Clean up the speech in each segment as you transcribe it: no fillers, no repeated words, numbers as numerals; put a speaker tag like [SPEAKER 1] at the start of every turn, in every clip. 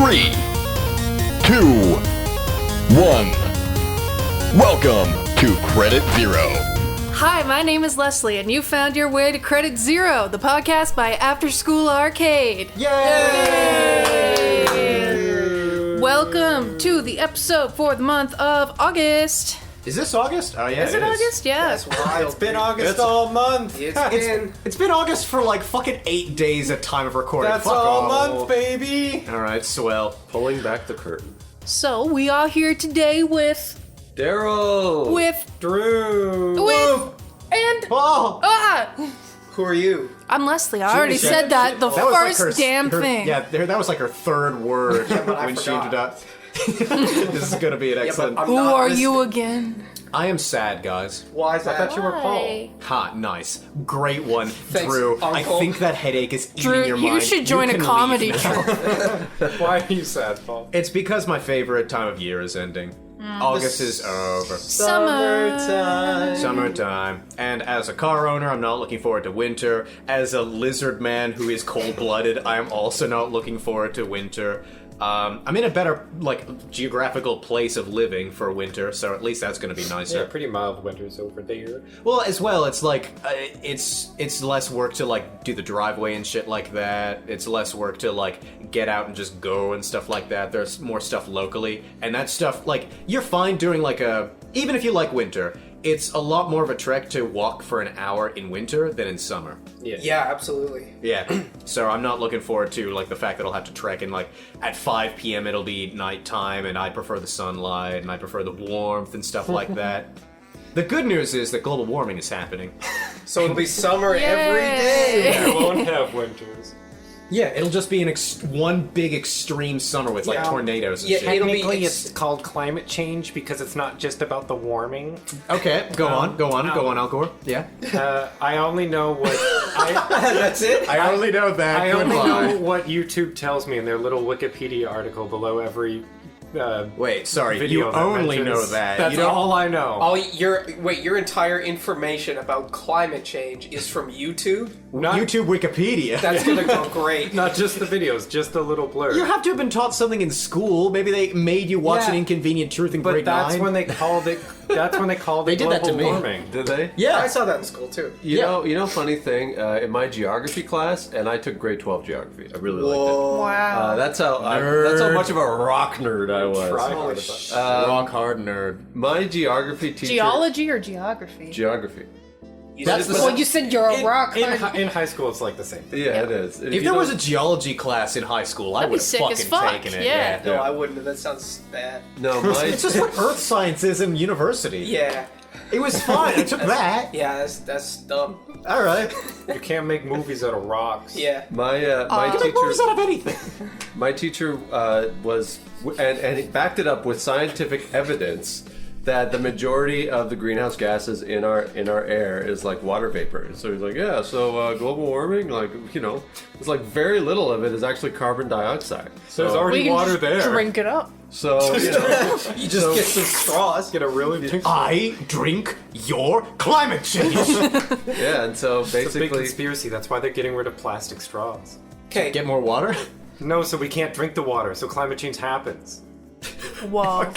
[SPEAKER 1] 3, 2, 1. Welcome to Credit Zero.
[SPEAKER 2] Hi, my name is Leslie, and you found your way to Credit Zero, the podcast by After School Arcade.
[SPEAKER 3] Yay!
[SPEAKER 2] Welcome to the episode for the month of August.
[SPEAKER 3] Is this August? Oh, yeah,
[SPEAKER 2] Is it August? Yeah.
[SPEAKER 4] That's wild.
[SPEAKER 5] It's been August all month.
[SPEAKER 3] It's been August for like fucking 8 days at time of recording.
[SPEAKER 5] That's
[SPEAKER 3] Fuck
[SPEAKER 5] all
[SPEAKER 3] off.
[SPEAKER 5] month, baby.
[SPEAKER 3] All right, swell.
[SPEAKER 5] Pulling back the curtain.
[SPEAKER 2] So, we are here today with...
[SPEAKER 5] Daryl. Drew.
[SPEAKER 2] And...
[SPEAKER 3] Oh,
[SPEAKER 4] Who are you?
[SPEAKER 2] I'm Leslie. I already said that the
[SPEAKER 3] that was like
[SPEAKER 2] first damn thing.
[SPEAKER 3] Yeah, that was like her third word
[SPEAKER 4] I
[SPEAKER 3] when she
[SPEAKER 4] forgot.
[SPEAKER 3] introduced. This is gonna be an excellent.
[SPEAKER 4] I'm
[SPEAKER 2] Who
[SPEAKER 4] not
[SPEAKER 2] are
[SPEAKER 4] listening.
[SPEAKER 2] you again?
[SPEAKER 3] I am sad, guys.
[SPEAKER 4] Why is that?
[SPEAKER 5] I thought you were Paul.
[SPEAKER 2] Hi.
[SPEAKER 3] Ha, nice, great one,
[SPEAKER 4] Thanks,
[SPEAKER 3] Drew. I
[SPEAKER 4] Uncle.
[SPEAKER 3] think that headache is eating
[SPEAKER 2] Drew,
[SPEAKER 3] your
[SPEAKER 2] you
[SPEAKER 3] mind.
[SPEAKER 2] should join a
[SPEAKER 3] can
[SPEAKER 2] comedy
[SPEAKER 3] leave now.
[SPEAKER 2] troupe.
[SPEAKER 5] Why are you sad, Paul?
[SPEAKER 3] It's because my favorite time of year is ending. August is over. Summertime. And as a car owner, I'm not looking forward to winter. As a lizard man who is cold-blooded, I am also not looking forward to winter. I'm in a better, geographical place of living for winter, so at least that's going to be nicer.
[SPEAKER 5] Yeah, pretty mild winters over there.
[SPEAKER 3] Well, as well, it's it's less work to do the driveway and shit like that. It's less work to get out and just go and stuff like that. There's more stuff locally, and that stuff you're fine doing even if you like winter. It's a lot more of a trek to walk for an hour in winter than in summer.
[SPEAKER 4] Yeah, absolutely.
[SPEAKER 3] Yeah, so I'm not looking forward to the fact that I'll have to trek and at 5 p.m. it'll be nighttime, and I prefer the sunlight and I prefer the warmth and stuff like that. The good news is that global warming is happening.
[SPEAKER 4] So it'll be summer every day.
[SPEAKER 5] We won't have winters.
[SPEAKER 3] Yeah, it'll just be one big extreme summer with
[SPEAKER 4] Yeah.
[SPEAKER 3] tornadoes and
[SPEAKER 4] Yeah,
[SPEAKER 3] shit.
[SPEAKER 4] it'll be
[SPEAKER 5] Technically, it's called climate change because it's not just about the warming.
[SPEAKER 3] Okay, go on, Al Gore. Yeah.
[SPEAKER 5] I only know what
[SPEAKER 4] That's it.
[SPEAKER 3] I only know that.
[SPEAKER 5] I only
[SPEAKER 3] Goodbye.
[SPEAKER 5] know what YouTube tells me in their little Wikipedia article below every
[SPEAKER 3] Wait, sorry,
[SPEAKER 5] video.
[SPEAKER 3] you
[SPEAKER 5] that
[SPEAKER 3] only
[SPEAKER 5] mentions-
[SPEAKER 3] know that.
[SPEAKER 5] That's
[SPEAKER 3] You don't-
[SPEAKER 5] all I know.
[SPEAKER 4] Your entire information about climate change is from YouTube?
[SPEAKER 5] Not,
[SPEAKER 3] YouTube Wikipedia.
[SPEAKER 4] That's gonna go great.
[SPEAKER 5] not just the videos, just a little blur.
[SPEAKER 3] You have to have been taught something in school. Maybe they made you watch
[SPEAKER 5] Yeah.
[SPEAKER 3] An Inconvenient Truth in
[SPEAKER 5] But
[SPEAKER 3] grade
[SPEAKER 5] that's
[SPEAKER 3] 9.
[SPEAKER 5] when they called it. That's when they called it
[SPEAKER 3] They did that
[SPEAKER 5] global
[SPEAKER 3] to me.
[SPEAKER 5] warming.
[SPEAKER 6] Did they?
[SPEAKER 3] Yeah.
[SPEAKER 4] I saw that in school too.
[SPEAKER 6] You know, funny thing, in my geography class, and I took grade 12 geography. I really liked it.
[SPEAKER 2] Wow.
[SPEAKER 6] That's how much of a rock nerd I was.
[SPEAKER 5] Try hard
[SPEAKER 4] Holy
[SPEAKER 5] about
[SPEAKER 4] shit.
[SPEAKER 3] Rock hard nerd.
[SPEAKER 6] My geography teacher.
[SPEAKER 2] Geology or geography?
[SPEAKER 6] Geography.
[SPEAKER 3] That's the
[SPEAKER 2] Well, you said you're a rock.
[SPEAKER 5] in high school, it's like the same thing.
[SPEAKER 6] Yeah, it is.
[SPEAKER 3] If there was a geology class in high school, I
[SPEAKER 2] That'd be
[SPEAKER 3] would have
[SPEAKER 2] sick as
[SPEAKER 3] fucking
[SPEAKER 2] fuck,
[SPEAKER 3] taken it.
[SPEAKER 2] yeah.
[SPEAKER 4] No, I wouldn't have. That sounds bad.
[SPEAKER 6] no, my
[SPEAKER 3] It's just what earth science is in university.
[SPEAKER 4] Yeah.
[SPEAKER 3] It was fine. I took that.
[SPEAKER 4] Yeah, that's dumb.
[SPEAKER 3] All right.
[SPEAKER 5] You can't make movies out of rocks.
[SPEAKER 4] Yeah.
[SPEAKER 6] my
[SPEAKER 3] You can make movies
[SPEAKER 6] teacher.
[SPEAKER 3] out of anything.
[SPEAKER 6] My teacher was, and he backed it up with scientific evidence that the majority of the greenhouse gases in our air is water vapor. And so he's like, yeah, so global warming, it's very little of it is actually carbon dioxide. So
[SPEAKER 5] There's already
[SPEAKER 2] We can
[SPEAKER 5] water
[SPEAKER 2] just
[SPEAKER 5] there.
[SPEAKER 2] drink it up.
[SPEAKER 6] So
[SPEAKER 4] You just get some straws.
[SPEAKER 5] Get a really big,
[SPEAKER 3] I drink your climate change.
[SPEAKER 6] yeah, and so
[SPEAKER 5] it's a big
[SPEAKER 6] basically,
[SPEAKER 5] conspiracy. That's why they're getting rid of plastic straws.
[SPEAKER 4] Okay.
[SPEAKER 3] Get more water?
[SPEAKER 5] No, so we can't drink the water. So climate change happens.
[SPEAKER 2] Whoa.
[SPEAKER 3] I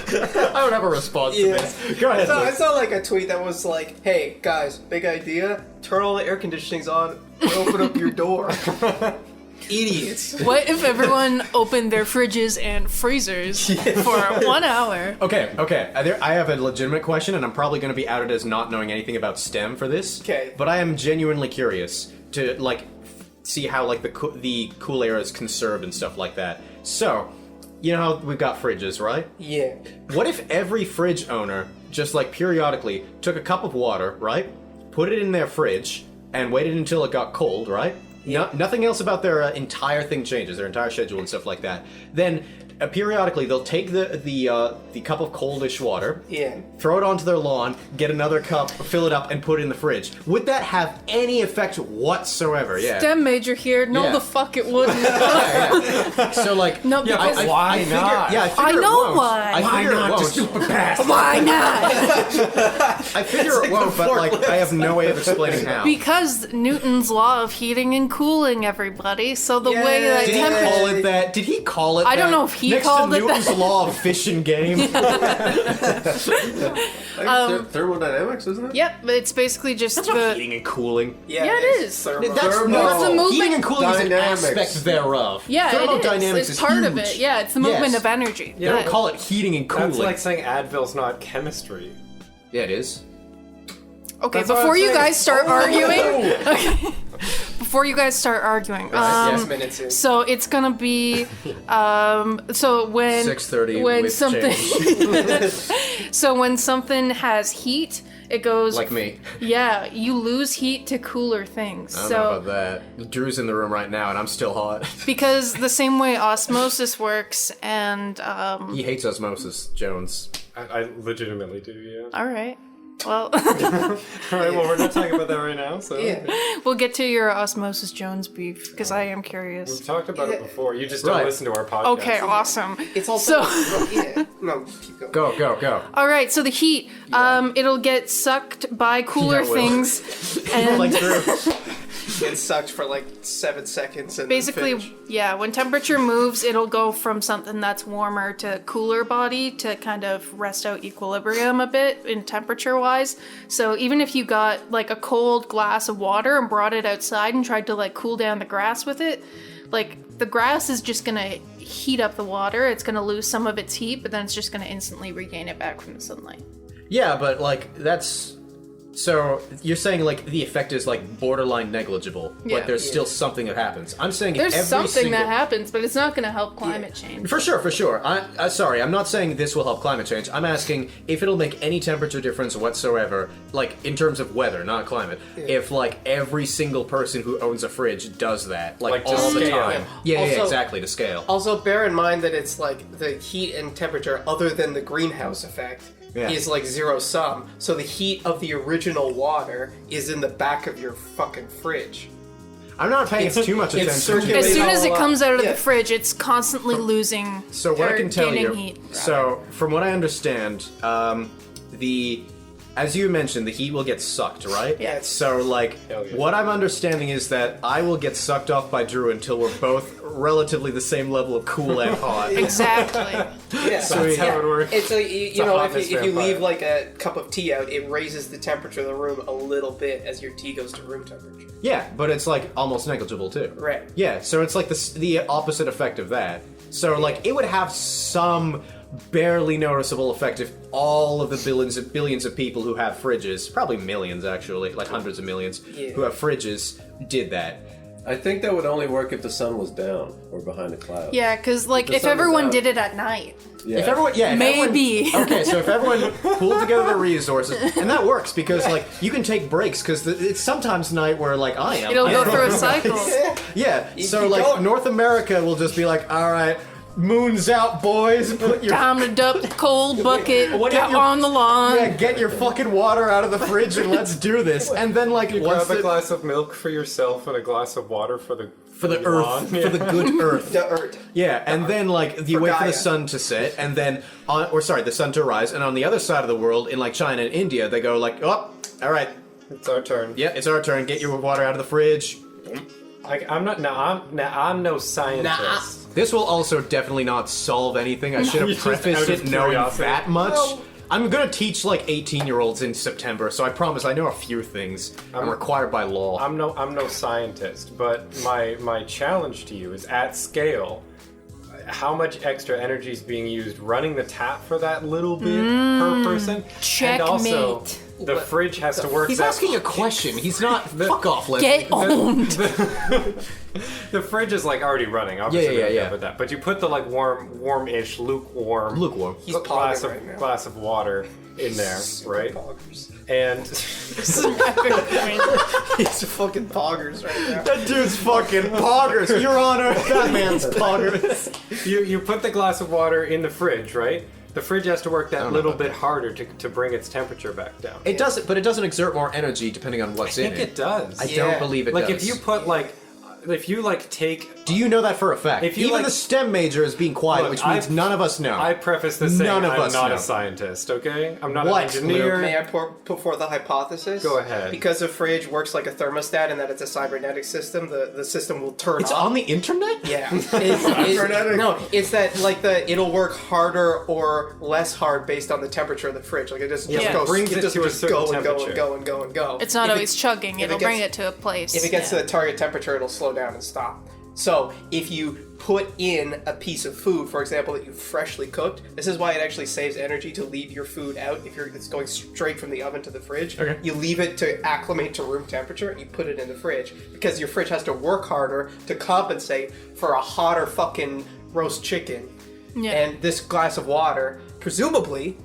[SPEAKER 3] don't have a response to
[SPEAKER 4] Yeah.
[SPEAKER 3] this. Go ahead.
[SPEAKER 4] I
[SPEAKER 3] Luke.
[SPEAKER 4] saw a tweet that was like, "Hey guys, big idea: turn all the air conditionings on and open up your door." Idiots.
[SPEAKER 2] What if everyone opened their fridges and freezers for 1 hour?
[SPEAKER 3] Okay. I have a legitimate question, and I'm probably going to be outed as not knowing anything about STEM for this.
[SPEAKER 4] Okay.
[SPEAKER 3] But I am genuinely curious to see how the cool air is conserved and stuff like that. So, you know how we've got fridges, right?
[SPEAKER 4] Yeah.
[SPEAKER 3] What if every fridge owner just periodically took a cup of water, right? Put it in their fridge and waited until it got cold, right?
[SPEAKER 4] Yeah.
[SPEAKER 3] Nothing else about their entire thing changes, their entire schedule and stuff like that. Then periodically they'll take the cup of coldish water,
[SPEAKER 4] Yeah.
[SPEAKER 3] throw it onto their lawn, get another cup, fill it up, and put it in the fridge. Would that have any effect whatsoever? Yeah.
[SPEAKER 2] STEM major here. No,
[SPEAKER 3] Yeah.
[SPEAKER 2] the fuck it wouldn't.
[SPEAKER 3] So like,
[SPEAKER 2] No, because
[SPEAKER 5] why
[SPEAKER 3] figure,
[SPEAKER 5] not?
[SPEAKER 3] Yeah, I figure
[SPEAKER 2] I
[SPEAKER 3] it
[SPEAKER 2] know
[SPEAKER 3] won't.
[SPEAKER 2] why.
[SPEAKER 3] I
[SPEAKER 5] Why
[SPEAKER 3] figure
[SPEAKER 5] not?
[SPEAKER 3] it won't.
[SPEAKER 5] Just stupid bastard.
[SPEAKER 2] why not?
[SPEAKER 3] I figure it won't, but like, I have no way of explaining how.
[SPEAKER 2] Because Newton's law of heating and cooling, everybody. So the
[SPEAKER 4] Yeah.
[SPEAKER 2] way that
[SPEAKER 3] Did he
[SPEAKER 2] temperature.
[SPEAKER 3] call it that? Did he call it
[SPEAKER 2] I
[SPEAKER 3] that?
[SPEAKER 2] don't know if he
[SPEAKER 3] Next
[SPEAKER 2] called
[SPEAKER 3] to
[SPEAKER 2] it
[SPEAKER 3] Newton's
[SPEAKER 2] that.
[SPEAKER 3] law of fish and game.
[SPEAKER 6] Thermodynamics, isn't it?
[SPEAKER 2] Yep, but it's basically just the.
[SPEAKER 3] Heating and cooling.
[SPEAKER 2] Yeah, it is.
[SPEAKER 4] Thermo.
[SPEAKER 3] That's
[SPEAKER 6] Thermo-
[SPEAKER 2] It's the movement-
[SPEAKER 3] Heating and cooling is an
[SPEAKER 6] Dynamics.
[SPEAKER 3] aspect thereof.
[SPEAKER 2] Yeah, it
[SPEAKER 3] Thermodynamics
[SPEAKER 2] is. It's part of
[SPEAKER 3] huge.
[SPEAKER 2] it. Yeah, it's the movement
[SPEAKER 3] Yes.
[SPEAKER 2] of energy.
[SPEAKER 3] They don't call it heating and cooling.
[SPEAKER 5] That's like saying Advil's not chemistry.
[SPEAKER 3] Yeah, it is.
[SPEAKER 2] Okay,
[SPEAKER 5] That's what
[SPEAKER 2] before
[SPEAKER 5] I'm
[SPEAKER 2] you
[SPEAKER 5] saying.
[SPEAKER 2] guys start arguing. Okay. Before you guys start arguing.
[SPEAKER 3] Yes.
[SPEAKER 4] Minutes in.
[SPEAKER 2] So it's gonna be, so when
[SPEAKER 3] 6:30
[SPEAKER 2] when
[SPEAKER 3] with
[SPEAKER 2] something,
[SPEAKER 3] change.
[SPEAKER 2] so when something has heat, it goes
[SPEAKER 3] Like me.
[SPEAKER 2] Yeah, you lose heat to cooler things.
[SPEAKER 3] I don't
[SPEAKER 2] So
[SPEAKER 3] know about that. Drew's in the room right now, and I'm still hot.
[SPEAKER 2] because the same way osmosis works, and
[SPEAKER 3] He hates osmosis, Jones.
[SPEAKER 5] I legitimately do, yeah.
[SPEAKER 2] all right, well,
[SPEAKER 5] Alright, well, we're not talking about that right now, so.
[SPEAKER 4] Yeah.
[SPEAKER 2] we'll get to your osmosis Jones beef because I am curious.
[SPEAKER 5] We've talked about it before. You just don't
[SPEAKER 3] Right.
[SPEAKER 5] listen to our podcast.
[SPEAKER 2] Okay, awesome.
[SPEAKER 4] It's also.
[SPEAKER 2] So.
[SPEAKER 4] Yeah. No, keep going.
[SPEAKER 3] Go.
[SPEAKER 2] All right, so the heat, it'll get sucked by cooler
[SPEAKER 3] Yeah, it will.
[SPEAKER 2] things, and
[SPEAKER 3] Like Drew.
[SPEAKER 4] It sucked for like 7 seconds and
[SPEAKER 2] basically,
[SPEAKER 4] then finish.
[SPEAKER 2] yeah, when temperature moves, it'll go from something that's warmer to cooler body to kind of rest out equilibrium a bit in temperature-wise. So even if you got like a cold glass of water and brought it outside and tried to like cool down the grass with it, like the grass is just gonna heat up the water. It's gonna lose some of its heat, but then it's just gonna instantly regain it back from the sunlight.
[SPEAKER 3] Yeah, but like that's. So you're saying like the effect is like borderline negligible,
[SPEAKER 2] Yeah.
[SPEAKER 3] but there's still something that happens. I'm saying
[SPEAKER 2] There's
[SPEAKER 3] every
[SPEAKER 2] something
[SPEAKER 3] single...
[SPEAKER 2] that happens, but it's not gonna help climate change.
[SPEAKER 3] For sure. Sorry, I'm not saying this will help climate change. I'm asking if it'll make any temperature difference whatsoever, like in terms of weather, not climate. If like every single person who owns a fridge does that, like
[SPEAKER 5] to
[SPEAKER 3] all the
[SPEAKER 5] scale.
[SPEAKER 3] time. Yeah,
[SPEAKER 4] Also-
[SPEAKER 3] exactly, to scale.
[SPEAKER 4] Also, bear in mind that it's like the heat and temperature, other than the greenhouse effect,
[SPEAKER 3] Yeah.
[SPEAKER 4] is like zero sum. So the heat of the original water is in the back of your fucking fridge.
[SPEAKER 3] I'm not paying too much
[SPEAKER 4] it's
[SPEAKER 3] attention.
[SPEAKER 4] circulating
[SPEAKER 2] As soon as it
[SPEAKER 4] all
[SPEAKER 2] comes out of
[SPEAKER 4] Yeah.
[SPEAKER 2] the fridge, it's constantly losing
[SPEAKER 3] So what
[SPEAKER 2] or
[SPEAKER 3] I can tell
[SPEAKER 2] gaining
[SPEAKER 3] you,
[SPEAKER 2] heat.
[SPEAKER 3] so from what I understand, as you mentioned, the heat will get sucked, right?
[SPEAKER 2] Yeah.
[SPEAKER 3] So like,
[SPEAKER 5] Hell yeah.
[SPEAKER 3] what I'm understanding is that I will get sucked off by Drew until we're both relatively the same level of cool and hot.
[SPEAKER 2] Exactly.
[SPEAKER 4] Yeah.
[SPEAKER 5] So that's how it works.
[SPEAKER 4] It's like, you
[SPEAKER 5] a
[SPEAKER 4] know,
[SPEAKER 5] hotness
[SPEAKER 4] if you
[SPEAKER 5] vampire.
[SPEAKER 4] leave like a cup of tea out, it raises the temperature of the room a little bit as your tea goes to room temperature.
[SPEAKER 3] Yeah, but it's like almost negligible too.
[SPEAKER 4] Right.
[SPEAKER 3] Yeah, so it's like the opposite effect of that. So like it would have some barely noticeable effect if all of the billions of people who have fridges, probably millions actually, like hundreds of millions, who have fridges, did that.
[SPEAKER 6] I think that would only work if the sun was down or behind a cloud.
[SPEAKER 2] Yeah, because like
[SPEAKER 6] The
[SPEAKER 2] if
[SPEAKER 6] sun is
[SPEAKER 2] everyone
[SPEAKER 6] out.
[SPEAKER 2] did it at night,
[SPEAKER 6] Yeah.
[SPEAKER 3] If everyone, yeah, if
[SPEAKER 2] Maybe.
[SPEAKER 3] everyone- okay, so if everyone pooled together their resources, and that works because like you can take breaks because it's sometimes night where like I am.
[SPEAKER 2] it'll go through a cycle.
[SPEAKER 3] Yeah, so
[SPEAKER 4] keep
[SPEAKER 3] like
[SPEAKER 4] going.
[SPEAKER 3] North America will just be like, all right, moon's out, boys. Put your
[SPEAKER 2] Time to dump the cold bucket,
[SPEAKER 3] What
[SPEAKER 2] get
[SPEAKER 3] if you-
[SPEAKER 2] on the lawn.
[SPEAKER 3] yeah, get your fucking water out of the fridge and let's do this. And then like
[SPEAKER 5] You
[SPEAKER 3] once
[SPEAKER 5] grab a glass of milk for yourself and a glass of water for the
[SPEAKER 3] earth,
[SPEAKER 5] lawn.
[SPEAKER 3] for the good earth.
[SPEAKER 4] The earth.
[SPEAKER 3] Yeah, and then like you
[SPEAKER 4] For
[SPEAKER 3] wait for the
[SPEAKER 4] Gaia.
[SPEAKER 3] sun to set, and then the sun to rise, and on the other side of the world, in like China and India, they go like, oh, all right,
[SPEAKER 5] It's our turn.
[SPEAKER 3] yeah, it's our turn. Get your water out of the fridge.
[SPEAKER 5] I'm no scientist.
[SPEAKER 3] This will also definitely not solve anything. I should
[SPEAKER 5] you
[SPEAKER 3] have
[SPEAKER 5] just
[SPEAKER 3] prefaced
[SPEAKER 5] out of
[SPEAKER 3] it knowing
[SPEAKER 5] curiosity.
[SPEAKER 3] that much. I'm gonna teach like 18-year-olds in September, so I promise I know a few things. I'm required by law.
[SPEAKER 5] I'm no scientist, but my challenge to you is at scale. How much extra energy is being used running the tap for that little bit per person?
[SPEAKER 2] Checkmate.
[SPEAKER 5] And also, The fridge has to work.
[SPEAKER 3] He's asking a question. He's not. Fuck off, Leslie.
[SPEAKER 2] Get owned.
[SPEAKER 5] The fridge is like already running. Obviously,
[SPEAKER 3] Yeah.
[SPEAKER 5] But but you put the like warm-ish, lukewarm
[SPEAKER 4] He's
[SPEAKER 5] glass
[SPEAKER 4] pogging right now.
[SPEAKER 5] glass of water in there, right?
[SPEAKER 4] Poggers.
[SPEAKER 5] And
[SPEAKER 2] This is an epic point.
[SPEAKER 4] He's fucking poggers right now.
[SPEAKER 3] That dude's fucking poggers. Your Honor, that man's poggers.
[SPEAKER 5] you put the glass of water in the fridge, right? The fridge has to work that little bit harder to bring its temperature back down.
[SPEAKER 3] It doesn't, but it doesn't exert more energy depending on what's
[SPEAKER 5] I
[SPEAKER 3] in
[SPEAKER 5] think
[SPEAKER 3] it.
[SPEAKER 5] it does.
[SPEAKER 3] I don't believe it
[SPEAKER 5] like
[SPEAKER 3] does.
[SPEAKER 5] if you put if you take.
[SPEAKER 3] Do you know that for a fact?
[SPEAKER 5] If you,
[SPEAKER 3] Even
[SPEAKER 5] like-
[SPEAKER 3] the STEM major is being quiet,
[SPEAKER 5] Look,
[SPEAKER 3] which means none of us know.
[SPEAKER 5] I preface this saying
[SPEAKER 3] None of
[SPEAKER 5] I'm
[SPEAKER 3] us
[SPEAKER 5] not
[SPEAKER 3] know.
[SPEAKER 5] a scientist, okay? I'm not
[SPEAKER 3] What,
[SPEAKER 5] an engineer.
[SPEAKER 3] Luke?
[SPEAKER 4] May I put forth a hypothesis?
[SPEAKER 5] Go ahead.
[SPEAKER 4] Because the fridge works like a thermostat and that it's a cybernetic system, the system will turn
[SPEAKER 3] It's
[SPEAKER 4] off.
[SPEAKER 3] on the internet?
[SPEAKER 4] Yeah. It's that like it'll work harder or less hard based on the temperature of the fridge. Like it just
[SPEAKER 2] Yeah.
[SPEAKER 4] goes,
[SPEAKER 5] Brings it
[SPEAKER 4] just
[SPEAKER 5] to a certain
[SPEAKER 4] go and go and
[SPEAKER 5] temperature.
[SPEAKER 4] go and go and go.
[SPEAKER 2] It's not
[SPEAKER 4] If
[SPEAKER 2] always chugging.
[SPEAKER 4] if
[SPEAKER 2] It'll
[SPEAKER 4] it
[SPEAKER 2] bring
[SPEAKER 4] gets-
[SPEAKER 2] it to a place.
[SPEAKER 4] If it gets
[SPEAKER 2] yeah.
[SPEAKER 4] to the target temperature, it'll slow down and stop. So if you put in a piece of food, for example, that you freshly cooked, this is why it actually saves energy to leave your food out if it's going straight from the oven to the fridge.
[SPEAKER 3] Okay.
[SPEAKER 4] You leave it to acclimate to room temperature and you put it in the fridge because your fridge has to work harder to compensate for a hotter fucking roast chicken.
[SPEAKER 2] Yeah.
[SPEAKER 4] And this glass of water, presumably,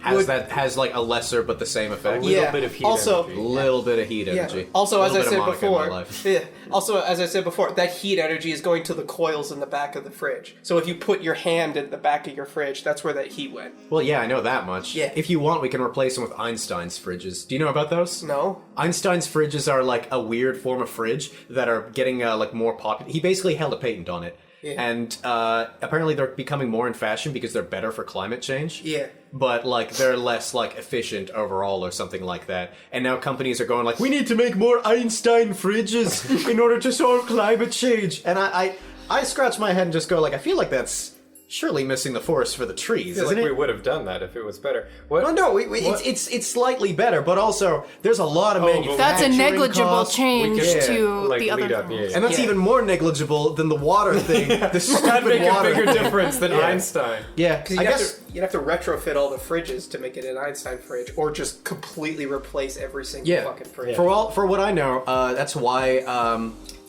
[SPEAKER 3] Has like a lesser but the same effect.
[SPEAKER 4] yeah.
[SPEAKER 5] bit of heat
[SPEAKER 4] also,
[SPEAKER 5] energy.
[SPEAKER 3] Little bit of heat
[SPEAKER 4] Yeah.
[SPEAKER 3] energy.
[SPEAKER 4] Also, as I
[SPEAKER 3] Little bit
[SPEAKER 4] said
[SPEAKER 3] of Monica in my
[SPEAKER 4] before,
[SPEAKER 3] life.
[SPEAKER 4] as I said before, that heat energy is going to the coils in the back of the fridge. So if you put your hand in the back of your fridge, that's where that heat went.
[SPEAKER 3] Well, yeah, I know that much.
[SPEAKER 4] Yeah.
[SPEAKER 3] If you want, we can replace them with Einstein's fridges. Do you know about those?
[SPEAKER 4] No?
[SPEAKER 3] Einstein's fridges are like a weird form of fridge that are getting like more popular. He basically held a patent on it.
[SPEAKER 4] Yeah.
[SPEAKER 3] And apparently they're becoming more in fashion because they're better for climate change.
[SPEAKER 4] Yeah.
[SPEAKER 3] But like they're less like efficient overall or something like that. And now companies are going like, we need to make more Einstein fridges in order to solve climate change. And I scratch my head and just go like, I feel like that's surely missing the forest for the trees,
[SPEAKER 5] I feel
[SPEAKER 3] isn't
[SPEAKER 5] like
[SPEAKER 3] it?
[SPEAKER 5] we would have done that if it was better. What?
[SPEAKER 3] Well, no,
[SPEAKER 5] What?
[SPEAKER 3] it's slightly better, but also there's a lot of
[SPEAKER 5] but
[SPEAKER 3] manufacturing
[SPEAKER 2] That's a negligible
[SPEAKER 3] costs.
[SPEAKER 2] change
[SPEAKER 3] Yeah.
[SPEAKER 2] to
[SPEAKER 5] Like
[SPEAKER 2] the other
[SPEAKER 5] lead up,
[SPEAKER 2] things.
[SPEAKER 5] yeah.
[SPEAKER 3] And that's
[SPEAKER 4] Yeah.
[SPEAKER 3] even more negligible than the water thing. The
[SPEAKER 5] That'd
[SPEAKER 3] stupid
[SPEAKER 5] make a
[SPEAKER 3] water.
[SPEAKER 5] bigger difference than Einstein.
[SPEAKER 3] Yeah,
[SPEAKER 4] Because
[SPEAKER 3] I
[SPEAKER 4] you'd,
[SPEAKER 3] guess.
[SPEAKER 4] you'd have to retrofit all the fridges to make it an Einstein fridge, or just completely replace every single
[SPEAKER 3] Yeah,
[SPEAKER 4] fucking fridge.
[SPEAKER 3] for what I know, that's why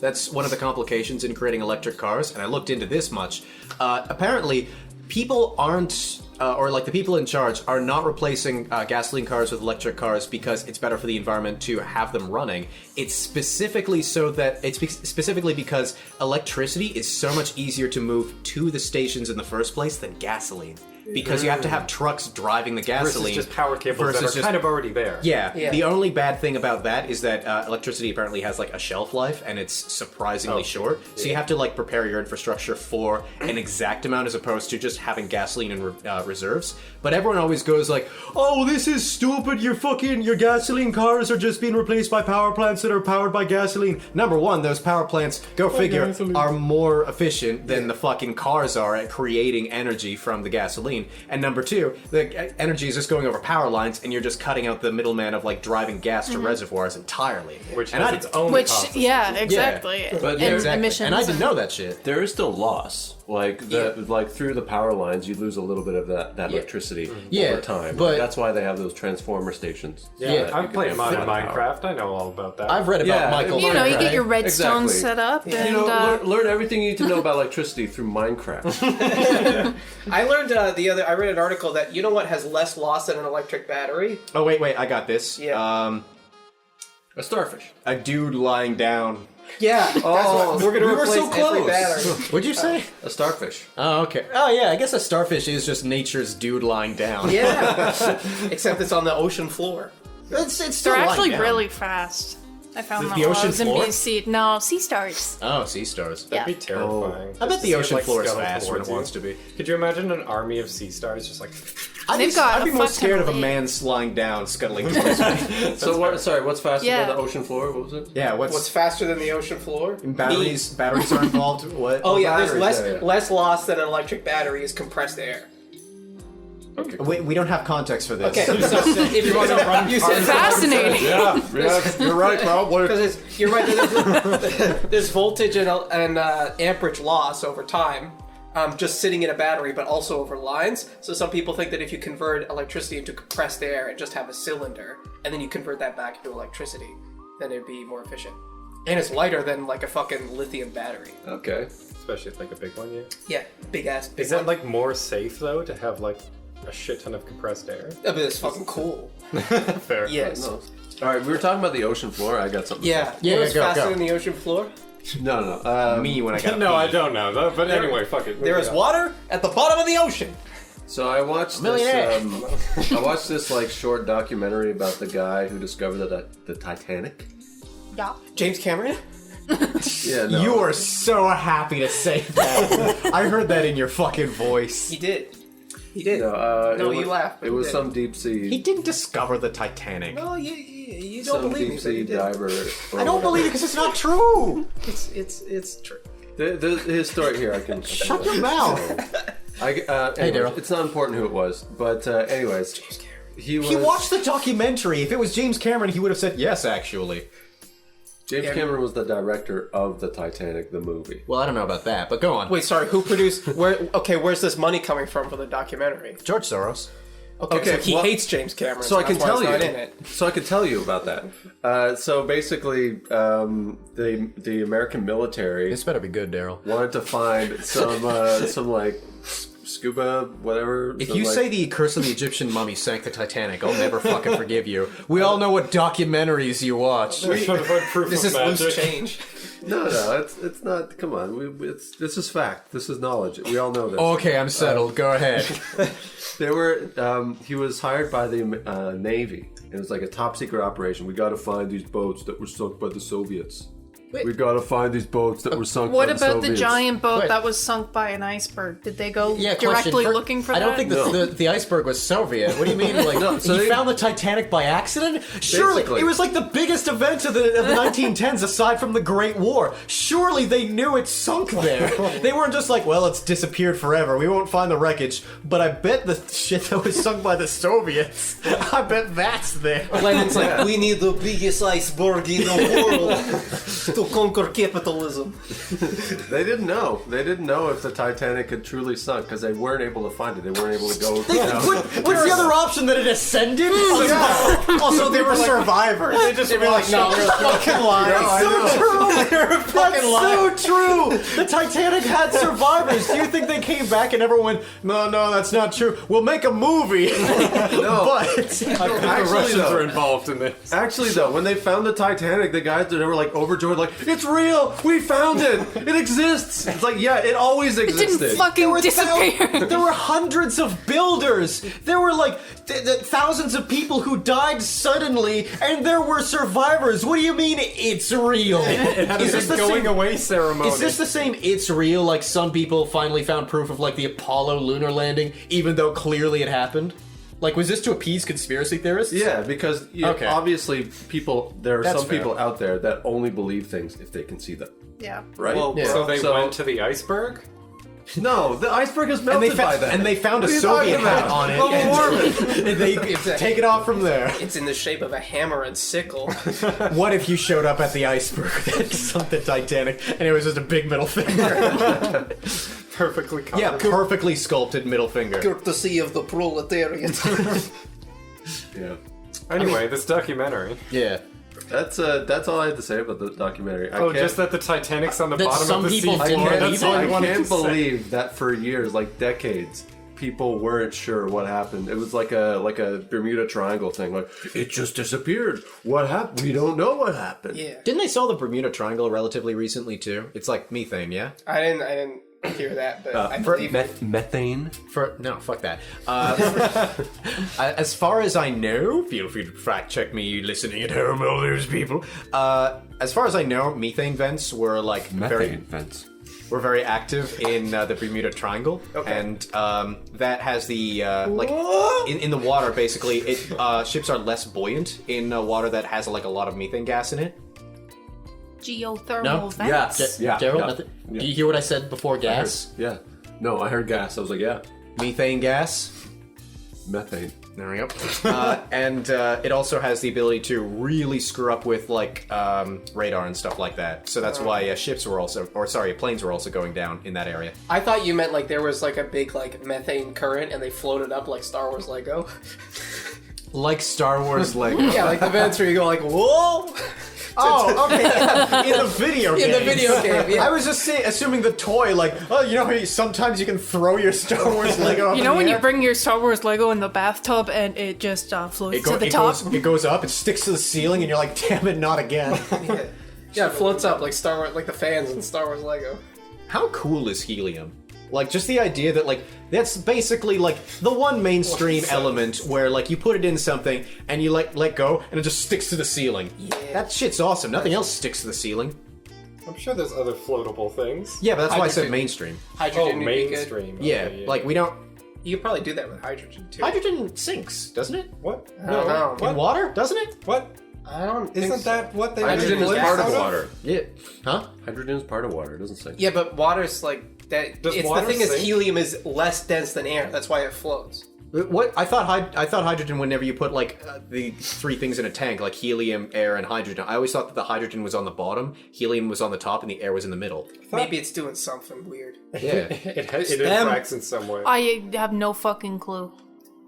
[SPEAKER 3] that's one of the complications in creating electric cars. And I looked into this much. Apparently, people aren't. Or like the people in charge are not replacing gasoline cars with electric cars because it's better for the environment to have them running. It's specifically specifically because electricity is so much easier to move to the stations in the first place than gasoline. Because you have to have trucks driving the gasoline
[SPEAKER 5] Versus just power cables that are kind of already there.
[SPEAKER 3] Yeah.
[SPEAKER 4] Yeah.
[SPEAKER 3] The only bad thing about that is that electricity apparently has like a shelf life and it's surprisingly short. So you have to like prepare your infrastructure for an exact amount as opposed to just having gasoline in reserves. But everyone always goes like, "Oh, this is stupid. Your gasoline cars are just being replaced by power plants that are powered by gasoline." Number one, those power plants, go figure, are more efficient than the fucking cars are at creating energy from the gasoline. And number two, the energy is just going over power lines, and you're just cutting out the middleman of like driving gas to reservoirs entirely.
[SPEAKER 5] Which
[SPEAKER 3] and
[SPEAKER 5] has
[SPEAKER 3] I,
[SPEAKER 5] its own
[SPEAKER 2] Which,
[SPEAKER 5] costs.
[SPEAKER 2] yeah, exactly.
[SPEAKER 6] But
[SPEAKER 2] and
[SPEAKER 6] exactly.
[SPEAKER 2] emissions.
[SPEAKER 3] And I didn't know that shit.
[SPEAKER 6] There is still loss. Like like through the power lines, you lose a little bit of that electricity
[SPEAKER 3] Yeah,
[SPEAKER 6] over time.
[SPEAKER 3] but-
[SPEAKER 6] That's why they have those transformer stations.
[SPEAKER 5] Yeah,
[SPEAKER 6] that
[SPEAKER 5] I've
[SPEAKER 6] you can
[SPEAKER 5] played mod in
[SPEAKER 6] fit power.
[SPEAKER 5] Minecraft. I know all about that.
[SPEAKER 3] I've read about
[SPEAKER 6] Yeah,
[SPEAKER 3] Michael.
[SPEAKER 2] You know, you get your
[SPEAKER 6] Right.
[SPEAKER 2] redstone
[SPEAKER 6] Exactly.
[SPEAKER 2] set up, and
[SPEAKER 6] You know, learn everything you need to know about electricity through Minecraft.
[SPEAKER 4] I learned I read an article that you know what has less loss than an electric battery?
[SPEAKER 3] Oh wait, I got this.
[SPEAKER 4] Yeah.
[SPEAKER 6] A starfish.
[SPEAKER 3] A dude lying down.
[SPEAKER 4] Yeah. That's what, we're gonna
[SPEAKER 6] we were
[SPEAKER 4] replace
[SPEAKER 6] so
[SPEAKER 4] every
[SPEAKER 6] close.
[SPEAKER 4] battery.
[SPEAKER 3] What'd you say?
[SPEAKER 6] A starfish.
[SPEAKER 3] Oh, okay. Oh yeah, I guess a starfish is just nature's dude lying down.
[SPEAKER 4] Yeah. Except it's on the ocean floor.
[SPEAKER 3] it's still
[SPEAKER 2] they're
[SPEAKER 3] lying
[SPEAKER 2] actually
[SPEAKER 3] down.
[SPEAKER 2] really fast. I found them
[SPEAKER 3] the
[SPEAKER 2] while I
[SPEAKER 3] ocean
[SPEAKER 2] was in
[SPEAKER 3] floor?
[SPEAKER 2] BC. No, sea stars.
[SPEAKER 3] Oh, sea stars.
[SPEAKER 2] Yeah.
[SPEAKER 5] That'd be terrifying.
[SPEAKER 3] I bet
[SPEAKER 5] Just
[SPEAKER 3] the
[SPEAKER 5] to see
[SPEAKER 3] ocean
[SPEAKER 5] it, like,
[SPEAKER 3] floor is
[SPEAKER 5] scuttle
[SPEAKER 3] fast when it
[SPEAKER 5] towards you.
[SPEAKER 3] wants to be.
[SPEAKER 5] Could you imagine an army of sea stars just like...
[SPEAKER 2] They've got
[SPEAKER 3] I'd be
[SPEAKER 2] a
[SPEAKER 3] more
[SPEAKER 2] fuck ton
[SPEAKER 3] scared of a
[SPEAKER 2] weight.
[SPEAKER 3] man lying down, scuttling towards me.
[SPEAKER 6] So what? Sorry, what's faster
[SPEAKER 2] Yeah.
[SPEAKER 6] than the ocean floor? What was it?
[SPEAKER 3] Yeah,
[SPEAKER 4] What's faster than the ocean floor?
[SPEAKER 3] batteries are involved? What?
[SPEAKER 4] Oh yeah, there's
[SPEAKER 6] batteries, yeah.
[SPEAKER 4] less loss than an electric battery is compressed air.
[SPEAKER 6] Okay.
[SPEAKER 3] We don't have context for this.
[SPEAKER 4] Okay, so if you want to run, you said
[SPEAKER 2] Fascinating.
[SPEAKER 6] Yeah, you're right, probably.
[SPEAKER 4] because you're right. There's voltage and amperage loss over time, just sitting in a battery, but also over lines. So some people think that if you convert electricity into compressed air and just have a cylinder, and then you convert that back into electricity, then it'd be more efficient. And it's lighter than like a fucking lithium battery.
[SPEAKER 6] Okay.
[SPEAKER 5] Especially if like a big one, yeah.
[SPEAKER 4] Yeah, big ass. Big
[SPEAKER 5] Is that
[SPEAKER 4] one.
[SPEAKER 5] like more safe though to have like a shit ton of compressed air?
[SPEAKER 4] But it's fucking cool.
[SPEAKER 5] Fair.
[SPEAKER 4] Yes.
[SPEAKER 6] No. All right, we were talking about the ocean floor. I got something.
[SPEAKER 4] Yeah.
[SPEAKER 7] Yeah,
[SPEAKER 4] You know what's
[SPEAKER 7] go,
[SPEAKER 4] faster
[SPEAKER 7] go.
[SPEAKER 4] than the ocean floor?
[SPEAKER 6] No.
[SPEAKER 3] Me when I got
[SPEAKER 5] No, I don't know. But anyway, fuck it.
[SPEAKER 4] There is water at the bottom of the ocean.
[SPEAKER 6] So I watched this. I watched this like short documentary about the guy who discovered the Titanic.
[SPEAKER 2] Yeah.
[SPEAKER 4] James Cameron?
[SPEAKER 6] Yeah, no.
[SPEAKER 7] You are so happy to say that. I heard that in your fucking voice.
[SPEAKER 4] He did. He did.
[SPEAKER 6] No,
[SPEAKER 4] No,
[SPEAKER 6] it
[SPEAKER 4] you
[SPEAKER 6] was,
[SPEAKER 4] laughed, but
[SPEAKER 6] It
[SPEAKER 4] he
[SPEAKER 6] was
[SPEAKER 4] did.
[SPEAKER 6] some deep sea.
[SPEAKER 7] He didn't discover the Titanic.
[SPEAKER 4] No, you don't
[SPEAKER 6] Some
[SPEAKER 4] believe me,
[SPEAKER 6] deep
[SPEAKER 4] but he
[SPEAKER 6] sea
[SPEAKER 4] did.
[SPEAKER 6] diver.
[SPEAKER 7] I don't believe it because it's not true.
[SPEAKER 4] It's true.
[SPEAKER 6] His story here. I can
[SPEAKER 7] Shut your mouth.
[SPEAKER 6] Anyways,
[SPEAKER 7] Daryl.
[SPEAKER 6] it's not important who it was, but anyways, he was.
[SPEAKER 7] He watched the documentary. If it was James Cameron, he would have said yes, actually.
[SPEAKER 6] James Cameron was the director of the Titanic, the movie.
[SPEAKER 7] Well, I don't know about that, but go on.
[SPEAKER 4] Wait, sorry, who produced... where's this money coming from for the documentary?
[SPEAKER 7] George Soros.
[SPEAKER 4] Okay, so he
[SPEAKER 6] well-
[SPEAKER 4] hates James Cameron,
[SPEAKER 6] So I can
[SPEAKER 4] that's why
[SPEAKER 6] tell
[SPEAKER 4] he's
[SPEAKER 6] you.
[SPEAKER 4] not in it.
[SPEAKER 6] So I can tell you about that. So basically, the American military
[SPEAKER 7] This better be good, Daryl.
[SPEAKER 6] wanted to find some like scuba whatever.
[SPEAKER 7] If
[SPEAKER 6] some,
[SPEAKER 7] you
[SPEAKER 6] like-
[SPEAKER 7] say the curse of the Egyptian mummy sank the Titanic, I'll never fucking forgive you. We all know what documentaries you watch.
[SPEAKER 5] Proof
[SPEAKER 4] This
[SPEAKER 5] of
[SPEAKER 4] is loose
[SPEAKER 5] magic.
[SPEAKER 4] change.
[SPEAKER 6] no, it's not. Come on, this is fact. This is knowledge. We all know this.
[SPEAKER 7] Okay, I'm settled. Go ahead.
[SPEAKER 6] He was hired by the Navy. It was like a top secret operation. We got to find these boats that were sunk by the Soviets.
[SPEAKER 2] Wait.
[SPEAKER 6] We got to find these boats that were sunk
[SPEAKER 2] What
[SPEAKER 6] by the
[SPEAKER 2] about
[SPEAKER 6] Soviets.
[SPEAKER 2] the giant boat
[SPEAKER 7] Wait.
[SPEAKER 2] that was sunk by an iceberg? Did they go
[SPEAKER 7] Yeah,
[SPEAKER 2] directly
[SPEAKER 7] question.
[SPEAKER 2] looking for
[SPEAKER 7] I
[SPEAKER 2] that?
[SPEAKER 7] don't think the iceberg was Soviet. What do you mean? Like,
[SPEAKER 6] No, so
[SPEAKER 7] you
[SPEAKER 6] they-
[SPEAKER 7] found the Titanic by accident? Surely,
[SPEAKER 6] Basically.
[SPEAKER 7] it was like the biggest event of the 1910s aside from the Great War. Surely they knew it sunk there. They weren't just like, well, it's disappeared forever. We won't find the wreckage. But I bet the shit that was sunk by the Soviets, I bet that's there.
[SPEAKER 4] Lenin's like, we need the biggest iceberg in the world to conquer capitalism.
[SPEAKER 6] They didn't know. They didn't know if the Titanic had truly sunk because they weren't able to find it. They weren't able to go.
[SPEAKER 7] What's the other option that it ascended? Also, they were survivors. They just were like, no, we're fucking lying. So true. That's so true. The Titanic had survivors. Do you think they came back and everyone went, no, that's not true. We'll make a movie.
[SPEAKER 6] No.
[SPEAKER 7] But
[SPEAKER 5] The
[SPEAKER 6] Actually,
[SPEAKER 5] Russians
[SPEAKER 6] though-
[SPEAKER 5] are involved in this.
[SPEAKER 6] Actually, though, when they found the Titanic, the guys they were like overjoyed, like it's real. We found it. It exists. It's like yeah, it always
[SPEAKER 2] It
[SPEAKER 6] existed.
[SPEAKER 2] didn't fucking disappear.
[SPEAKER 7] there were hundreds of builders. There were like thousands of people who died suddenly, and there were survivors. What do you mean it's real?
[SPEAKER 5] It had
[SPEAKER 7] Is
[SPEAKER 5] a
[SPEAKER 7] this the
[SPEAKER 5] going
[SPEAKER 7] same-
[SPEAKER 5] away ceremony.
[SPEAKER 7] Is this the same it's real, like some people finally found proof of like the Apollo lunar landing, even though clearly it happened? Like, was this to appease conspiracy theorists?
[SPEAKER 6] Yeah, because
[SPEAKER 7] Okay.
[SPEAKER 6] obviously there are
[SPEAKER 7] That's
[SPEAKER 6] some
[SPEAKER 7] fair.
[SPEAKER 6] people out there that only believe things if they can see them.
[SPEAKER 2] Yeah.
[SPEAKER 6] Right?
[SPEAKER 4] Well,
[SPEAKER 7] Yeah.
[SPEAKER 5] So they went to the iceberg?
[SPEAKER 6] No, the iceberg is
[SPEAKER 7] And
[SPEAKER 6] melted by that.
[SPEAKER 7] and they found a
[SPEAKER 6] What are you
[SPEAKER 7] Soviet
[SPEAKER 6] talking
[SPEAKER 7] hat
[SPEAKER 6] about?
[SPEAKER 7] on it.
[SPEAKER 6] Global warming.
[SPEAKER 7] And they take it off from there.
[SPEAKER 4] it's in the shape of a hammer and sickle.
[SPEAKER 7] What if you showed up at the iceberg that sunk the Titanic and it was just a big middle finger?
[SPEAKER 5] Perfectly covered.
[SPEAKER 7] Yeah, perfectly sculpted middle finger.
[SPEAKER 4] Courtesy of the proletariat.
[SPEAKER 6] Yeah.
[SPEAKER 5] Anyway, this documentary.
[SPEAKER 7] Yeah.
[SPEAKER 6] That's all I had to say about the documentary.
[SPEAKER 5] Oh, just that the Titanic's on the
[SPEAKER 7] That
[SPEAKER 5] bottom
[SPEAKER 7] some
[SPEAKER 5] of the
[SPEAKER 7] people
[SPEAKER 5] sea
[SPEAKER 7] didn't
[SPEAKER 5] floor.
[SPEAKER 7] believe
[SPEAKER 5] That's
[SPEAKER 7] it.
[SPEAKER 5] all I
[SPEAKER 6] I
[SPEAKER 5] wanted
[SPEAKER 6] can't
[SPEAKER 5] to say.
[SPEAKER 6] believe that for years, like decades, people weren't sure what happened. It was like a Bermuda Triangle thing. Like it just disappeared. What happened? We don't know what happened.
[SPEAKER 4] Yeah.
[SPEAKER 7] Didn't they sell the Bermuda Triangle relatively recently too? It's like methane, yeah?
[SPEAKER 4] I didn't hear that, but I believe it.
[SPEAKER 6] Methane.
[SPEAKER 7] No, fuck that. As far as I know, feel free to fact check me listening at home, all those people. As far as I know, methane vents were like
[SPEAKER 6] vents.
[SPEAKER 7] were very active in the Bermuda Triangle, and that has the like in the water. Basically, ships are less buoyant in water that has like a lot of methane gas in it.
[SPEAKER 2] Geothermal
[SPEAKER 7] No,
[SPEAKER 2] vents.
[SPEAKER 6] Yeah,
[SPEAKER 7] Daryl,
[SPEAKER 6] yeah.
[SPEAKER 7] nothing? Do you hear what I said before? Gas,
[SPEAKER 6] Yeah. No, I heard gas. I was like, yeah,
[SPEAKER 7] methane gas.
[SPEAKER 6] methane.
[SPEAKER 3] There we go. And it also has the ability to really screw up with like radar and stuff like that. So that's why planes were also going down in that area.
[SPEAKER 4] I thought you meant like there was like a big like methane current and they floated up like Star Wars Lego.
[SPEAKER 3] Like Star Wars Lego.
[SPEAKER 4] Yeah, like the events where you go like, whoa!
[SPEAKER 7] Oh, okay. In the video game.
[SPEAKER 4] In the video game, yeah.
[SPEAKER 7] I was just assuming the toy, like, oh, you know how sometimes you can throw your Star Wars Lego up
[SPEAKER 2] You know
[SPEAKER 7] in
[SPEAKER 2] when
[SPEAKER 7] the
[SPEAKER 2] you
[SPEAKER 7] air?
[SPEAKER 2] bring your Star Wars Lego in the bathtub and it just floats to the top?
[SPEAKER 7] It goes up, it sticks to the ceiling, and you're like, damn it, not again.
[SPEAKER 4] Yeah, it floats up like Star Wars, like the fans in Star Wars Lego.
[SPEAKER 3] How cool is helium? Like, just the idea that, like, that's basically, like, the one mainstream element where, like, you put it in something and you, like, let go and it just sticks to the ceiling.
[SPEAKER 4] Yeah.
[SPEAKER 3] That shit's awesome. Nothing else sticks to the ceiling.
[SPEAKER 5] I'm sure there's other floatable things.
[SPEAKER 3] Yeah, but that's why I said
[SPEAKER 4] Hydrogen.
[SPEAKER 3] mainstream.
[SPEAKER 4] Hydrogen would be good.
[SPEAKER 5] Mainstream.
[SPEAKER 3] Yeah,
[SPEAKER 5] Okay,
[SPEAKER 3] like, we don't...
[SPEAKER 4] You could probably do that with hydrogen too.
[SPEAKER 3] Hydrogen sinks, doesn't it?
[SPEAKER 5] What?
[SPEAKER 4] I don't know.
[SPEAKER 3] In water, doesn't it?
[SPEAKER 5] What?
[SPEAKER 4] I don't think
[SPEAKER 5] Isn't
[SPEAKER 4] so.
[SPEAKER 5] that what they
[SPEAKER 6] Hydrogen
[SPEAKER 5] make
[SPEAKER 6] is
[SPEAKER 5] gas
[SPEAKER 6] part of
[SPEAKER 5] out
[SPEAKER 6] water.
[SPEAKER 3] Yeah. Huh?
[SPEAKER 6] Hydrogen is part of water. It doesn't say.
[SPEAKER 4] Yeah, but water's like that.
[SPEAKER 5] Does
[SPEAKER 4] It's the
[SPEAKER 5] water
[SPEAKER 4] thing is
[SPEAKER 5] sink?
[SPEAKER 4] helium is less dense than air. That's why it floats.
[SPEAKER 3] What? I thought hydrogen, whenever you put, like, the three things in a tank, like helium, air, and hydrogen, I always thought that the hydrogen was on the bottom, helium was on the top, and the air was in the middle.
[SPEAKER 4] Maybe it's doing something weird.
[SPEAKER 3] Yeah.
[SPEAKER 5] It interacts in some way.
[SPEAKER 2] I have no fucking clue.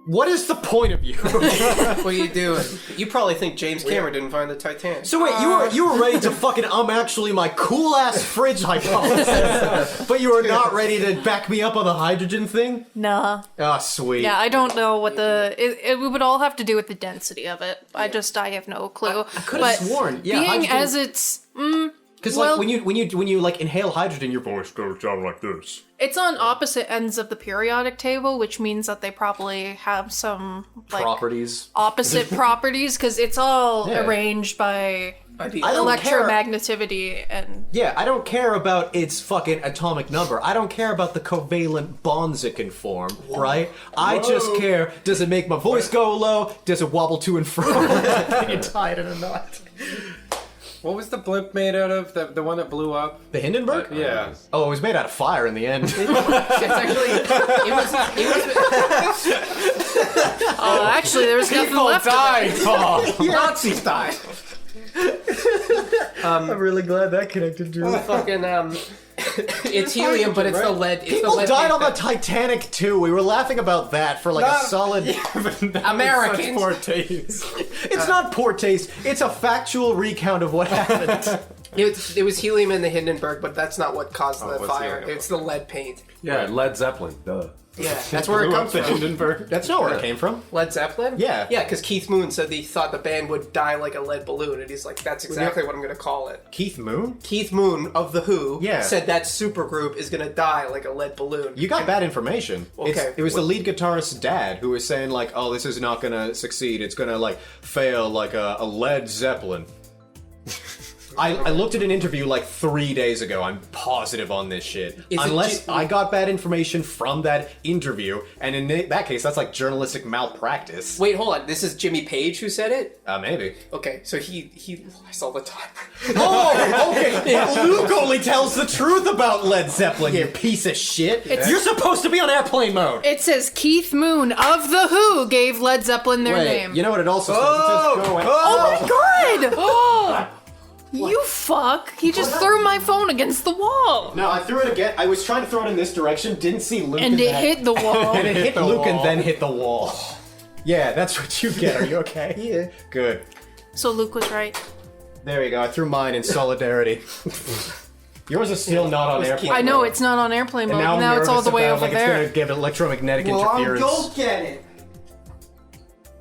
[SPEAKER 3] What is the point of you?
[SPEAKER 4] What are you doing? You probably think James Cameron didn't find the Titanic.
[SPEAKER 7] So wait, you were ready to fucking actually my cool ass fridge hypothesis, but you were not ready to back me up on the hydrogen thing?
[SPEAKER 2] Nah.
[SPEAKER 7] Ah, sweet.
[SPEAKER 2] Yeah, I don't know what it would all have to do with the density of it. I have no clue. I
[SPEAKER 3] could have sworn. Yeah,
[SPEAKER 2] being
[SPEAKER 3] hydrogen-
[SPEAKER 2] as it's
[SPEAKER 3] Because
[SPEAKER 2] Well-
[SPEAKER 3] like when you like inhale hydrogen, your voice goes down like this.
[SPEAKER 2] it's on opposite ends of the periodic table, which means that they probably have some like
[SPEAKER 3] Properties.
[SPEAKER 2] opposite properties because it's all
[SPEAKER 3] Yeah.
[SPEAKER 2] arranged by
[SPEAKER 3] I don't care.
[SPEAKER 2] electromagnetivity and
[SPEAKER 3] Yeah, I don't care about its fucking atomic number. I don't care about the covalent bonds it can form, right? I just care, does it make my voice go low? Does it wobble to and fro? Can tie it in a knot?
[SPEAKER 5] What was the blimp made out of? The one that blew up?
[SPEAKER 3] The Hindenburg?
[SPEAKER 5] Yeah.
[SPEAKER 3] Oh, it was made out of fire in the end.
[SPEAKER 4] It's actually
[SPEAKER 2] actually there was nothing left of it.
[SPEAKER 4] Nazis died.
[SPEAKER 7] I'm really glad that connected to it.
[SPEAKER 4] Fucking it's helium, but it's the lead. It's the
[SPEAKER 7] People
[SPEAKER 4] lead
[SPEAKER 7] died on the
[SPEAKER 4] paint
[SPEAKER 7] Titanic too. We were laughing about that for like a solid.
[SPEAKER 4] Americans.
[SPEAKER 5] Poor taste.
[SPEAKER 7] It's not poor taste. It's a factual recount of what happened.
[SPEAKER 4] It was helium in the Hindenburg, but that's not what caused the
[SPEAKER 5] what's
[SPEAKER 4] fire.
[SPEAKER 5] helium?
[SPEAKER 4] It's the lead paint.
[SPEAKER 6] Yeah, Led Zeppelin. Duh.
[SPEAKER 4] Yeah, that's where it comes from.
[SPEAKER 5] Hindenburg.
[SPEAKER 3] That's not where it came from.
[SPEAKER 4] Led Zeppelin?
[SPEAKER 3] Yeah.
[SPEAKER 4] Yeah, because Keith Moon said he thought the band would die like a lead balloon, and he's like, that's exactly what I'm going to call it.
[SPEAKER 3] Keith Moon?
[SPEAKER 4] Keith Moon of The Who
[SPEAKER 3] Yeah.
[SPEAKER 4] said that supergroup is going to die like a lead balloon.
[SPEAKER 3] You got bad information.
[SPEAKER 4] Okay.
[SPEAKER 3] It was the lead guitarist's dad who was saying like, "Oh, this is not gonna succeed. It's gonna like fail like a Led Zeppelin." I looked at an interview like 3 days ago. I'm positive on this shit.
[SPEAKER 4] Is it
[SPEAKER 3] Unless
[SPEAKER 4] Ji-
[SPEAKER 3] I got bad information from that interview, and in that case, that's like journalistic malpractice.
[SPEAKER 4] Wait, hold on. This is Jimmy Page who said it?
[SPEAKER 3] Maybe.
[SPEAKER 4] Okay, so he lies all the time.
[SPEAKER 7] Oh, okay. Luke only tells the truth about Led Zeppelin, you piece of shit. You're supposed to be on airplane mode.
[SPEAKER 2] It says Keith Moon of The Who gave Led Zeppelin their
[SPEAKER 3] Wait,
[SPEAKER 2] name.
[SPEAKER 3] you know what it also says? It says go away.
[SPEAKER 2] Oh my god! You fuck! He just threw my phone against the wall!
[SPEAKER 3] No, I threw it again. I was trying to throw it in this direction, didn't see Luke.
[SPEAKER 2] And
[SPEAKER 3] in
[SPEAKER 2] it
[SPEAKER 3] that.
[SPEAKER 2] hit the wall.
[SPEAKER 3] And it hit Luke and then hit the wall. Yeah, that's what you get. Are you okay?
[SPEAKER 4] Yeah.
[SPEAKER 3] Good.
[SPEAKER 2] So Luke was right.
[SPEAKER 3] There you go. I threw mine in solidarity. Yours is still not on airplane.
[SPEAKER 2] I know
[SPEAKER 3] mode.
[SPEAKER 2] it's not on airplane mode.
[SPEAKER 3] And now,
[SPEAKER 2] Now
[SPEAKER 3] I'm
[SPEAKER 2] it's all
[SPEAKER 3] nervous
[SPEAKER 2] the way
[SPEAKER 3] about,
[SPEAKER 2] over
[SPEAKER 3] like,
[SPEAKER 2] there.
[SPEAKER 3] It's gonna give electromagnetic interference.
[SPEAKER 4] get it.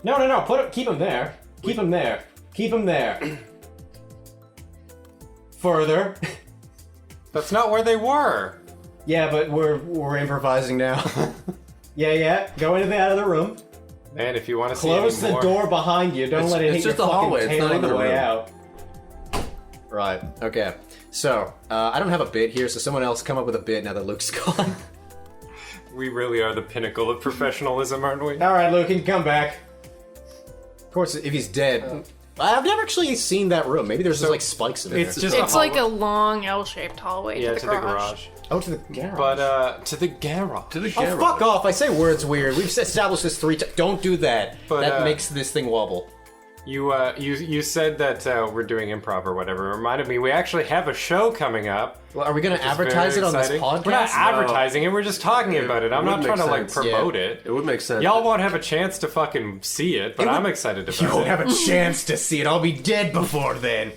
[SPEAKER 3] No. Keep him there. Keep him there. Keep him there. Further.
[SPEAKER 5] That's not where they were.
[SPEAKER 3] Yeah, but we're improvising now. Yeah. Go into the out of the room.
[SPEAKER 5] And if you want to see
[SPEAKER 3] Close the
[SPEAKER 5] any more,
[SPEAKER 3] door behind you. Don't let it
[SPEAKER 6] it's
[SPEAKER 3] hit
[SPEAKER 6] just
[SPEAKER 3] your
[SPEAKER 6] a
[SPEAKER 3] fucking
[SPEAKER 6] hallway, it's
[SPEAKER 3] tail
[SPEAKER 6] not
[SPEAKER 3] on the
[SPEAKER 6] even a
[SPEAKER 3] way
[SPEAKER 6] room.
[SPEAKER 3] out. Right. Okay. So I don't have a bit here, so someone else come up with a bit now that Luke's gone.
[SPEAKER 5] we really are the pinnacle of professionalism, aren't we?
[SPEAKER 3] All right, Luke, you can come back. Of course, if he's dead. I've never actually seen that room. Maybe there's just like spikes in it.
[SPEAKER 5] It's just
[SPEAKER 2] It's like a long L-shaped hallway
[SPEAKER 5] yeah
[SPEAKER 2] to the garage.
[SPEAKER 7] Oh, to the garage.
[SPEAKER 5] But to the garage.
[SPEAKER 6] To the
[SPEAKER 7] Oh,
[SPEAKER 6] camera.
[SPEAKER 7] fuck off. I say words weird. We've established this 3 times. Don't do that.
[SPEAKER 5] But,
[SPEAKER 7] that makes this thing wobble.
[SPEAKER 5] You said that we're doing improv or whatever. It reminded me, we actually have a show coming up.
[SPEAKER 7] Well, are we going to
[SPEAKER 5] which is
[SPEAKER 7] advertise it
[SPEAKER 5] very
[SPEAKER 7] on this
[SPEAKER 5] exciting.
[SPEAKER 7] podcast?
[SPEAKER 5] We're not advertising it, we're just talking about it. I'm not
[SPEAKER 6] would
[SPEAKER 5] trying to,
[SPEAKER 6] make
[SPEAKER 5] like,
[SPEAKER 6] sense.
[SPEAKER 5] promote it.
[SPEAKER 6] It would make sense.
[SPEAKER 5] Y'all won't have a chance to fucking see it, but I'm excited about
[SPEAKER 7] You
[SPEAKER 5] it.
[SPEAKER 7] won't have a chance to see it. I'll be dead before then.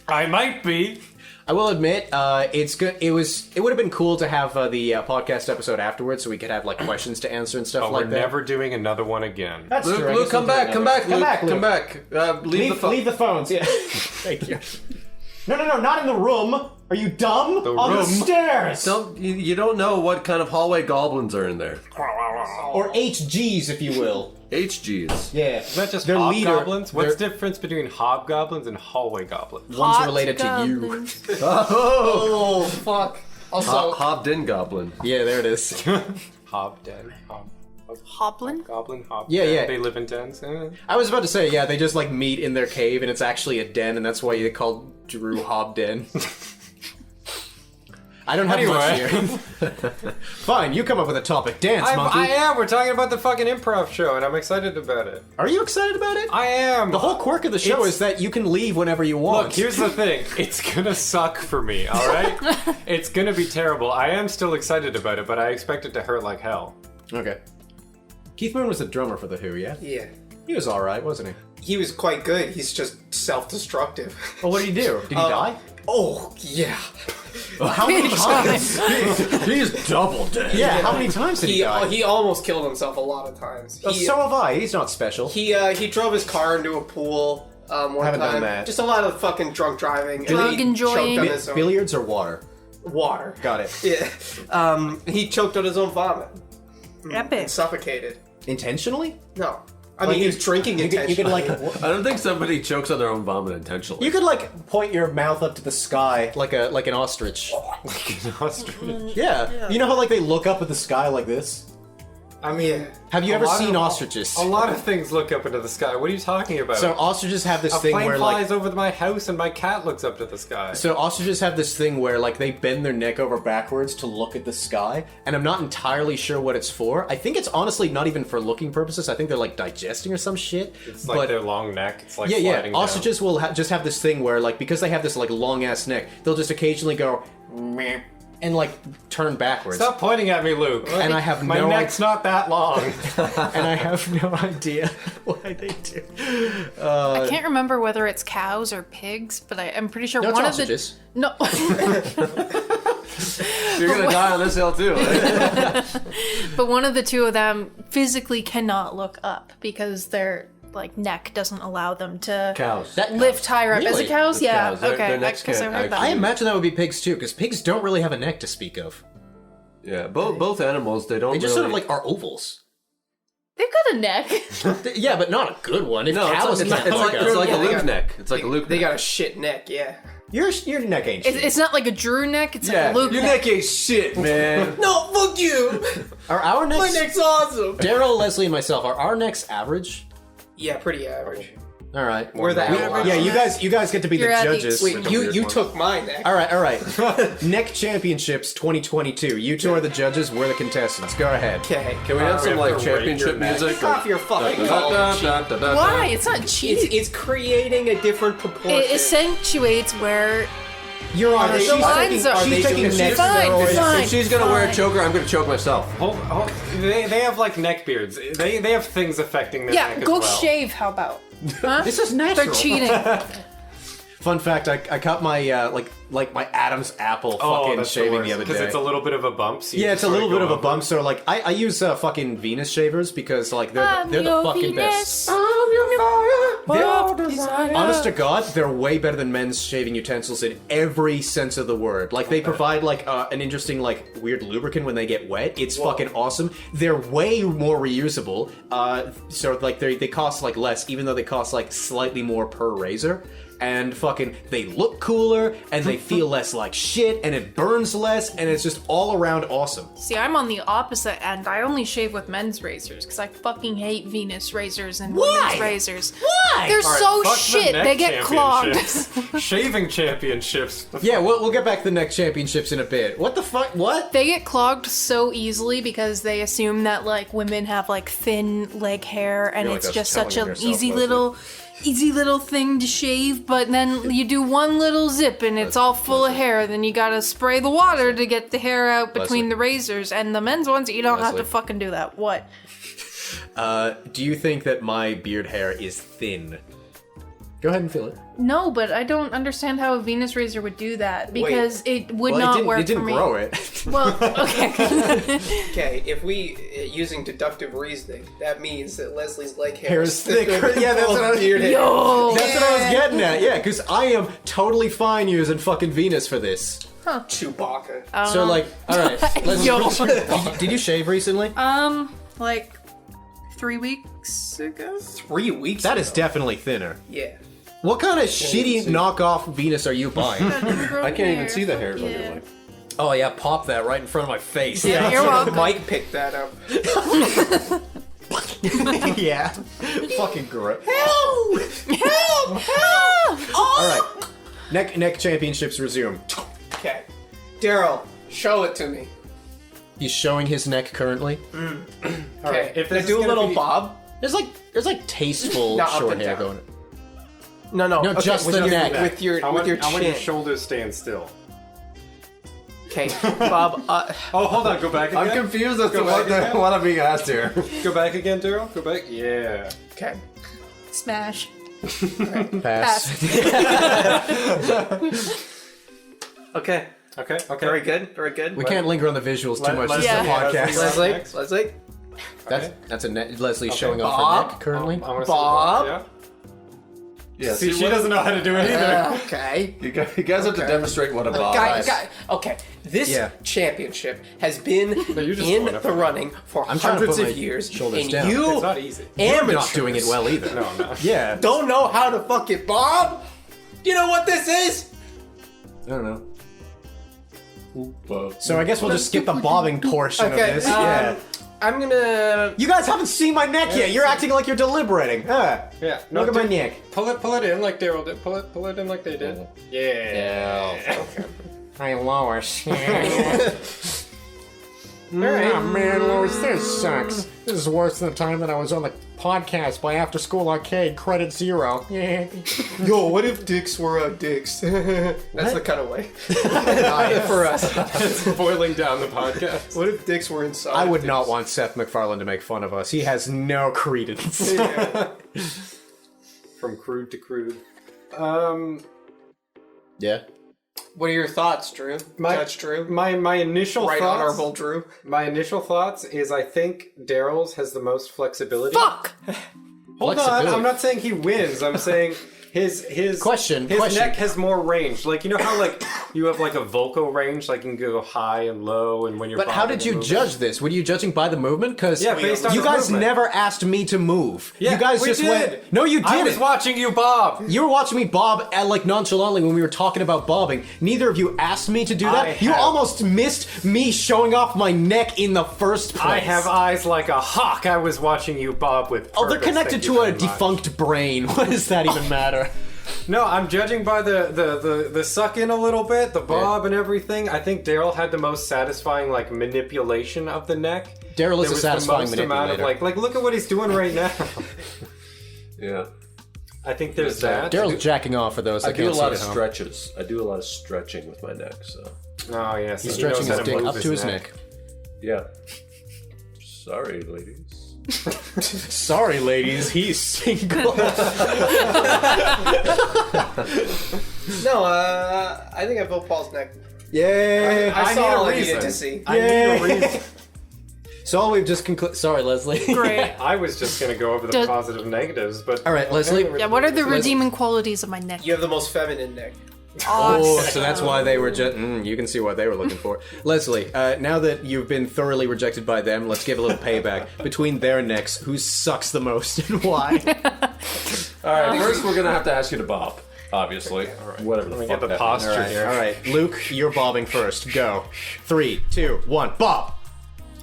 [SPEAKER 5] I might be.
[SPEAKER 7] I will admit, it's good. It would have been cool to have the podcast episode afterwards, so we could have like questions to answer and stuff
[SPEAKER 5] But
[SPEAKER 7] like
[SPEAKER 5] we're
[SPEAKER 7] that.
[SPEAKER 5] never doing another one again.
[SPEAKER 7] That's
[SPEAKER 6] Luke,
[SPEAKER 7] true. I
[SPEAKER 6] Luke,
[SPEAKER 7] guess
[SPEAKER 6] come
[SPEAKER 7] we'll do
[SPEAKER 6] back, come
[SPEAKER 7] another.
[SPEAKER 6] back, Luke, come back. Leave the phone.
[SPEAKER 7] Leave the phones. Yeah. Thank you. No, not in the room. Are you dumb?
[SPEAKER 5] The
[SPEAKER 7] On the
[SPEAKER 5] room?
[SPEAKER 7] stairs.
[SPEAKER 6] You don't know what kind of hallway goblins are in there.
[SPEAKER 7] Or HGs, if you will.
[SPEAKER 6] HGs.
[SPEAKER 7] Yeah.
[SPEAKER 5] Is that just
[SPEAKER 7] Their leader-
[SPEAKER 5] hobgoblins? What's the
[SPEAKER 7] their-
[SPEAKER 5] difference between hobgoblins and hallway goblins?
[SPEAKER 7] One's
[SPEAKER 2] Hot
[SPEAKER 7] related to you.
[SPEAKER 2] goblins.
[SPEAKER 7] Oh, fuck. Also,
[SPEAKER 6] Hobden goblin.
[SPEAKER 7] yeah, there it is.
[SPEAKER 5] Hobden.
[SPEAKER 2] Hoblin?
[SPEAKER 5] Goblin? Hobden.
[SPEAKER 7] Yeah.
[SPEAKER 5] They live in dens.
[SPEAKER 7] I was about to say, yeah, they just like meet in their cave, and it's actually a den, and that's why they called Drew Hobden. I don't have much here. Fine, you come up with a topic. Dance, monkey.
[SPEAKER 5] I am. We're talking about the fucking improv show, and I'm excited about it.
[SPEAKER 7] Are you excited about it?
[SPEAKER 5] I am.
[SPEAKER 7] The whole quirk of the show
[SPEAKER 5] It's-
[SPEAKER 7] is that you can leave whenever you want.
[SPEAKER 5] Look, here's the thing. It's gonna suck for me, alright? It's gonna be terrible. I am still excited about it, but I expect it to hurt like hell.
[SPEAKER 7] Okay. Keith Moon was the drummer for The Who, yeah?
[SPEAKER 4] Yeah.
[SPEAKER 7] He was alright, wasn't he?
[SPEAKER 4] He was quite good. He's just self-destructive.
[SPEAKER 7] Well, what did he do? Did he die?
[SPEAKER 4] Oh, yeah.
[SPEAKER 7] How many times?
[SPEAKER 6] He's double dead.
[SPEAKER 7] Yeah, how many times did he die?
[SPEAKER 4] He almost killed himself a lot of times.
[SPEAKER 7] Oh, so have I. He's not special.
[SPEAKER 4] He drove his car into a pool one
[SPEAKER 7] Haven't
[SPEAKER 4] time.
[SPEAKER 7] done that.
[SPEAKER 4] Just a lot of fucking drunk driving. and
[SPEAKER 2] Drug
[SPEAKER 4] he
[SPEAKER 2] enjoying.
[SPEAKER 4] choked on his own
[SPEAKER 7] Billiards or water?
[SPEAKER 4] water.
[SPEAKER 7] Got it.
[SPEAKER 4] Yeah. He choked on his own vomit.
[SPEAKER 2] Epic.
[SPEAKER 4] And suffocated.
[SPEAKER 7] Intentionally?
[SPEAKER 4] No. I mean, he was drinking
[SPEAKER 7] You could
[SPEAKER 4] intentionally.
[SPEAKER 7] like
[SPEAKER 6] I don't think somebody chokes on their own vomit intentionally.
[SPEAKER 7] you could like point your mouth up to the sky like an ostrich. Yeah. You know how like they look up at the sky like this?
[SPEAKER 5] I mean,
[SPEAKER 7] Have you
[SPEAKER 5] a
[SPEAKER 7] ever
[SPEAKER 5] lot
[SPEAKER 7] seen
[SPEAKER 5] of-
[SPEAKER 7] ostriches?
[SPEAKER 5] A lot of things look up into the sky. What are you talking about?
[SPEAKER 7] So ostriches have this
[SPEAKER 5] a
[SPEAKER 7] thing
[SPEAKER 5] plane
[SPEAKER 7] where
[SPEAKER 5] flies
[SPEAKER 7] like
[SPEAKER 5] over my house and my cat looks up to the sky.
[SPEAKER 7] so ostriches have this thing where like they bend their neck over backwards to look at the sky, and I'm not entirely sure what it's for. I think it's honestly not even for looking purposes. I think they're like digesting or some shit.
[SPEAKER 5] It's like their long neck. It's like
[SPEAKER 7] yeah,
[SPEAKER 5] sliding down.
[SPEAKER 7] ostriches will just have this thing where like because they have this like long ass neck, they'll just occasionally go meh, and like turn backwards.
[SPEAKER 5] Stop pointing at me, Luke.
[SPEAKER 7] And I have
[SPEAKER 5] My
[SPEAKER 7] no
[SPEAKER 5] neck's not that long.
[SPEAKER 7] and I have no idea why they do.
[SPEAKER 2] I can't remember whether it's cows or pigs, but I'm pretty sure
[SPEAKER 7] No, it's
[SPEAKER 2] one
[SPEAKER 7] ostriches.
[SPEAKER 2] of the no.
[SPEAKER 6] You're gonna die on this hill too. Right?
[SPEAKER 2] But one of the two of them physically cannot look up because their like neck doesn't allow them to
[SPEAKER 6] Cows.
[SPEAKER 2] lift higher up. Is
[SPEAKER 7] Really?
[SPEAKER 2] it cows?
[SPEAKER 6] It's
[SPEAKER 2] Yeah.
[SPEAKER 6] cows. Their
[SPEAKER 2] Okay.
[SPEAKER 6] necks
[SPEAKER 2] Because I
[SPEAKER 6] can't
[SPEAKER 2] heard that.
[SPEAKER 7] I imagine that would be pigs too, because pigs don't really have a neck to speak of.
[SPEAKER 6] Yeah, both animals they don't.
[SPEAKER 7] They just
[SPEAKER 6] really...
[SPEAKER 7] sort of like are ovals.
[SPEAKER 2] They've got a neck.
[SPEAKER 7] Yeah, but not a good one. If
[SPEAKER 6] No,
[SPEAKER 7] cows
[SPEAKER 6] it's like,
[SPEAKER 7] can't look up.
[SPEAKER 6] a
[SPEAKER 4] Yeah,
[SPEAKER 6] Luke
[SPEAKER 4] they got-
[SPEAKER 6] neck. It's like a Luke
[SPEAKER 4] They
[SPEAKER 6] neck.
[SPEAKER 4] got a shit neck, yeah.
[SPEAKER 7] Your neck ain't shit.
[SPEAKER 2] It's not like a Drew neck. It's
[SPEAKER 6] Yeah,
[SPEAKER 2] like a Luke
[SPEAKER 6] your
[SPEAKER 2] neck.
[SPEAKER 6] neck ain't shit, man.
[SPEAKER 4] No, fuck you!
[SPEAKER 7] Are our necks?
[SPEAKER 4] My neck's awesome!
[SPEAKER 7] Daryl, Leslie, and myself, are our necks average?
[SPEAKER 4] Yeah, pretty average.
[SPEAKER 7] All right.
[SPEAKER 4] We're the average.
[SPEAKER 7] Yeah, you guys get to be
[SPEAKER 2] You're
[SPEAKER 7] the
[SPEAKER 2] at the
[SPEAKER 7] judges.
[SPEAKER 2] extreme.
[SPEAKER 4] Wait, you took my neck.
[SPEAKER 7] All right. Neck Championships 2022. You two are the judges. We're the contestants. Go ahead.
[SPEAKER 4] Okay.
[SPEAKER 6] Can we have some
[SPEAKER 5] have
[SPEAKER 6] like
[SPEAKER 5] to rate
[SPEAKER 6] championship
[SPEAKER 5] your neck.
[SPEAKER 6] music?
[SPEAKER 4] Off your fucking
[SPEAKER 2] Why? It's not cheating.
[SPEAKER 4] It's creating a different proportion.
[SPEAKER 2] It accentuates where
[SPEAKER 7] Your Honor,
[SPEAKER 4] they-
[SPEAKER 7] she's
[SPEAKER 4] the
[SPEAKER 7] taking,
[SPEAKER 2] lines are-
[SPEAKER 7] she's taking
[SPEAKER 4] Fine,
[SPEAKER 7] neck
[SPEAKER 2] fine,
[SPEAKER 7] steroids.
[SPEAKER 2] fine.
[SPEAKER 6] If she's gonna wear a
[SPEAKER 2] fine.
[SPEAKER 6] choker, I'm gonna choke myself.
[SPEAKER 5] They have like neck beards. They have things affecting their
[SPEAKER 2] yeah,
[SPEAKER 5] neck
[SPEAKER 2] go
[SPEAKER 5] as well.
[SPEAKER 2] shave. How about? Huh?
[SPEAKER 7] This is natural.
[SPEAKER 2] They're cheating.
[SPEAKER 7] Fun fact: I cut my like my Adam's apple
[SPEAKER 5] Oh,
[SPEAKER 7] fucking
[SPEAKER 5] that's
[SPEAKER 7] shaving the
[SPEAKER 5] worst,
[SPEAKER 7] other
[SPEAKER 5] because
[SPEAKER 7] day.
[SPEAKER 5] it's a little bit of a bump. So you
[SPEAKER 7] Yeah, it's a
[SPEAKER 5] sort
[SPEAKER 7] little
[SPEAKER 5] of
[SPEAKER 7] bit
[SPEAKER 5] go
[SPEAKER 7] of a
[SPEAKER 5] over.
[SPEAKER 7] bump. So like, I use fucking Venus shavers because like they're
[SPEAKER 2] I'm
[SPEAKER 7] the
[SPEAKER 2] your
[SPEAKER 7] fucking
[SPEAKER 2] Venus.
[SPEAKER 7] best.
[SPEAKER 2] Desire.
[SPEAKER 7] Honest to God, they're way better than men's shaving utensils in every sense of the word. Like they provide like an interesting like weird lubricant when they get wet. It's fucking awesome. They're way more reusable. So like they cost like less, even though they cost like slightly more per razor. And fucking, they look cooler, and they feel less like shit, and it burns less, and it's just all around awesome.
[SPEAKER 2] See, I'm on the opposite end. I only shave with men's razors because I fucking hate Venus razors and women's Venus razors.
[SPEAKER 7] Why?
[SPEAKER 2] They're
[SPEAKER 5] All right,
[SPEAKER 2] so
[SPEAKER 5] fuck the
[SPEAKER 2] shit.
[SPEAKER 5] neck
[SPEAKER 2] They get clogged.
[SPEAKER 5] championships. Shaving championships.
[SPEAKER 3] Yeah, we'll get back to the neck championships in a bit. What the fuck? What?
[SPEAKER 2] They get clogged so easily because they assume that like women have like thin leg hair and
[SPEAKER 6] You're like
[SPEAKER 2] it's
[SPEAKER 6] us
[SPEAKER 2] just
[SPEAKER 6] telling
[SPEAKER 2] such
[SPEAKER 6] on
[SPEAKER 2] a
[SPEAKER 6] yourself,
[SPEAKER 2] easy little thing to shave, but then you do one little zip and it's all full of hair. Then you gotta spray the water to get the hair out between the razors. And the men's ones, you don't have to fucking do that. What?
[SPEAKER 3] Do you think that my beard hair is thin? Go ahead and feel it.
[SPEAKER 2] No, but I don't understand how a Venus razor would do that because it would not work
[SPEAKER 3] it didn't
[SPEAKER 2] for me.
[SPEAKER 3] grow it.
[SPEAKER 2] Well, okay.
[SPEAKER 4] Okay, if we using deductive reasoning, that means that Leslie's leg hair
[SPEAKER 3] Hair
[SPEAKER 4] is
[SPEAKER 3] is thicker.
[SPEAKER 4] than
[SPEAKER 3] Yeah, that's
[SPEAKER 4] Phil's
[SPEAKER 3] what I was-
[SPEAKER 4] beard hair.
[SPEAKER 2] Yo.
[SPEAKER 3] That's what I was getting at. Yeah, because I am totally fine using fucking Venus for this.
[SPEAKER 4] Chewbacca.
[SPEAKER 3] So like, all right, let's.
[SPEAKER 2] Yo.
[SPEAKER 3] Did you shave recently?
[SPEAKER 2] Like 3 weeks ago.
[SPEAKER 4] 3 weeks.
[SPEAKER 3] That is definitely thinner.
[SPEAKER 4] Yeah.
[SPEAKER 3] What kind of shitty knockoff Venus are you buying?
[SPEAKER 6] I can't even see the hairs on your leg.
[SPEAKER 3] Oh yeah, pop that right in front of my face.
[SPEAKER 2] Yeah, you're welcome.
[SPEAKER 4] Mike picked that up.
[SPEAKER 3] Yeah. Fucking gross.
[SPEAKER 2] Help!
[SPEAKER 3] All right. Neck championships resume.
[SPEAKER 4] Okay. Daryl, show it to me.
[SPEAKER 3] He's showing his neck currently.
[SPEAKER 4] Okay.
[SPEAKER 5] if
[SPEAKER 4] Now
[SPEAKER 5] this
[SPEAKER 4] do
[SPEAKER 5] is
[SPEAKER 4] a
[SPEAKER 5] gonna
[SPEAKER 4] little
[SPEAKER 5] be-
[SPEAKER 4] bob.
[SPEAKER 3] There's like tasteful
[SPEAKER 4] No, up
[SPEAKER 3] short
[SPEAKER 4] and
[SPEAKER 3] hair
[SPEAKER 4] down.
[SPEAKER 3] going.
[SPEAKER 4] No.
[SPEAKER 3] No,
[SPEAKER 4] okay,
[SPEAKER 3] just
[SPEAKER 4] with
[SPEAKER 3] the
[SPEAKER 4] your,
[SPEAKER 3] neck.
[SPEAKER 4] With your
[SPEAKER 5] I want
[SPEAKER 4] chin.
[SPEAKER 5] your shoulders stand still.
[SPEAKER 4] Okay, Bob.
[SPEAKER 5] Oh, hold on. Go back again.
[SPEAKER 6] I'm confused as to
[SPEAKER 5] back again.
[SPEAKER 6] what I'm being asked here.
[SPEAKER 5] Go back again, Daryl. Go back. Yeah.
[SPEAKER 4] Okay.
[SPEAKER 2] Smash.
[SPEAKER 3] Pass.
[SPEAKER 4] Okay.
[SPEAKER 5] Okay.
[SPEAKER 4] Very good. Very good.
[SPEAKER 3] We can't linger on the visuals too much. This is
[SPEAKER 2] Yeah.
[SPEAKER 3] a podcast.
[SPEAKER 4] Leslie. Leslie.
[SPEAKER 3] That's a net. Leslie's showing off
[SPEAKER 4] Bob.
[SPEAKER 3] her neck currently.
[SPEAKER 5] I want to
[SPEAKER 4] Bob.
[SPEAKER 5] Yeah.
[SPEAKER 6] Yeah,
[SPEAKER 5] See, she doesn't know how to do it either.
[SPEAKER 4] Okay.
[SPEAKER 6] You guys have to demonstrate what a bob is.
[SPEAKER 4] Okay, this
[SPEAKER 3] Yeah.
[SPEAKER 4] championship has been
[SPEAKER 5] you're just
[SPEAKER 4] in
[SPEAKER 5] going up
[SPEAKER 4] the
[SPEAKER 5] and-
[SPEAKER 4] running for
[SPEAKER 3] I'm trying to
[SPEAKER 4] hundreds
[SPEAKER 3] put
[SPEAKER 4] of
[SPEAKER 3] my
[SPEAKER 4] years,
[SPEAKER 3] shoulders
[SPEAKER 4] and
[SPEAKER 3] down.
[SPEAKER 4] you
[SPEAKER 5] It's not easy.
[SPEAKER 3] You're
[SPEAKER 4] amateurs
[SPEAKER 3] not doing it well either.
[SPEAKER 5] No, I'm not.
[SPEAKER 3] Yeah.
[SPEAKER 4] don't know how to fuck it, Bob. Do you know what this is?
[SPEAKER 6] I don't know.
[SPEAKER 3] So I guess we'll just skip the bobbing portion
[SPEAKER 4] Okay,
[SPEAKER 3] of this. Yeah.
[SPEAKER 4] I'm gonna.
[SPEAKER 3] You guys haven't seen my neck yet. You're acting like you're deliberating.
[SPEAKER 5] Yeah. No,
[SPEAKER 3] Look at my
[SPEAKER 5] dude,
[SPEAKER 3] neck.
[SPEAKER 5] Pull it in like Daryl did. Pull it in like they did. Yeah.
[SPEAKER 3] Hi, Lois. Oh man, Lois, this sucks. This is worse than the time that I was on the podcast by After School Arcade, credit 0.
[SPEAKER 4] Yo, what if dicks were dicks? That's the cutaway for us.
[SPEAKER 5] It's boiling down the podcast.
[SPEAKER 4] What if dicks were inside?
[SPEAKER 3] I would
[SPEAKER 4] dicks?
[SPEAKER 3] not want Seth MacFarlane to make fun of us. He has no credence.
[SPEAKER 4] Yeah.
[SPEAKER 5] From crude to crude.
[SPEAKER 3] Yeah.
[SPEAKER 4] What are your thoughts, Drew? Judge Drew?
[SPEAKER 5] My initial
[SPEAKER 4] Right
[SPEAKER 5] thoughts.
[SPEAKER 4] Honorable Drew.
[SPEAKER 5] My initial thoughts is I think Daryl's has the most flexibility.
[SPEAKER 2] Fuck!
[SPEAKER 5] Hold on,
[SPEAKER 3] Flexibility.
[SPEAKER 5] I'm not saying he wins. I'm saying his
[SPEAKER 3] Question.
[SPEAKER 5] neck has more range. Like you know how like you have like a vocal range, like you can go high and low, and when you're.
[SPEAKER 3] But how
[SPEAKER 5] bobbing
[SPEAKER 3] did you
[SPEAKER 5] and moving.
[SPEAKER 3] judge this? Were you judging by the movement? Because
[SPEAKER 5] Yeah, based on
[SPEAKER 3] you
[SPEAKER 5] the
[SPEAKER 3] guys
[SPEAKER 5] movement.
[SPEAKER 3] never asked me to move.
[SPEAKER 5] Yeah,
[SPEAKER 3] you guys
[SPEAKER 5] we
[SPEAKER 3] just
[SPEAKER 5] did.
[SPEAKER 3] went. No, you
[SPEAKER 5] I was
[SPEAKER 3] didn't.
[SPEAKER 5] watching you bob.
[SPEAKER 3] You were watching me bob like nonchalantly when we were talking about bobbing. Neither of you asked me to do that. You
[SPEAKER 5] have-
[SPEAKER 3] almost missed me showing off my neck in the first place.
[SPEAKER 5] I have eyes like a hawk. I was watching you bob with.
[SPEAKER 3] Oh, they're
[SPEAKER 5] purpose.
[SPEAKER 3] connected
[SPEAKER 5] Thank
[SPEAKER 3] to
[SPEAKER 5] you
[SPEAKER 3] a
[SPEAKER 5] very much.
[SPEAKER 3] defunct brain. What does that even matter?
[SPEAKER 5] No, I'm judging by the suck in a little bit, the bob and everything. I think Daryl had the most satisfying like manipulation of the neck.
[SPEAKER 3] Daryl is
[SPEAKER 5] There
[SPEAKER 3] a
[SPEAKER 5] was
[SPEAKER 3] satisfying
[SPEAKER 5] the most amount of
[SPEAKER 3] manipulator.
[SPEAKER 5] like look at what he's doing right now.
[SPEAKER 6] Yeah.
[SPEAKER 5] I think there's that.
[SPEAKER 3] Daryl's jacking off for those
[SPEAKER 6] I
[SPEAKER 3] that
[SPEAKER 6] do a
[SPEAKER 3] can't
[SPEAKER 6] lot
[SPEAKER 3] see
[SPEAKER 6] of
[SPEAKER 3] at home.
[SPEAKER 6] stretches. I do a lot of stretching with my neck, so.
[SPEAKER 5] Oh yes,
[SPEAKER 3] He's stretching his dick up to his neck.
[SPEAKER 6] Yeah. Sorry, ladies.
[SPEAKER 3] Sorry, ladies, he's single.
[SPEAKER 4] No, I think I vote Paul's neck.
[SPEAKER 3] Yay!
[SPEAKER 4] I
[SPEAKER 5] I
[SPEAKER 4] saw
[SPEAKER 5] need a
[SPEAKER 4] all I
[SPEAKER 5] reason.
[SPEAKER 4] needed to see.
[SPEAKER 5] I need a reason.
[SPEAKER 3] So all we've just concluded. Sorry, Leslie.
[SPEAKER 2] Great.
[SPEAKER 5] I was just gonna go over the
[SPEAKER 2] Does-
[SPEAKER 5] positive negatives, but
[SPEAKER 3] All right, Leslie.
[SPEAKER 2] Yeah, what are the redeeming qualities of my neck?
[SPEAKER 4] You have the most feminine neck.
[SPEAKER 3] Oh, so that's why they were just. You can see what they were looking for. Leslie, now that you've been thoroughly rejected by them, let's give a little payback. Between their necks, who sucks the most and why?
[SPEAKER 6] All right, first we're gonna have to ask you to bob, obviously. All right. Whatever the
[SPEAKER 5] let me
[SPEAKER 6] fuck
[SPEAKER 5] get the
[SPEAKER 6] that
[SPEAKER 5] posture
[SPEAKER 6] means.
[SPEAKER 5] here.
[SPEAKER 3] All right, Luke, you're bobbing first. Go. 3, 2, 1, bob.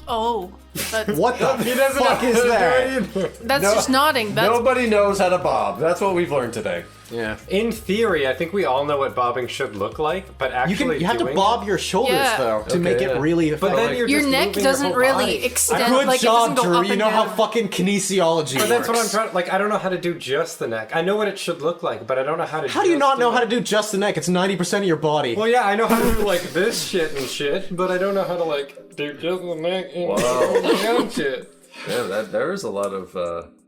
[SPEAKER 2] Oh, that's,
[SPEAKER 7] What the fuck is that?
[SPEAKER 2] that's just nodding. That's
[SPEAKER 6] Nobody knows how to bob. That's what we've learned today.
[SPEAKER 5] Yeah. In theory, I think we all know what bobbing should look like, but actually
[SPEAKER 7] You have to
[SPEAKER 5] doing
[SPEAKER 7] bob
[SPEAKER 5] it-
[SPEAKER 7] your shoulders
[SPEAKER 2] Yeah.
[SPEAKER 7] though to make it really.
[SPEAKER 5] But then you're
[SPEAKER 2] your
[SPEAKER 5] just
[SPEAKER 2] neck
[SPEAKER 5] moving
[SPEAKER 2] doesn't
[SPEAKER 5] whole
[SPEAKER 2] really
[SPEAKER 5] body.
[SPEAKER 2] extend.
[SPEAKER 7] Good
[SPEAKER 2] like
[SPEAKER 7] job,
[SPEAKER 2] it doesn't go
[SPEAKER 7] Drew.
[SPEAKER 2] up
[SPEAKER 7] You
[SPEAKER 2] and
[SPEAKER 7] know how
[SPEAKER 2] down.
[SPEAKER 7] fucking kinesiology
[SPEAKER 5] But that's what I'm
[SPEAKER 7] works.
[SPEAKER 5] trying. Like, I don't know how to do just the neck. I know what it should look like, but I don't know how to.
[SPEAKER 7] How do you not know how to do just the neck? It's 90% of your body.
[SPEAKER 5] Well, yeah, I know how to do like this shit and shit, but I don't know how to like do just the neck and the other shit.
[SPEAKER 6] Yeah, there is a lot of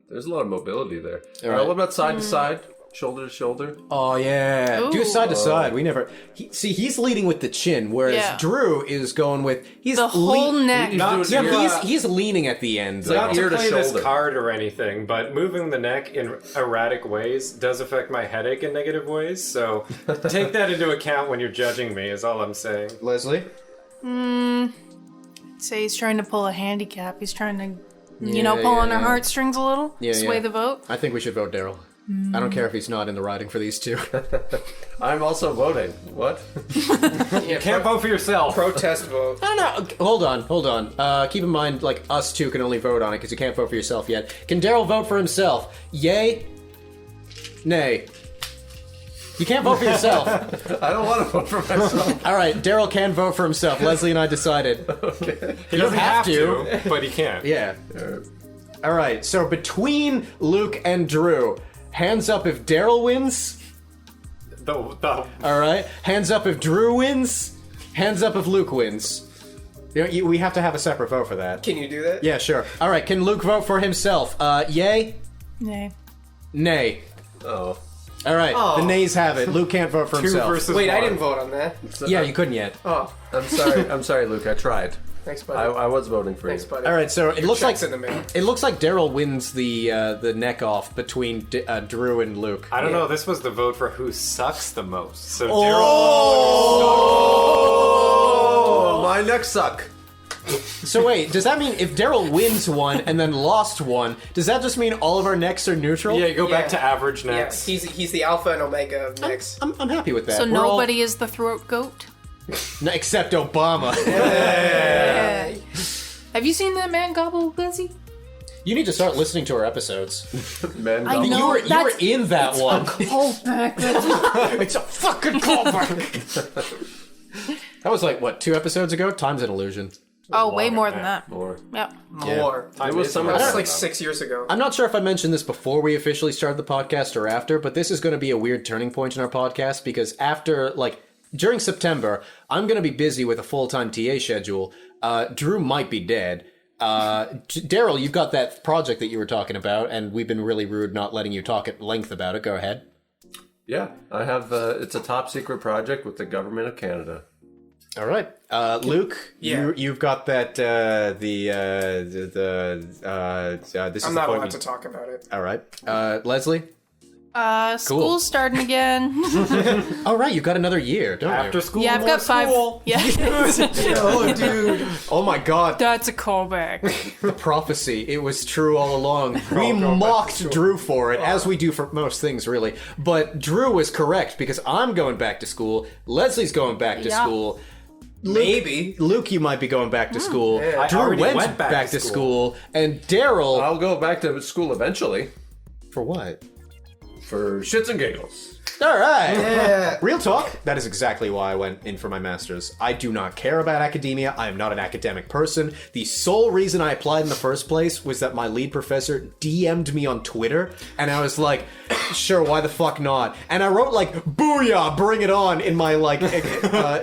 [SPEAKER 6] there's a lot of mobility there.
[SPEAKER 7] right.
[SPEAKER 6] What about side to side, shoulder to shoulder?
[SPEAKER 7] Oh yeah, do
[SPEAKER 2] Ooh.
[SPEAKER 7] side to side. We never. He's leading with the chin, whereas
[SPEAKER 2] Yeah.
[SPEAKER 7] Drew is going with
[SPEAKER 2] The whole neck.
[SPEAKER 5] Not
[SPEAKER 7] Yeah,
[SPEAKER 5] to,
[SPEAKER 7] but he's leaning at the end.
[SPEAKER 5] not
[SPEAKER 6] ear
[SPEAKER 5] to
[SPEAKER 6] to
[SPEAKER 5] play this
[SPEAKER 6] shoulder.
[SPEAKER 5] card or anything, but moving the neck in erratic ways does affect my headache in negative ways. So take that into account when you're judging me. Is all I'm saying.
[SPEAKER 7] Leslie.
[SPEAKER 2] Say he's trying to pull a handicap. He's trying to,
[SPEAKER 7] Yeah,
[SPEAKER 2] pull on
[SPEAKER 7] yeah,
[SPEAKER 2] our
[SPEAKER 7] yeah.
[SPEAKER 2] heartstrings a little.
[SPEAKER 7] Yeah,
[SPEAKER 2] sway
[SPEAKER 7] yeah.
[SPEAKER 2] the vote.
[SPEAKER 7] I think we should vote Daryl. I don't care if he's not in the riding for these two.
[SPEAKER 6] I'm also voting. What?
[SPEAKER 4] Yeah,
[SPEAKER 5] Can't vote for yourself.
[SPEAKER 4] protest vote.
[SPEAKER 7] No. Hold on. Keep in mind, like, us two can only vote on it because you can't vote for yourself yet. Can Daryl vote for himself? Yay? Nay. You can't vote for yourself.
[SPEAKER 6] I don't want to vote for myself.
[SPEAKER 7] All right, Daryl can vote for himself. Leslie and I decided.
[SPEAKER 5] He doesn't
[SPEAKER 7] have
[SPEAKER 5] have to, but he can.
[SPEAKER 7] Yeah. All right, so between Luke and Drew, hands up if Daryl wins.
[SPEAKER 5] The
[SPEAKER 7] All right, hands up if Drew wins. Hands up if Luke wins. We have to have a separate vote for that.
[SPEAKER 4] Can you do that?
[SPEAKER 7] Yeah, sure. All right, can Luke vote for himself? Yay?
[SPEAKER 2] Nay.
[SPEAKER 7] Nay.
[SPEAKER 6] Oh.
[SPEAKER 7] All right, the nays have it. Luke can't vote for
[SPEAKER 5] two
[SPEAKER 7] himself.
[SPEAKER 5] versus
[SPEAKER 4] Wait,
[SPEAKER 5] one.
[SPEAKER 4] I didn't vote on that.
[SPEAKER 7] Yeah, you couldn't yet.
[SPEAKER 4] Oh,
[SPEAKER 6] I'm sorry, Luke. I tried.
[SPEAKER 4] thanks, buddy.
[SPEAKER 6] I was voting for
[SPEAKER 4] Thanks,
[SPEAKER 6] you.
[SPEAKER 4] buddy.
[SPEAKER 7] All right, so it looks like
[SPEAKER 4] check's in the mail.
[SPEAKER 7] it looks like Daryl wins the neck off between Drew and Luke.
[SPEAKER 5] I don't know. This was the vote for who sucks the most. So
[SPEAKER 6] Oh, my neck suck.
[SPEAKER 7] So wait, does that mean if Daryl wins one and then lost one, does that just mean all of our necks are neutral?
[SPEAKER 5] Daryl. Yeah, you go back
[SPEAKER 4] Yeah.
[SPEAKER 5] to average
[SPEAKER 4] Yeah,
[SPEAKER 5] necks.
[SPEAKER 4] he's the alpha and omega of next.
[SPEAKER 7] I'm happy with that.
[SPEAKER 2] So
[SPEAKER 7] We're all-
[SPEAKER 2] nobody is the throat goat.
[SPEAKER 7] No, except Obama.
[SPEAKER 2] Have you seen that man gobble Lizzie?
[SPEAKER 7] You need to start listening to our episodes.
[SPEAKER 6] Man,
[SPEAKER 2] I
[SPEAKER 6] no.
[SPEAKER 2] know.
[SPEAKER 7] You were
[SPEAKER 2] That's-
[SPEAKER 7] in that one.
[SPEAKER 2] Callback.
[SPEAKER 7] It's a fucking callback. That was like what, 2 episodes ago? Time's an illusion.
[SPEAKER 2] Oh, way
[SPEAKER 5] Longer
[SPEAKER 2] more
[SPEAKER 5] than
[SPEAKER 2] than that.
[SPEAKER 6] More.
[SPEAKER 2] Yeah.
[SPEAKER 4] More.
[SPEAKER 6] It was summer.
[SPEAKER 4] That was
[SPEAKER 6] time,
[SPEAKER 4] like
[SPEAKER 6] though.
[SPEAKER 4] 6 years ago.
[SPEAKER 7] I'm not sure if I mentioned this before we officially started the podcast or after, but this is going to be a weird turning point in our podcast because after, like, during September, I'm going to be busy with a full-time TA schedule. Drew might be dead. Daryl, you've got that project that you were talking about, and we've been really rude not letting you talk at length about it. Go ahead.
[SPEAKER 6] Yeah, I have. It's a top secret project with the government of Canada.
[SPEAKER 7] All right, Luke.
[SPEAKER 4] Yeah.
[SPEAKER 7] You've got that. This is
[SPEAKER 4] I'm
[SPEAKER 7] the
[SPEAKER 4] not
[SPEAKER 7] point
[SPEAKER 4] allowed to talk about it.
[SPEAKER 7] All right, Leslie.
[SPEAKER 2] School's starting again.
[SPEAKER 7] All right, you've got another year, don't
[SPEAKER 5] After
[SPEAKER 7] you?
[SPEAKER 5] school,
[SPEAKER 2] Yeah, I've
[SPEAKER 5] more
[SPEAKER 2] got 5.
[SPEAKER 5] school.
[SPEAKER 2] Yeah.
[SPEAKER 7] Oh, dude. Oh my God.
[SPEAKER 2] That's a callback.
[SPEAKER 7] The prophecy. It was true all along. We mocked Drew for it, as we do for most things, really. But Drew was correct because I'm going back to school. Leslie's going back to
[SPEAKER 2] Yeah.
[SPEAKER 7] school.
[SPEAKER 4] Maybe.
[SPEAKER 7] Luke, you might be going back to school.
[SPEAKER 5] I
[SPEAKER 7] Drew
[SPEAKER 5] already
[SPEAKER 7] went,
[SPEAKER 5] went
[SPEAKER 7] back to school. And Daryl.
[SPEAKER 6] I'll go back to school eventually
[SPEAKER 7] For what?
[SPEAKER 6] for shits and giggles.
[SPEAKER 7] All right.
[SPEAKER 4] Yeah.
[SPEAKER 7] Real talk. That is exactly why I went in for my master's. I do not care about academia. I am not an academic person. The sole reason I applied in the first place was that my lead professor DM'd me on Twitter, and I was like, sure, why the fuck not? And I wrote like, booyah, bring it on in my like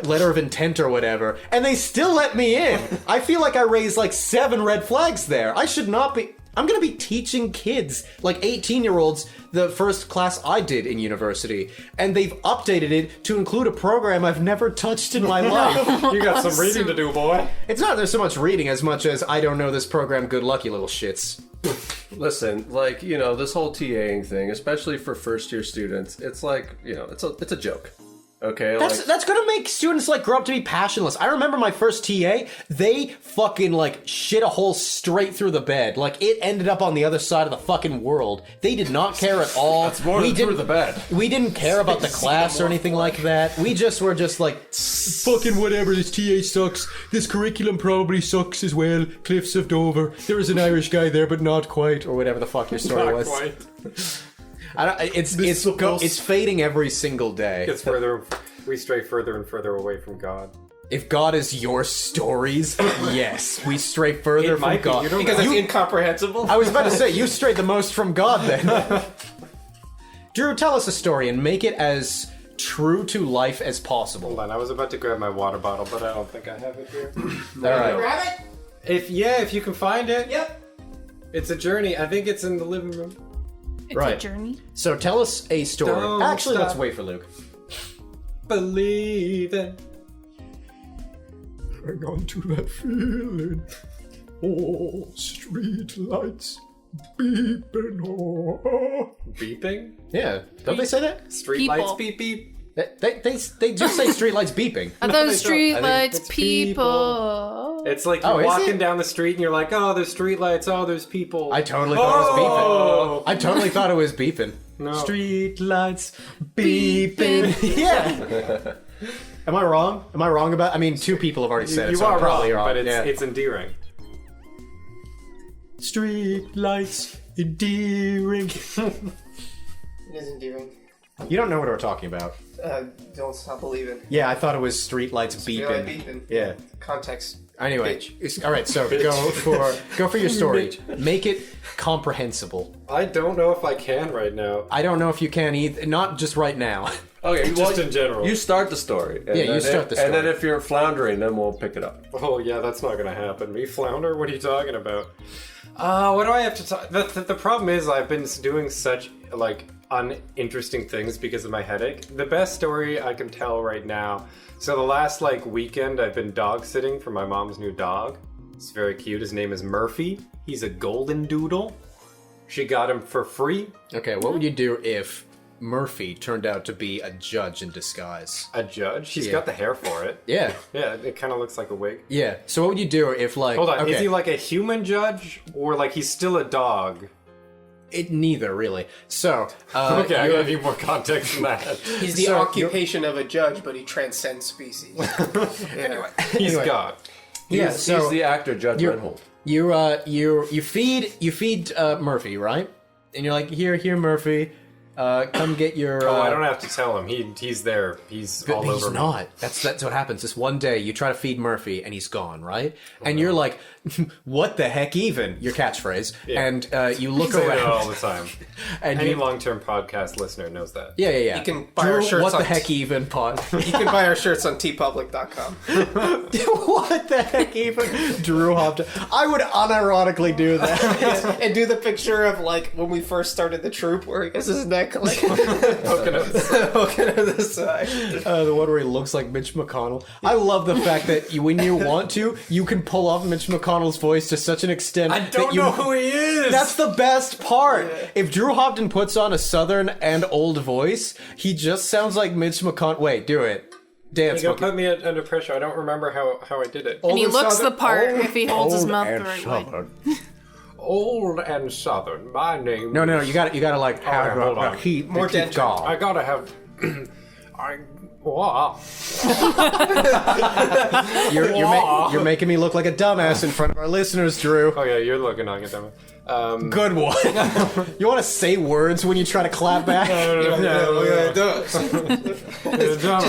[SPEAKER 7] letter of intent or whatever, and they still let me in. I feel like I raised like 7 red flags there. I should not be... I'm going to be teaching kids, like 18-year-olds, the first class I did in university. And they've updated it to include a program I've never touched in my life.
[SPEAKER 5] You got some reading to do, boy.
[SPEAKER 7] It's not there's so much reading as much as I don't know this program, good luck, you little shits.
[SPEAKER 6] Listen, like, this whole TAing thing, especially for first-year students, it's like, it's a joke. Okay,
[SPEAKER 7] That's gonna make students like grow up to be passionless. I remember my first TA, they fucking like shit a hole straight through the bed. Like it ended up on the other side of the fucking world. They did not care at all.
[SPEAKER 6] That's more than through the bed.
[SPEAKER 7] We didn't care about the class or anything like that. We just were just like
[SPEAKER 8] Fucking whatever, this TA sucks. This curriculum probably sucks as well. Cliffs of Dover. There is an Irish guy there, but not quite.
[SPEAKER 7] or whatever the fuck your story was. I don't, it's fading every single day.
[SPEAKER 5] Gets further. We stray further and further away from God.
[SPEAKER 7] If God is your stories, yes, we stray further
[SPEAKER 5] It
[SPEAKER 7] from
[SPEAKER 5] might be,
[SPEAKER 7] God.
[SPEAKER 5] you don't
[SPEAKER 4] Because
[SPEAKER 5] know.
[SPEAKER 4] it's incomprehensible.
[SPEAKER 7] I was about to say, you strayed the most from God then. Drew, tell us a story and make it as true to life as possible.
[SPEAKER 5] Hold on, I was about to grab my water bottle, but I don't think I have it here.
[SPEAKER 7] All right.
[SPEAKER 4] Grab it.
[SPEAKER 5] If you can find it.
[SPEAKER 4] Yep.
[SPEAKER 5] It's a journey. I think it's in the living room.
[SPEAKER 2] It's
[SPEAKER 7] Right.
[SPEAKER 2] a journey.
[SPEAKER 7] So tell us a story.
[SPEAKER 5] Don't
[SPEAKER 7] Actually, let's
[SPEAKER 5] stop.
[SPEAKER 7] wait for Luke.
[SPEAKER 5] Believe it.
[SPEAKER 8] Hang on to that feeling. Oh, street lights beeping. Oh.
[SPEAKER 5] Beeping?
[SPEAKER 7] Yeah. Don't they say that?
[SPEAKER 5] Street
[SPEAKER 2] People.
[SPEAKER 5] lights beep beep.
[SPEAKER 7] They do say streetlights beeping.
[SPEAKER 2] Are those
[SPEAKER 5] they don't. I think
[SPEAKER 2] streetlights
[SPEAKER 5] it's
[SPEAKER 2] people?
[SPEAKER 5] It's like
[SPEAKER 7] Oh,
[SPEAKER 5] you're
[SPEAKER 7] is
[SPEAKER 5] walking
[SPEAKER 7] it?
[SPEAKER 5] down the street and you're like, oh, there's street lights, oh, there's people.
[SPEAKER 7] I totally thought it was beeping.
[SPEAKER 5] Oh!
[SPEAKER 7] I totally thought it was beeping.
[SPEAKER 5] No.
[SPEAKER 7] Street lights beeping. Yeah. Am I wrong? Am I wrong about? I mean, two people have already said it,
[SPEAKER 5] You
[SPEAKER 7] so
[SPEAKER 5] are
[SPEAKER 7] I'm probably
[SPEAKER 5] wrong,
[SPEAKER 7] wrong.
[SPEAKER 5] but it's,
[SPEAKER 7] yeah.
[SPEAKER 5] it's endearing.
[SPEAKER 8] Street lights endearing.
[SPEAKER 4] It is endearing.
[SPEAKER 7] You don't know what we're talking about.
[SPEAKER 4] Don't stop believing.
[SPEAKER 7] Yeah, I thought it was street lights beeping.
[SPEAKER 4] Streetlight beeping.
[SPEAKER 7] Yeah.
[SPEAKER 4] Context.
[SPEAKER 7] Anyway,
[SPEAKER 4] Bitch.
[SPEAKER 7] all right. So go for your story. Make it comprehensible.
[SPEAKER 5] I don't know if I can right now.
[SPEAKER 7] I don't know if you can either. Not just right now.
[SPEAKER 6] Okay,
[SPEAKER 5] Just in general.
[SPEAKER 6] You start the story. And
[SPEAKER 7] Yeah, you
[SPEAKER 6] then
[SPEAKER 7] start the
[SPEAKER 6] And then
[SPEAKER 7] story.
[SPEAKER 6] if you're floundering, then we'll pick it up.
[SPEAKER 5] Oh yeah, that's not gonna happen. Me flounder? What are you talking about? What do I have to talk? The problem is I've been doing such like uninteresting things because of my headache. The best story I can tell right now. So the last like weekend I've been dog sitting for my mom's new dog. It's very cute. His name is Murphy. He's a golden doodle. She got him for free.
[SPEAKER 7] Okay, what would you do if Murphy turned out to be a judge in disguise?
[SPEAKER 5] A judge. He's
[SPEAKER 7] Yeah.
[SPEAKER 5] got the hair for it.
[SPEAKER 7] Yeah.
[SPEAKER 5] Yeah, it kind of looks like a wig.
[SPEAKER 7] Yeah. So what would you do if like?
[SPEAKER 5] Hold on,
[SPEAKER 7] Okay,
[SPEAKER 5] is he like a human judge or like he's still a dog?
[SPEAKER 7] it neither really. So
[SPEAKER 5] Okay, I gotta need more context than that.
[SPEAKER 4] He's the
[SPEAKER 7] So,
[SPEAKER 4] occupation of a judge, but he transcends species. Anyway.
[SPEAKER 5] He's God.
[SPEAKER 7] yeah.
[SPEAKER 6] He's
[SPEAKER 7] So
[SPEAKER 6] the actor, Judge
[SPEAKER 7] you're-
[SPEAKER 6] Reinhold.
[SPEAKER 7] you feed Murphy, right? And you're like, here Murphy, come get your.
[SPEAKER 5] Oh, I don't have to tell him. He's there. He's all
[SPEAKER 7] But he's
[SPEAKER 5] over me.
[SPEAKER 7] not. That's what happens. This one day you try to feed Murphy and he's gone, right? And you're like, "What the heck?" Even your catchphrase,
[SPEAKER 5] Yeah.
[SPEAKER 7] and you look
[SPEAKER 5] Say that
[SPEAKER 7] around.
[SPEAKER 5] all the time.
[SPEAKER 7] And
[SPEAKER 5] Any
[SPEAKER 7] you,
[SPEAKER 5] long-term podcast listener knows that.
[SPEAKER 7] yeah.
[SPEAKER 4] You can buy our
[SPEAKER 7] Drew,
[SPEAKER 4] shirts
[SPEAKER 7] what the
[SPEAKER 4] on
[SPEAKER 7] heck even pod?
[SPEAKER 4] You can buy our shirts on tpublic.com.
[SPEAKER 7] What the heck even? Drew hopped. I would unironically do that.
[SPEAKER 4] And do the picture of like when we first started the troop where he has his neck like poking out the side.
[SPEAKER 7] The one where he looks like Mitch McConnell. I love the fact that when you want to, you can pull off Mitch McConnell's voice to such an extent
[SPEAKER 5] I
[SPEAKER 7] that
[SPEAKER 5] don't
[SPEAKER 7] you
[SPEAKER 5] know who he is.
[SPEAKER 7] That's the best part. If Drew Hopton puts on a southern and old voice, he just sounds like Mitch McConnell. Wait, do it. Dance.
[SPEAKER 5] You gonna put me under pressure. I don't remember how I did it.
[SPEAKER 2] And he
[SPEAKER 7] Old
[SPEAKER 2] looks
[SPEAKER 7] Southern-
[SPEAKER 2] the part
[SPEAKER 7] old-
[SPEAKER 2] if he holds his
[SPEAKER 7] old
[SPEAKER 2] mouth the
[SPEAKER 7] and
[SPEAKER 2] right way.
[SPEAKER 7] southern.
[SPEAKER 5] Old and southern. My name.
[SPEAKER 7] No, you got to like have
[SPEAKER 5] hold on.
[SPEAKER 7] keep
[SPEAKER 4] More
[SPEAKER 7] keep
[SPEAKER 4] denture.
[SPEAKER 7] calm.
[SPEAKER 5] I gotta have. Wow.
[SPEAKER 7] You're making me look like a dumbass in front of our listeners, Drew.
[SPEAKER 5] Oh yeah, you're looking on it, damn it.
[SPEAKER 7] Good one. You want to say words when you try to clap back?
[SPEAKER 4] Just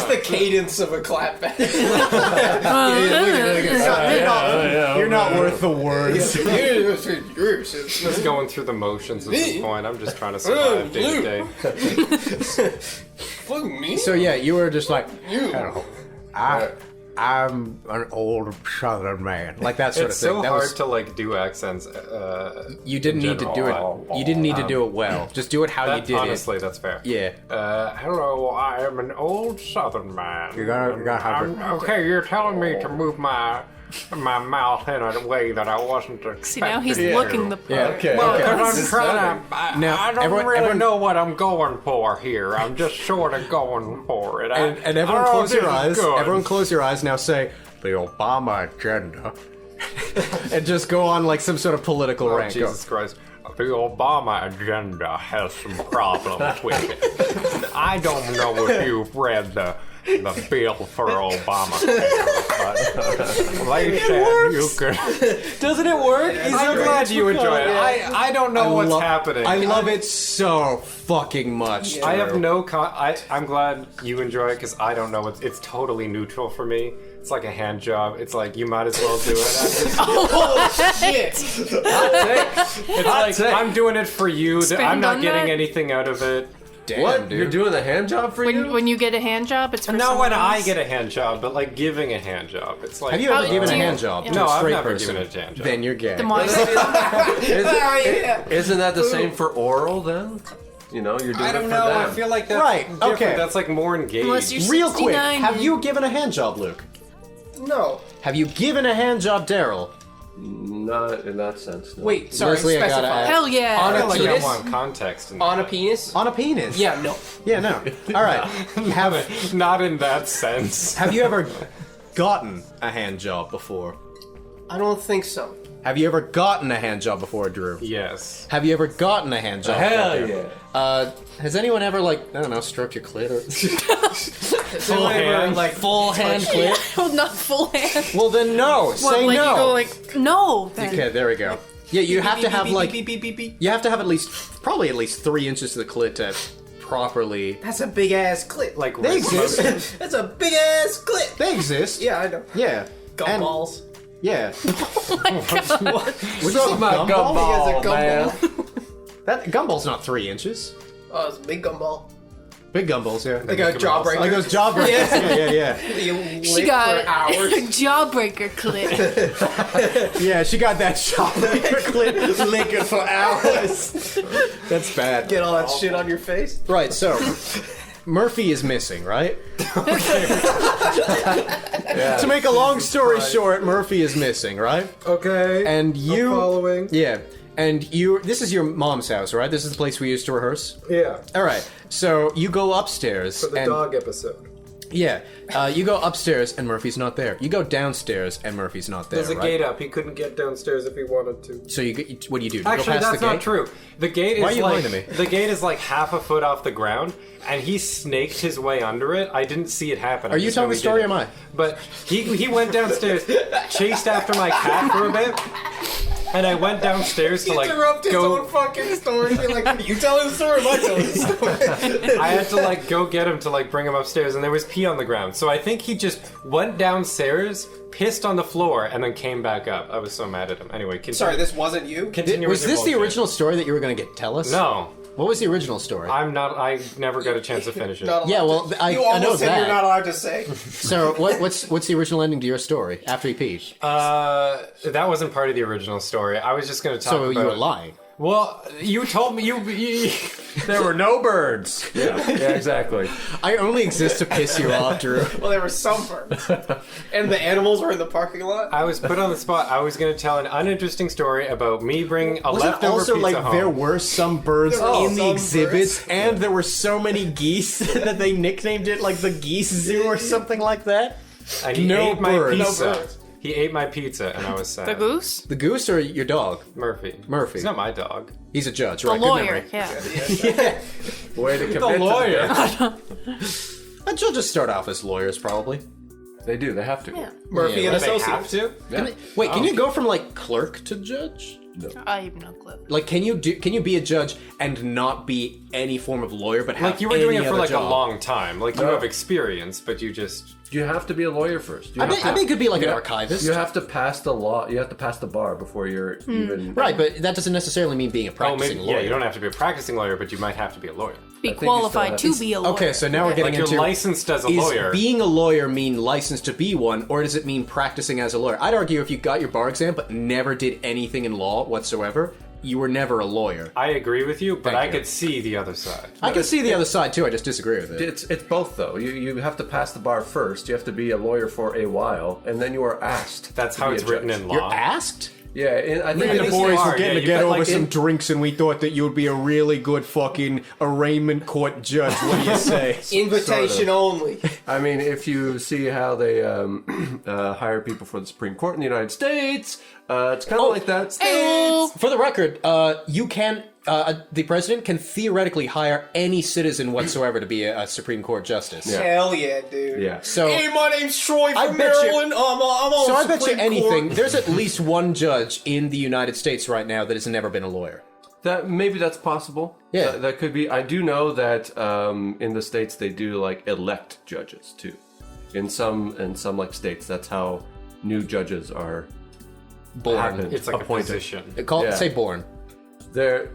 [SPEAKER 4] the cadence of a clap back.
[SPEAKER 7] You're not worth the words.
[SPEAKER 5] Just going through the motions at this point. I'm just trying to survive day to day.
[SPEAKER 4] Fuck me.
[SPEAKER 7] So yeah, you were just like, I'm an old southern man, like that sort
[SPEAKER 5] It's
[SPEAKER 7] of thing.
[SPEAKER 5] so
[SPEAKER 7] That
[SPEAKER 5] hard
[SPEAKER 7] was,
[SPEAKER 5] to like do accents.
[SPEAKER 7] you didn't need to do it. You didn't need to do it well. Just do it how you
[SPEAKER 5] That,
[SPEAKER 7] did
[SPEAKER 5] honestly, that's fair.
[SPEAKER 7] it. Yeah.
[SPEAKER 5] Hello, I am an old southern man.
[SPEAKER 7] You gotta have
[SPEAKER 5] Okay, you're telling me to move my my mouth in a way that I wasn't expecting.
[SPEAKER 2] See, now he's
[SPEAKER 5] to.
[SPEAKER 2] looking the part.
[SPEAKER 6] Yeah, okay.
[SPEAKER 5] Well,
[SPEAKER 6] okay.
[SPEAKER 5] because I'm trying to. I don't really
[SPEAKER 8] everyone-
[SPEAKER 5] know what I'm going for here. I'm just sort of going for it.
[SPEAKER 8] And everyone
[SPEAKER 5] Oh,
[SPEAKER 8] close
[SPEAKER 5] this
[SPEAKER 8] your
[SPEAKER 5] is
[SPEAKER 8] eyes.
[SPEAKER 5] good.
[SPEAKER 8] Everyone close your eyes now. Say the Obama agenda, and just go on like some sort of political
[SPEAKER 5] Oh,
[SPEAKER 8] rant. Go.
[SPEAKER 5] Jesus Christ. The Obama agenda has some problems with it. I don't know if you've read the bill for Obama, but they said you could.
[SPEAKER 7] Doesn't it work?
[SPEAKER 5] I'm glad you enjoy it. I don't know what's happening.
[SPEAKER 8] I love it so fucking much.
[SPEAKER 5] I have no I'm glad you enjoy it because I don't know it's totally neutral for me. It's like a hand job. It's like you might as well do it. It's like I'm doing it for you.
[SPEAKER 2] Spin
[SPEAKER 5] I'm not
[SPEAKER 2] done
[SPEAKER 5] getting
[SPEAKER 2] that?
[SPEAKER 5] anything out of it.
[SPEAKER 8] Damn,
[SPEAKER 6] What?
[SPEAKER 8] dude.
[SPEAKER 6] You're doing a hand job for you?
[SPEAKER 2] When you get a hand job, it's for
[SPEAKER 5] Not
[SPEAKER 2] someone
[SPEAKER 5] when I
[SPEAKER 2] else.
[SPEAKER 5] get a hand job, but like giving a hand job. It's like
[SPEAKER 8] Have you ever
[SPEAKER 2] How
[SPEAKER 8] given a
[SPEAKER 2] do you-
[SPEAKER 8] hand job to
[SPEAKER 5] No,
[SPEAKER 8] a
[SPEAKER 5] I've
[SPEAKER 8] straight
[SPEAKER 5] never
[SPEAKER 8] person?
[SPEAKER 5] given a hand job.
[SPEAKER 8] Then you're gay.
[SPEAKER 2] The more-
[SPEAKER 6] Isn't that the same for oral then? You know, you're doing
[SPEAKER 5] I
[SPEAKER 6] it
[SPEAKER 5] don't
[SPEAKER 6] for
[SPEAKER 5] know.
[SPEAKER 6] them.
[SPEAKER 5] I feel like that's
[SPEAKER 8] Right,
[SPEAKER 5] different.
[SPEAKER 8] okay.
[SPEAKER 5] That's like more engaged.
[SPEAKER 2] Unless you're
[SPEAKER 8] Real quick,
[SPEAKER 2] 69.
[SPEAKER 8] have you given a hand job, Luke?
[SPEAKER 4] No.
[SPEAKER 8] Have you given a hand job, Daryl?
[SPEAKER 6] Not in that sense. No.
[SPEAKER 4] Wait, sorry,
[SPEAKER 8] Leslie, I gotta
[SPEAKER 4] specify.
[SPEAKER 8] ask.
[SPEAKER 2] Hell yeah.
[SPEAKER 4] On
[SPEAKER 5] I
[SPEAKER 4] a
[SPEAKER 5] feel like I
[SPEAKER 4] penis?
[SPEAKER 5] want context. In
[SPEAKER 4] On a
[SPEAKER 5] that.
[SPEAKER 4] penis?
[SPEAKER 8] On a penis?
[SPEAKER 4] Yeah, no.
[SPEAKER 8] Yeah, no. All right. Have
[SPEAKER 5] Not in that sense.
[SPEAKER 8] Have you ever gotten a hand job before?
[SPEAKER 4] I don't think so.
[SPEAKER 8] Have you ever gotten a hand job before, Drew?
[SPEAKER 5] Yes.
[SPEAKER 8] Have you ever gotten a hand job?
[SPEAKER 6] Hell
[SPEAKER 8] before?
[SPEAKER 6] yeah.
[SPEAKER 8] Has anyone ever I don't know, stroked your clit or
[SPEAKER 5] Full hand.
[SPEAKER 4] Like,
[SPEAKER 8] full hand clit?
[SPEAKER 2] Well, not full hand.
[SPEAKER 8] Well, then no.
[SPEAKER 2] What,
[SPEAKER 8] Say
[SPEAKER 2] like
[SPEAKER 8] no.
[SPEAKER 2] you go like, no. Then.
[SPEAKER 8] Okay, there we go. Yeah, you have to have like
[SPEAKER 4] beep, beep, beep, beep.
[SPEAKER 8] you have to have at least 3 inches to the clit to properly.
[SPEAKER 4] That's a big ass clit.
[SPEAKER 5] Like
[SPEAKER 8] They
[SPEAKER 5] wrist
[SPEAKER 8] exist.
[SPEAKER 5] motion.
[SPEAKER 4] That's a big ass clit.
[SPEAKER 8] They exist.
[SPEAKER 4] Yeah, I know.
[SPEAKER 8] Yeah. And-
[SPEAKER 4] Gumballs.
[SPEAKER 8] Yeah.
[SPEAKER 6] Suck my
[SPEAKER 8] gumball?
[SPEAKER 6] gumball,
[SPEAKER 4] He has a
[SPEAKER 6] man.
[SPEAKER 4] gumball.
[SPEAKER 8] That gumball's not 3 inches.
[SPEAKER 4] Oh, it's a big gumball.
[SPEAKER 8] Big gumballs, yeah.
[SPEAKER 4] Like a jawbreaker.
[SPEAKER 8] Like those jawbreakers. yeah.
[SPEAKER 4] You
[SPEAKER 2] She
[SPEAKER 4] lick
[SPEAKER 2] got
[SPEAKER 4] for hours.
[SPEAKER 2] a jawbreaker clip.
[SPEAKER 8] Yeah, she got that jawbreaker clit licking for hours. That's bad.
[SPEAKER 4] Get all that shit on your face.
[SPEAKER 8] Right, so Murphy is missing, right? To make a long story short, Murphy is missing, right?
[SPEAKER 5] Okay.
[SPEAKER 8] And you
[SPEAKER 5] following.
[SPEAKER 8] Yeah. And you this is your mom's house, right? This is the place we used to rehearse?
[SPEAKER 5] Yeah.
[SPEAKER 8] Alright. So you go upstairs and
[SPEAKER 5] episode.
[SPEAKER 8] yeah, you go upstairs and Murphy's not there. You go downstairs and Murphy's not there.
[SPEAKER 5] There's a
[SPEAKER 8] right?
[SPEAKER 5] gate up. He couldn't get downstairs if he wanted to.
[SPEAKER 8] So what do? You go
[SPEAKER 5] Actually,
[SPEAKER 8] past
[SPEAKER 5] that's
[SPEAKER 8] the gate?
[SPEAKER 5] not true. The gate is
[SPEAKER 8] Why are you
[SPEAKER 5] like
[SPEAKER 8] lying to me?
[SPEAKER 5] the gate is like half a foot off the ground, and he snaked his way under it. I didn't see it happen.
[SPEAKER 8] Are you telling the story or am I?
[SPEAKER 5] But he went downstairs, chased after my cat for a bit, and I went downstairs to like
[SPEAKER 4] Interrupt his
[SPEAKER 5] go.
[SPEAKER 4] own fucking story. Be like, you telling the story or am I telling the story?
[SPEAKER 5] I had to like go get him to like bring him upstairs, and there was pee on the ground. So I think he just went downstairs, pissed on the floor, and then came back up. I was so mad at him. Anyway, continue.
[SPEAKER 4] Sorry, this wasn't you?
[SPEAKER 5] Continue
[SPEAKER 8] Was
[SPEAKER 5] with your
[SPEAKER 8] this the
[SPEAKER 5] bullshit.
[SPEAKER 8] original story that you were going to tell us?
[SPEAKER 5] No,
[SPEAKER 8] What was the original story?
[SPEAKER 5] I never got a chance to finish it.
[SPEAKER 4] Not allowed
[SPEAKER 8] Yeah,
[SPEAKER 4] to-
[SPEAKER 8] well, I
[SPEAKER 4] you
[SPEAKER 8] know
[SPEAKER 4] almost said
[SPEAKER 8] that.
[SPEAKER 4] you're not allowed to say.
[SPEAKER 8] So what's the original ending to your story after he peed?
[SPEAKER 5] That wasn't part of the original story. I was just going to talk
[SPEAKER 8] So
[SPEAKER 5] about...
[SPEAKER 8] you were lying.
[SPEAKER 5] Well, you told me you
[SPEAKER 6] There were no birds. Yeah, exactly.
[SPEAKER 8] I only exist to piss you off, Drew.
[SPEAKER 4] Well, there were some birds. And the animals were in the parking lot?
[SPEAKER 5] I was put on the spot. I was going to tell an uninteresting story about me bringing a
[SPEAKER 8] Was it
[SPEAKER 5] leftover
[SPEAKER 8] also
[SPEAKER 5] pizza
[SPEAKER 8] like
[SPEAKER 5] home.
[SPEAKER 8] there were some birds
[SPEAKER 4] There were
[SPEAKER 8] in the
[SPEAKER 4] some
[SPEAKER 8] exhibits,
[SPEAKER 4] birds.
[SPEAKER 8] and there were so many geese that they nicknamed it like the Geese Zoo or something like that?
[SPEAKER 5] And he
[SPEAKER 8] No
[SPEAKER 5] ate my
[SPEAKER 8] birds. No
[SPEAKER 5] pizza.
[SPEAKER 4] birds.
[SPEAKER 5] He ate my pizza, and I was sad.
[SPEAKER 2] The goose?
[SPEAKER 8] The goose or your dog?
[SPEAKER 5] Murphy.
[SPEAKER 8] Murphy.
[SPEAKER 5] He's not my dog.
[SPEAKER 8] He's a judge,
[SPEAKER 2] The
[SPEAKER 8] right? Good
[SPEAKER 2] lawyer,
[SPEAKER 8] memory.
[SPEAKER 2] yeah.
[SPEAKER 6] Way to commit
[SPEAKER 5] The lawyer.
[SPEAKER 6] to
[SPEAKER 8] Judges start off as lawyers, probably.
[SPEAKER 6] They do. They have to.
[SPEAKER 2] Yeah.
[SPEAKER 4] Murphy
[SPEAKER 8] Yeah,
[SPEAKER 4] and
[SPEAKER 5] They have
[SPEAKER 4] Associates.
[SPEAKER 5] to?
[SPEAKER 6] Yeah.
[SPEAKER 8] Wait, can you go from like clerk to judge?
[SPEAKER 2] I have no clue.
[SPEAKER 8] Like, can you be a judge and not be any form of lawyer, but have
[SPEAKER 5] Like, you were doing
[SPEAKER 8] any
[SPEAKER 5] it for
[SPEAKER 8] other
[SPEAKER 5] like
[SPEAKER 8] job?
[SPEAKER 5] a long time. Like, you
[SPEAKER 6] No.
[SPEAKER 5] have experience, but you just...
[SPEAKER 6] You have to be a lawyer first. You
[SPEAKER 8] I
[SPEAKER 6] have
[SPEAKER 8] think it could be like an archivist.
[SPEAKER 6] You have to pass the law. You have to pass the bar before you're even
[SPEAKER 8] Right, but that doesn't necessarily mean being a
[SPEAKER 5] Oh,
[SPEAKER 8] practicing
[SPEAKER 5] maybe,
[SPEAKER 8] lawyer.
[SPEAKER 5] yeah, you don't have to be a practicing lawyer, but you might have to be a lawyer.
[SPEAKER 2] Be
[SPEAKER 6] think you
[SPEAKER 2] qualified
[SPEAKER 6] still
[SPEAKER 2] to be a lawyer.
[SPEAKER 8] Okay, so now we're getting
[SPEAKER 5] Like, you're
[SPEAKER 8] into
[SPEAKER 5] licensed as a
[SPEAKER 8] is
[SPEAKER 5] lawyer.
[SPEAKER 8] being a lawyer mean licensed to be one, or does it mean practicing as a lawyer? I'd argue if you got your bar exam but never did anything in law whatsoever,
[SPEAKER 9] you were never a lawyer.
[SPEAKER 5] I agree with you, but
[SPEAKER 9] Thank
[SPEAKER 5] I
[SPEAKER 9] you.
[SPEAKER 5] could see the other side.
[SPEAKER 9] I can see the other side too. I just disagree with it.
[SPEAKER 6] It's both though. You have to pass the bar first. You have to be a lawyer for a while, and then you are asked.
[SPEAKER 5] That's
[SPEAKER 6] to
[SPEAKER 5] how
[SPEAKER 6] be a
[SPEAKER 5] it's written
[SPEAKER 6] judge.
[SPEAKER 5] in law.
[SPEAKER 9] You're asked.
[SPEAKER 6] Yeah, I
[SPEAKER 9] Me
[SPEAKER 6] think
[SPEAKER 9] and the
[SPEAKER 6] it's-
[SPEAKER 9] boys
[SPEAKER 5] are,
[SPEAKER 9] were getting
[SPEAKER 5] yeah,
[SPEAKER 9] together
[SPEAKER 6] but,
[SPEAKER 9] over
[SPEAKER 6] like,
[SPEAKER 9] some
[SPEAKER 6] in-
[SPEAKER 9] drinks, and we thought that you would be a really good fucking arraignment court judge. What do you say?
[SPEAKER 4] Invitation only.
[SPEAKER 6] I mean, if you see how they hire people for the Supreme Court in the United States, it's kind of like that.
[SPEAKER 9] For the record, you can. The president can theoretically hire any citizen whatsoever to be a Supreme Court justice.
[SPEAKER 6] Yeah.
[SPEAKER 4] Hell yeah, dude.
[SPEAKER 6] Yeah.
[SPEAKER 9] So,
[SPEAKER 4] Hey, my name's Troy
[SPEAKER 9] I
[SPEAKER 4] from
[SPEAKER 9] bet you-
[SPEAKER 4] Maryland. I'm on
[SPEAKER 9] so I bet you
[SPEAKER 4] Supreme
[SPEAKER 9] anything.
[SPEAKER 4] Court.
[SPEAKER 9] There's at least one judge in the United States right now that has never been a lawyer.
[SPEAKER 6] That maybe that's possible.
[SPEAKER 9] Yeah.
[SPEAKER 6] That could be. I do know that in the states they do like elect judges too. In some like states, that's how new judges are
[SPEAKER 9] Born.
[SPEAKER 5] It's like
[SPEAKER 6] appointed.
[SPEAKER 5] a position.
[SPEAKER 9] Call
[SPEAKER 6] Yeah.
[SPEAKER 9] say born.
[SPEAKER 6] They're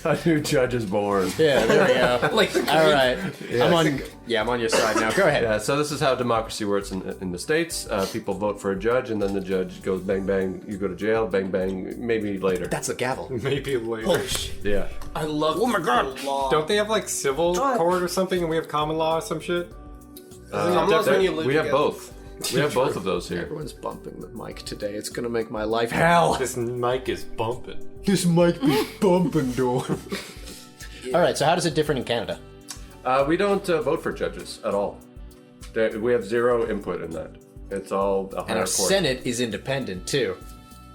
[SPEAKER 6] a new judge is born.
[SPEAKER 9] Yeah, there we go.
[SPEAKER 4] Like the
[SPEAKER 9] All right,
[SPEAKER 6] Yeah.
[SPEAKER 9] I'm on your side now. Go ahead.
[SPEAKER 6] Yeah, so this is how democracy works in the states. People vote for a judge, and then the judge goes bang bang. You go to jail, bang bang. Maybe later.
[SPEAKER 9] That's the gavel.
[SPEAKER 5] Maybe later.
[SPEAKER 4] Holy shit.
[SPEAKER 6] Yeah.
[SPEAKER 4] I love oh my god. Law.
[SPEAKER 5] Don't they have like civil court or something, and we have common law or some shit?
[SPEAKER 4] Common law's when you live
[SPEAKER 6] we have
[SPEAKER 4] together.
[SPEAKER 6] both. We have both of those here.
[SPEAKER 9] Everyone's bumping the mic today. It's gonna make my life hell.
[SPEAKER 5] This mic is bumping.
[SPEAKER 9] This mic be bumping, door. All right. So how does it differ in Canada?
[SPEAKER 6] We don't vote for judges at all. We have zero input in that. It's all a higher
[SPEAKER 9] And our
[SPEAKER 6] court.
[SPEAKER 9] Senate is independent too.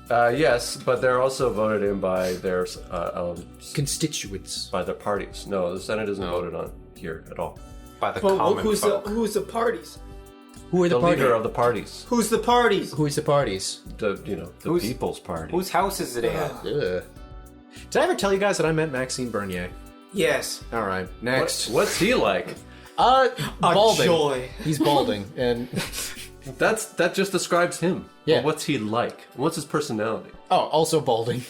[SPEAKER 6] Yes, but they're also voted in by their
[SPEAKER 9] Constituents.
[SPEAKER 6] by their parties. No, the Senate isn't voted on here at all.
[SPEAKER 5] By the
[SPEAKER 4] Well,
[SPEAKER 5] common
[SPEAKER 4] who's
[SPEAKER 5] folk.
[SPEAKER 4] the parties?
[SPEAKER 9] Who are
[SPEAKER 6] The
[SPEAKER 9] the, parties?
[SPEAKER 6] leader of the parties,
[SPEAKER 4] Who's the parties?
[SPEAKER 9] Who is the parties?
[SPEAKER 6] the
[SPEAKER 5] Who's-
[SPEAKER 6] People's Party.
[SPEAKER 5] Whose house is it in?
[SPEAKER 9] Ugh. Did I ever tell you guys that I met Maxime Bernier?
[SPEAKER 4] Yes.
[SPEAKER 9] All right. Next.
[SPEAKER 6] What's he like?
[SPEAKER 9] Balding.
[SPEAKER 4] joy.
[SPEAKER 9] He's balding, and
[SPEAKER 6] That just describes him.
[SPEAKER 9] Yeah.
[SPEAKER 6] But what's he like? What's his personality?
[SPEAKER 9] also balding.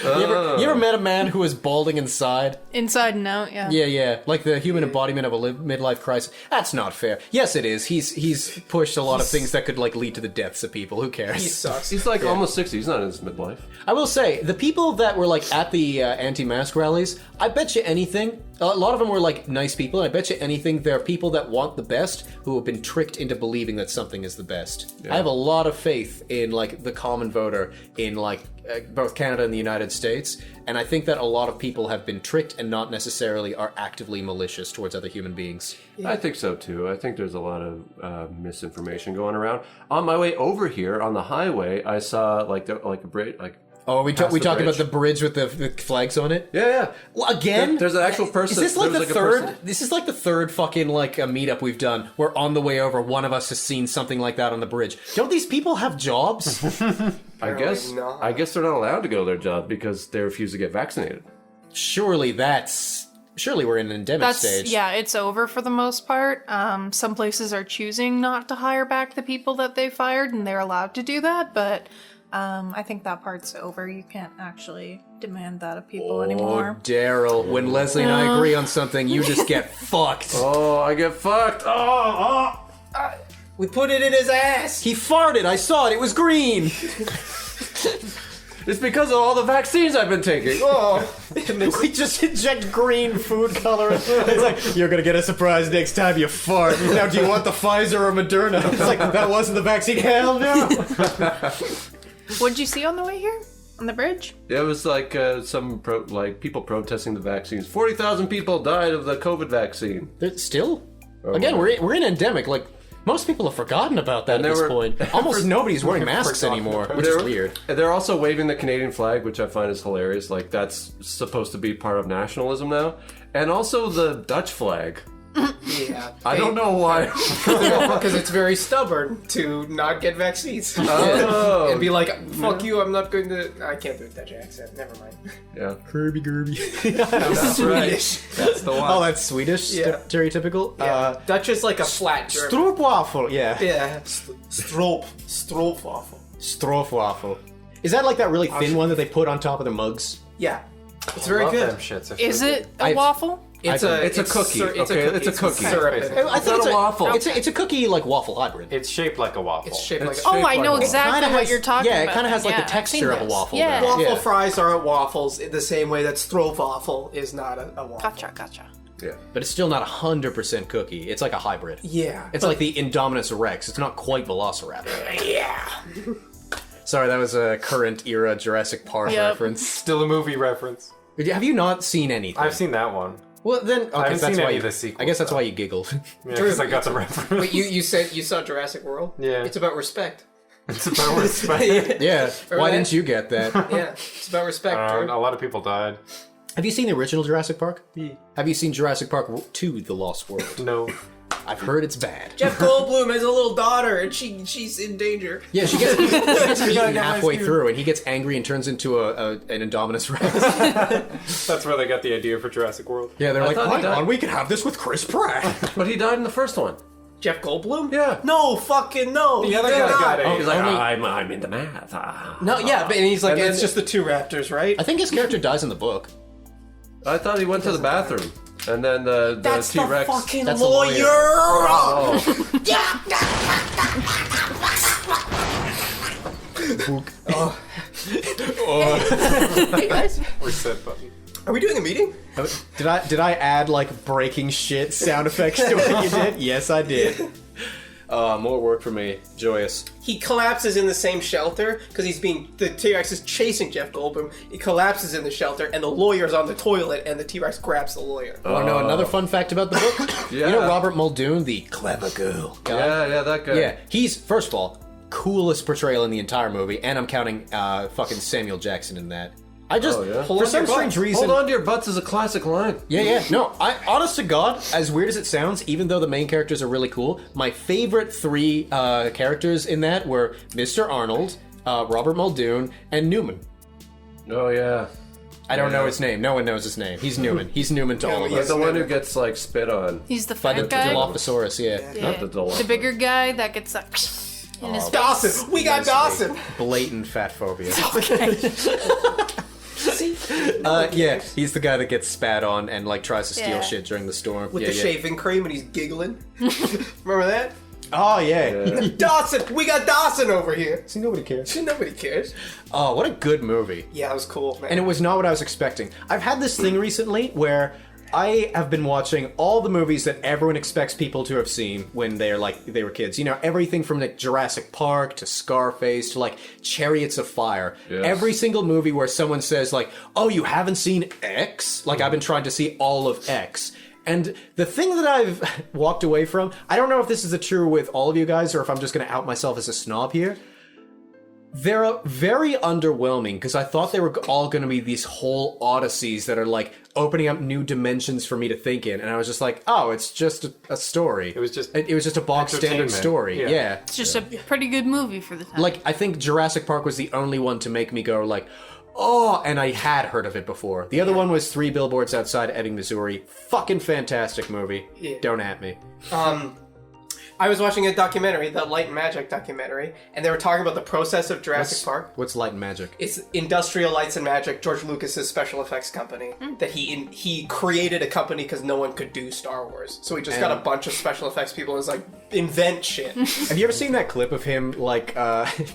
[SPEAKER 9] You ever met a man who is balding inside?
[SPEAKER 2] Inside and out, yeah.
[SPEAKER 9] Yeah, like the human embodiment of a midlife crisis. That's not fair. Yes, it is. He's pushed a lot of things that could like lead to the deaths of people. Who cares?
[SPEAKER 4] He sucks.
[SPEAKER 6] He's like almost 60. He's not in his midlife.
[SPEAKER 9] I will say, the people that were like at the anti-mask rallies, I bet you anything, a lot of them were like nice people, and I bet you anything there are people that want the best who have been tricked into believing that something is the best. I have a lot of faith in like the common voter in like both Canada and the United States, and I think that a lot of people have been tricked and not necessarily are actively malicious towards other human beings.
[SPEAKER 6] I think so too. I think there's a lot of misinformation going around. On my way over here on the highway, I saw like a bridge.
[SPEAKER 9] Oh, we
[SPEAKER 6] Past the
[SPEAKER 9] talked about
[SPEAKER 6] bridge.
[SPEAKER 9] the bridge with the flags on it.
[SPEAKER 6] Yeah.
[SPEAKER 9] Well, again,
[SPEAKER 6] There's an actual person.
[SPEAKER 9] Is this like
[SPEAKER 6] there
[SPEAKER 9] the
[SPEAKER 6] was,
[SPEAKER 9] third?
[SPEAKER 6] a person-
[SPEAKER 9] This is like the third fucking like a meetup we've done. Where on the way over, one of us has seen something like that on the bridge. Don't these people have jobs?
[SPEAKER 6] I guess.
[SPEAKER 4] not.
[SPEAKER 6] I guess they're not allowed to go to their job because they refuse to get vaccinated.
[SPEAKER 9] Surely we're in an endemic stage.
[SPEAKER 2] Yeah, it's over for the most part. Some places are choosing not to hire back the people that they fired, and they're allowed to do that, but I think that part's over. You can't actually demand that of people anymore.
[SPEAKER 9] Oh, Daryl, when Leslie and I agree on something, you just get fucked.
[SPEAKER 6] Oh, I get fucked.
[SPEAKER 4] We put it in his ass.
[SPEAKER 9] He farted. I saw it. It was green.
[SPEAKER 6] It's because of all the vaccines I've been taking. Oh.
[SPEAKER 9] We just inject green food color. It's like, you're gonna get a surprise next time you fart. Now, do you want the Pfizer or Moderna? It's like, that wasn't the vaccine. Hell no.
[SPEAKER 2] What'd you see on the way here? On the bridge?
[SPEAKER 6] It was like people protesting the vaccines. 40,000 people died of the COVID vaccine.
[SPEAKER 9] Still? Again, we're in endemic. Like, most people have forgotten about that at this point. Almost nobody's wearing masks anymore, which is weird.
[SPEAKER 6] They're also waving the Canadian flag, which I find is hilarious. Like, that's supposed to be part of nationalism now. And also the Dutch flag.
[SPEAKER 4] Yeah.
[SPEAKER 6] I don't know why.
[SPEAKER 4] Because it's very stubborn to not get vaccines.
[SPEAKER 6] Oh.
[SPEAKER 4] And be like, fuck you, I'm not going to... I can't do a Dutch accent, never mind.
[SPEAKER 6] Yeah.
[SPEAKER 9] Kirby Gerby.
[SPEAKER 6] That's right. That's the one.
[SPEAKER 9] Oh, that's Swedish?
[SPEAKER 4] Yeah.
[SPEAKER 9] Stereotypical?
[SPEAKER 4] Yeah. Dutch is like a flat German.
[SPEAKER 9] Stroopwafel, yeah.
[SPEAKER 4] Yeah. Stroopwafel.
[SPEAKER 9] Stroopwafel. Is that like that really thin one that they put on top of the mugs?
[SPEAKER 4] Yeah. It's very
[SPEAKER 5] Love
[SPEAKER 4] good.
[SPEAKER 5] them shits. They're
[SPEAKER 2] Is
[SPEAKER 5] so
[SPEAKER 2] it a
[SPEAKER 9] I've-
[SPEAKER 2] waffle?
[SPEAKER 4] It's
[SPEAKER 6] It's a cookie. It's a cookie.
[SPEAKER 4] Syrup in it.
[SPEAKER 9] I think
[SPEAKER 6] not a waffle.
[SPEAKER 9] It's a cookie like waffle hybrid.
[SPEAKER 5] It's shaped like a waffle.
[SPEAKER 4] It's shaped like
[SPEAKER 6] It's
[SPEAKER 4] a
[SPEAKER 2] Oh, I know
[SPEAKER 6] like a
[SPEAKER 2] exactly
[SPEAKER 9] Kinda
[SPEAKER 2] what
[SPEAKER 9] has-
[SPEAKER 2] you're talking about.
[SPEAKER 9] Yeah, it kind of has like
[SPEAKER 2] Yeah,
[SPEAKER 9] the
[SPEAKER 2] I've
[SPEAKER 9] texture
[SPEAKER 2] seen
[SPEAKER 9] of a
[SPEAKER 2] this.
[SPEAKER 9] waffle.
[SPEAKER 2] Yeah.
[SPEAKER 9] does.
[SPEAKER 4] Waffle fries aren't waffles in the same way that stroopwafel is not a waffle.
[SPEAKER 2] Gotcha.
[SPEAKER 6] Yeah.
[SPEAKER 9] But it's still not 100% cookie. It's like a hybrid.
[SPEAKER 4] Yeah.
[SPEAKER 9] It's like the Indominus Rex. It's not quite Velociraptor. Yeah. Sorry, that was a current era Jurassic Park
[SPEAKER 2] Yep.
[SPEAKER 9] reference.
[SPEAKER 5] Still a movie reference.
[SPEAKER 9] Have you not seen anything?
[SPEAKER 5] I've seen that one.
[SPEAKER 9] Well, then okay,
[SPEAKER 5] haven't
[SPEAKER 9] that's
[SPEAKER 5] seen
[SPEAKER 9] why
[SPEAKER 5] any
[SPEAKER 9] you,
[SPEAKER 5] of the sequel
[SPEAKER 9] I guess that's
[SPEAKER 5] stuff.
[SPEAKER 9] why you giggled.
[SPEAKER 5] Yeah, because I got the reference.
[SPEAKER 4] Wait, you said you saw Jurassic World?
[SPEAKER 5] Yeah.
[SPEAKER 4] It's about respect.
[SPEAKER 5] It's about respect.
[SPEAKER 9] yeah. Why
[SPEAKER 4] that?
[SPEAKER 9] didn't you get that?
[SPEAKER 4] Yeah, it's about respect,
[SPEAKER 5] A
[SPEAKER 4] Drew.
[SPEAKER 5] lot of people died.
[SPEAKER 9] Have you seen the original Jurassic Park? Have you seen Jurassic Park 2: The Lost World?
[SPEAKER 5] No.
[SPEAKER 9] I've heard it's bad.
[SPEAKER 4] Jeff Goldblum has a little daughter, and she's in danger.
[SPEAKER 9] Yeah, she gets eaten halfway through, and he gets angry and turns into an Indominus Rex.
[SPEAKER 5] That's where they got the idea for Jurassic World.
[SPEAKER 9] Yeah, they're like,
[SPEAKER 6] thought he
[SPEAKER 9] hang
[SPEAKER 6] died.
[SPEAKER 9] on, we can have this with Chris Pratt.
[SPEAKER 6] But he died in the first one.
[SPEAKER 4] Jeff Goldblum?
[SPEAKER 6] Yeah.
[SPEAKER 4] No, fucking no.
[SPEAKER 5] The other guy got it.
[SPEAKER 6] He's like,
[SPEAKER 9] only-
[SPEAKER 6] I'm into math.
[SPEAKER 4] No, yeah, but and he's like,
[SPEAKER 6] And then-
[SPEAKER 4] it's just the two raptors, right?
[SPEAKER 9] I think his character dies in the book.
[SPEAKER 6] I thought he went to the bathroom. And then the
[SPEAKER 4] That's
[SPEAKER 6] T-Rex.
[SPEAKER 4] the fucking
[SPEAKER 9] That's the
[SPEAKER 4] lawyer.
[SPEAKER 9] lawyer.
[SPEAKER 6] Oh.
[SPEAKER 4] Hey guys,
[SPEAKER 5] Reset button.
[SPEAKER 4] are we doing a meeting?
[SPEAKER 9] Did I add like breaking shit sound effects to what you did? Yes, I did. More work for me. Joyous.
[SPEAKER 4] He collapses in the same shelter because the T-Rex is chasing Jeff Goldblum. He collapses in the shelter, and the lawyer's on the toilet, and the T-Rex grabs the lawyer.
[SPEAKER 9] Want to know another fun fact about the book?
[SPEAKER 6] Yeah.
[SPEAKER 9] You know Robert Muldoon, the clever girl guy?
[SPEAKER 6] Yeah, that guy.
[SPEAKER 9] Yeah, he's, first of all, coolest portrayal in the entire movie, and I'm counting fucking Samuel Jackson in that. I just,
[SPEAKER 6] Oh, yeah?
[SPEAKER 9] for some strange reason...
[SPEAKER 6] Hold on to your butts is a classic line.
[SPEAKER 9] Yeah. No, honest to God, as weird as it sounds, even though the main characters are really cool, my favorite three characters in that were Mr. Arnold, Robert Muldoon, and Newman.
[SPEAKER 6] Oh, yeah.
[SPEAKER 9] I don't know his name. No one knows his name. He's Newman. He's Newman to all of
[SPEAKER 6] He's
[SPEAKER 9] us.
[SPEAKER 6] the one who gets, like, spit on.
[SPEAKER 2] He's the
[SPEAKER 9] By the
[SPEAKER 2] fat guy.
[SPEAKER 9] Dilophosaurus, yeah.
[SPEAKER 2] Yeah.
[SPEAKER 6] Not the Dilophosaurus.
[SPEAKER 2] The bigger guy that gets in his face.
[SPEAKER 4] Dawson! We got Dawson!
[SPEAKER 9] Blatant fat phobia. Yeah, he's the guy that gets spat on and like tries to steal
[SPEAKER 2] Yeah.
[SPEAKER 9] shit during the storm.
[SPEAKER 4] With
[SPEAKER 9] yeah,
[SPEAKER 4] the
[SPEAKER 9] yeah.
[SPEAKER 4] shaving cream, and he's giggling. Remember that?
[SPEAKER 9] Oh yeah.
[SPEAKER 4] Dawson! We got Dawson over here!
[SPEAKER 9] See, nobody cares.
[SPEAKER 4] Nobody cares.
[SPEAKER 9] Oh, what a good movie.
[SPEAKER 4] Yeah, that was cool, man.
[SPEAKER 9] And it was not what I was expecting. I've had this thing recently where I have been watching all the movies that everyone expects people to have seen when they were kids. You know, everything from like Jurassic Park to Scarface to like Chariots of Fire.
[SPEAKER 6] Yes.
[SPEAKER 9] Every single movie where someone says like, "Oh, you haven't seen X?" Like I've been trying to see all of X. And the thing that I've walked away from, I don't know if this is true with all of you guys or if I'm just going to out myself as a snob here. They're very underwhelming because I thought they were all going to be these whole odysseys that are like opening up new dimensions for me to think in, and I was just like, oh, it's just a story. It
[SPEAKER 5] was just
[SPEAKER 9] a box standard
[SPEAKER 5] entertainment.
[SPEAKER 9] story.
[SPEAKER 5] Yeah.
[SPEAKER 9] Yeah.
[SPEAKER 2] It's just a pretty good movie for the time.
[SPEAKER 9] Like I think Jurassic Park was the only one to make me go like, oh, and I had heard of it before. The other one was 3 Billboards Outside Ebbing, Missouri. Fucking fantastic movie.
[SPEAKER 4] Yeah.
[SPEAKER 9] Don't at me.
[SPEAKER 4] I was watching a documentary, the Light and Magic documentary, and they were talking about the process of Jurassic Park.
[SPEAKER 9] What's Light and Magic?
[SPEAKER 4] It's Industrial Lights and Magic, George Lucas's special effects company. That he created a company because no one could do Star Wars, so he just got a bunch of special effects people and was like, invent shit.
[SPEAKER 9] Have you ever seen that clip of him like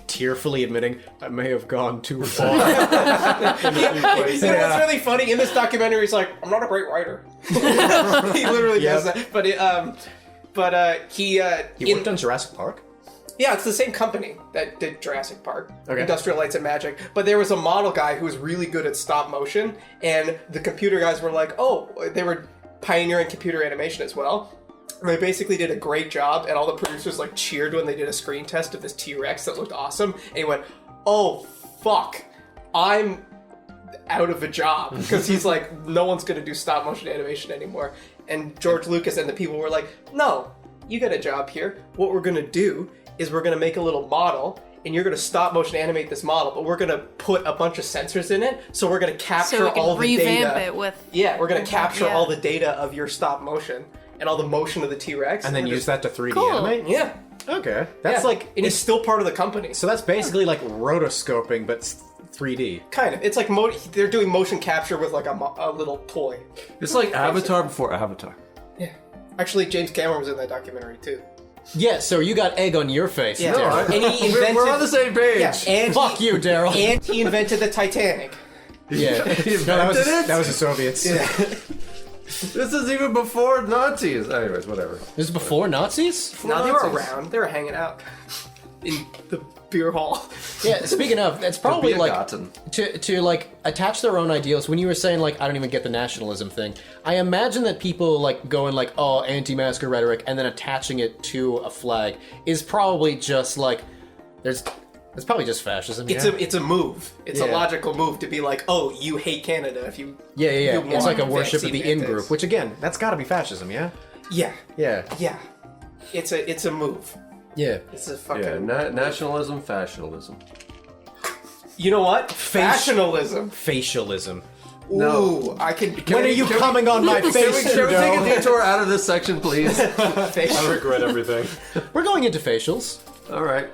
[SPEAKER 9] tearfully admitting I may have gone too far?
[SPEAKER 4] You know what's really funny in this documentary? He's like, I'm not a great writer. He literally does that, but he
[SPEAKER 9] worked on Jurassic Park?
[SPEAKER 4] Yeah, it's the same company that did Jurassic Park,
[SPEAKER 9] Okay.
[SPEAKER 4] Industrial Lights and Magic. But there was a model guy who was really good at stop motion, and the computer guys were like, oh, they were pioneering computer animation as well. And they basically did a great job, and all the producers like cheered when they did a screen test of this T-Rex that looked awesome. And he went, oh, fuck, I'm out of a job. Because he's like, no one's going to do stop motion animation anymore. And George Lucas and the people were like, no, you got a job here. What we're going to do is we're going to make a little model, and you're going to stop motion animate this model, but we're going to put a bunch of sensors in it, so we're going to capture
[SPEAKER 2] so we can
[SPEAKER 4] all the
[SPEAKER 2] revamp
[SPEAKER 4] data.
[SPEAKER 2] it with.
[SPEAKER 4] Yeah, we're going to capture
[SPEAKER 2] yeah.
[SPEAKER 4] all the data of your stop motion and all the motion of the T-Rex.
[SPEAKER 9] And then
[SPEAKER 4] we're
[SPEAKER 9] use that to 3D
[SPEAKER 2] Cool.
[SPEAKER 9] animate?
[SPEAKER 4] Yeah.
[SPEAKER 9] Okay. That's
[SPEAKER 4] Yeah.
[SPEAKER 9] like...
[SPEAKER 4] And he's still part of the company.
[SPEAKER 9] So that's basically like rotoscoping, but 3D.
[SPEAKER 4] Kind of. It's like they're doing motion capture with like a little toy.
[SPEAKER 6] It's like Avatar before Avatar.
[SPEAKER 4] Yeah. Actually, James Cameron was in that documentary too.
[SPEAKER 9] Yeah, so you got egg on your face.
[SPEAKER 4] Yeah.
[SPEAKER 9] Daryl.
[SPEAKER 4] And he invented.
[SPEAKER 6] We're on the same page.
[SPEAKER 4] Yeah, and
[SPEAKER 9] Fuck you, Daryl.
[SPEAKER 4] And he invented the Titanic.
[SPEAKER 9] Yeah.
[SPEAKER 6] He
[SPEAKER 9] No,
[SPEAKER 6] invented it?
[SPEAKER 9] that was the Soviets.
[SPEAKER 6] This is even before Nazis. Anyways, whatever.
[SPEAKER 9] This is before Nazis?
[SPEAKER 4] No, they were around. They were hanging out in the beer hall.
[SPEAKER 9] Yeah, speaking of, it's probably like
[SPEAKER 6] Biergarten.
[SPEAKER 9] to like attach their own ideals. When you were saying like I don't even get the nationalism thing, I imagine that people like going like anti-masker rhetoric and then attaching it to a flag is probably just like it's probably just fascism.
[SPEAKER 4] It's a move. It's a
[SPEAKER 9] Yeah.
[SPEAKER 4] logical move to be like, oh, you hate Canada if you.
[SPEAKER 9] Yeah.
[SPEAKER 4] you
[SPEAKER 9] It's like a
[SPEAKER 4] want
[SPEAKER 9] worship of
[SPEAKER 4] vaccine
[SPEAKER 9] the in
[SPEAKER 4] mandates.
[SPEAKER 9] group, which again, that's got to be fascism. Yeah.
[SPEAKER 4] Yeah.
[SPEAKER 9] Yeah.
[SPEAKER 4] Yeah. It's a move.
[SPEAKER 9] Yeah.
[SPEAKER 4] It's a fucking.
[SPEAKER 6] Yeah, nationalism, fashionalism.
[SPEAKER 4] You know what? Fashionalism.
[SPEAKER 9] Facialism.
[SPEAKER 4] Ooh, I can.
[SPEAKER 9] When are you coming on my face,
[SPEAKER 6] Can we take a
[SPEAKER 9] Trudeau?
[SPEAKER 6] detour out of this section, please?
[SPEAKER 5] I regret everything.
[SPEAKER 9] We're going into facials.
[SPEAKER 6] All right.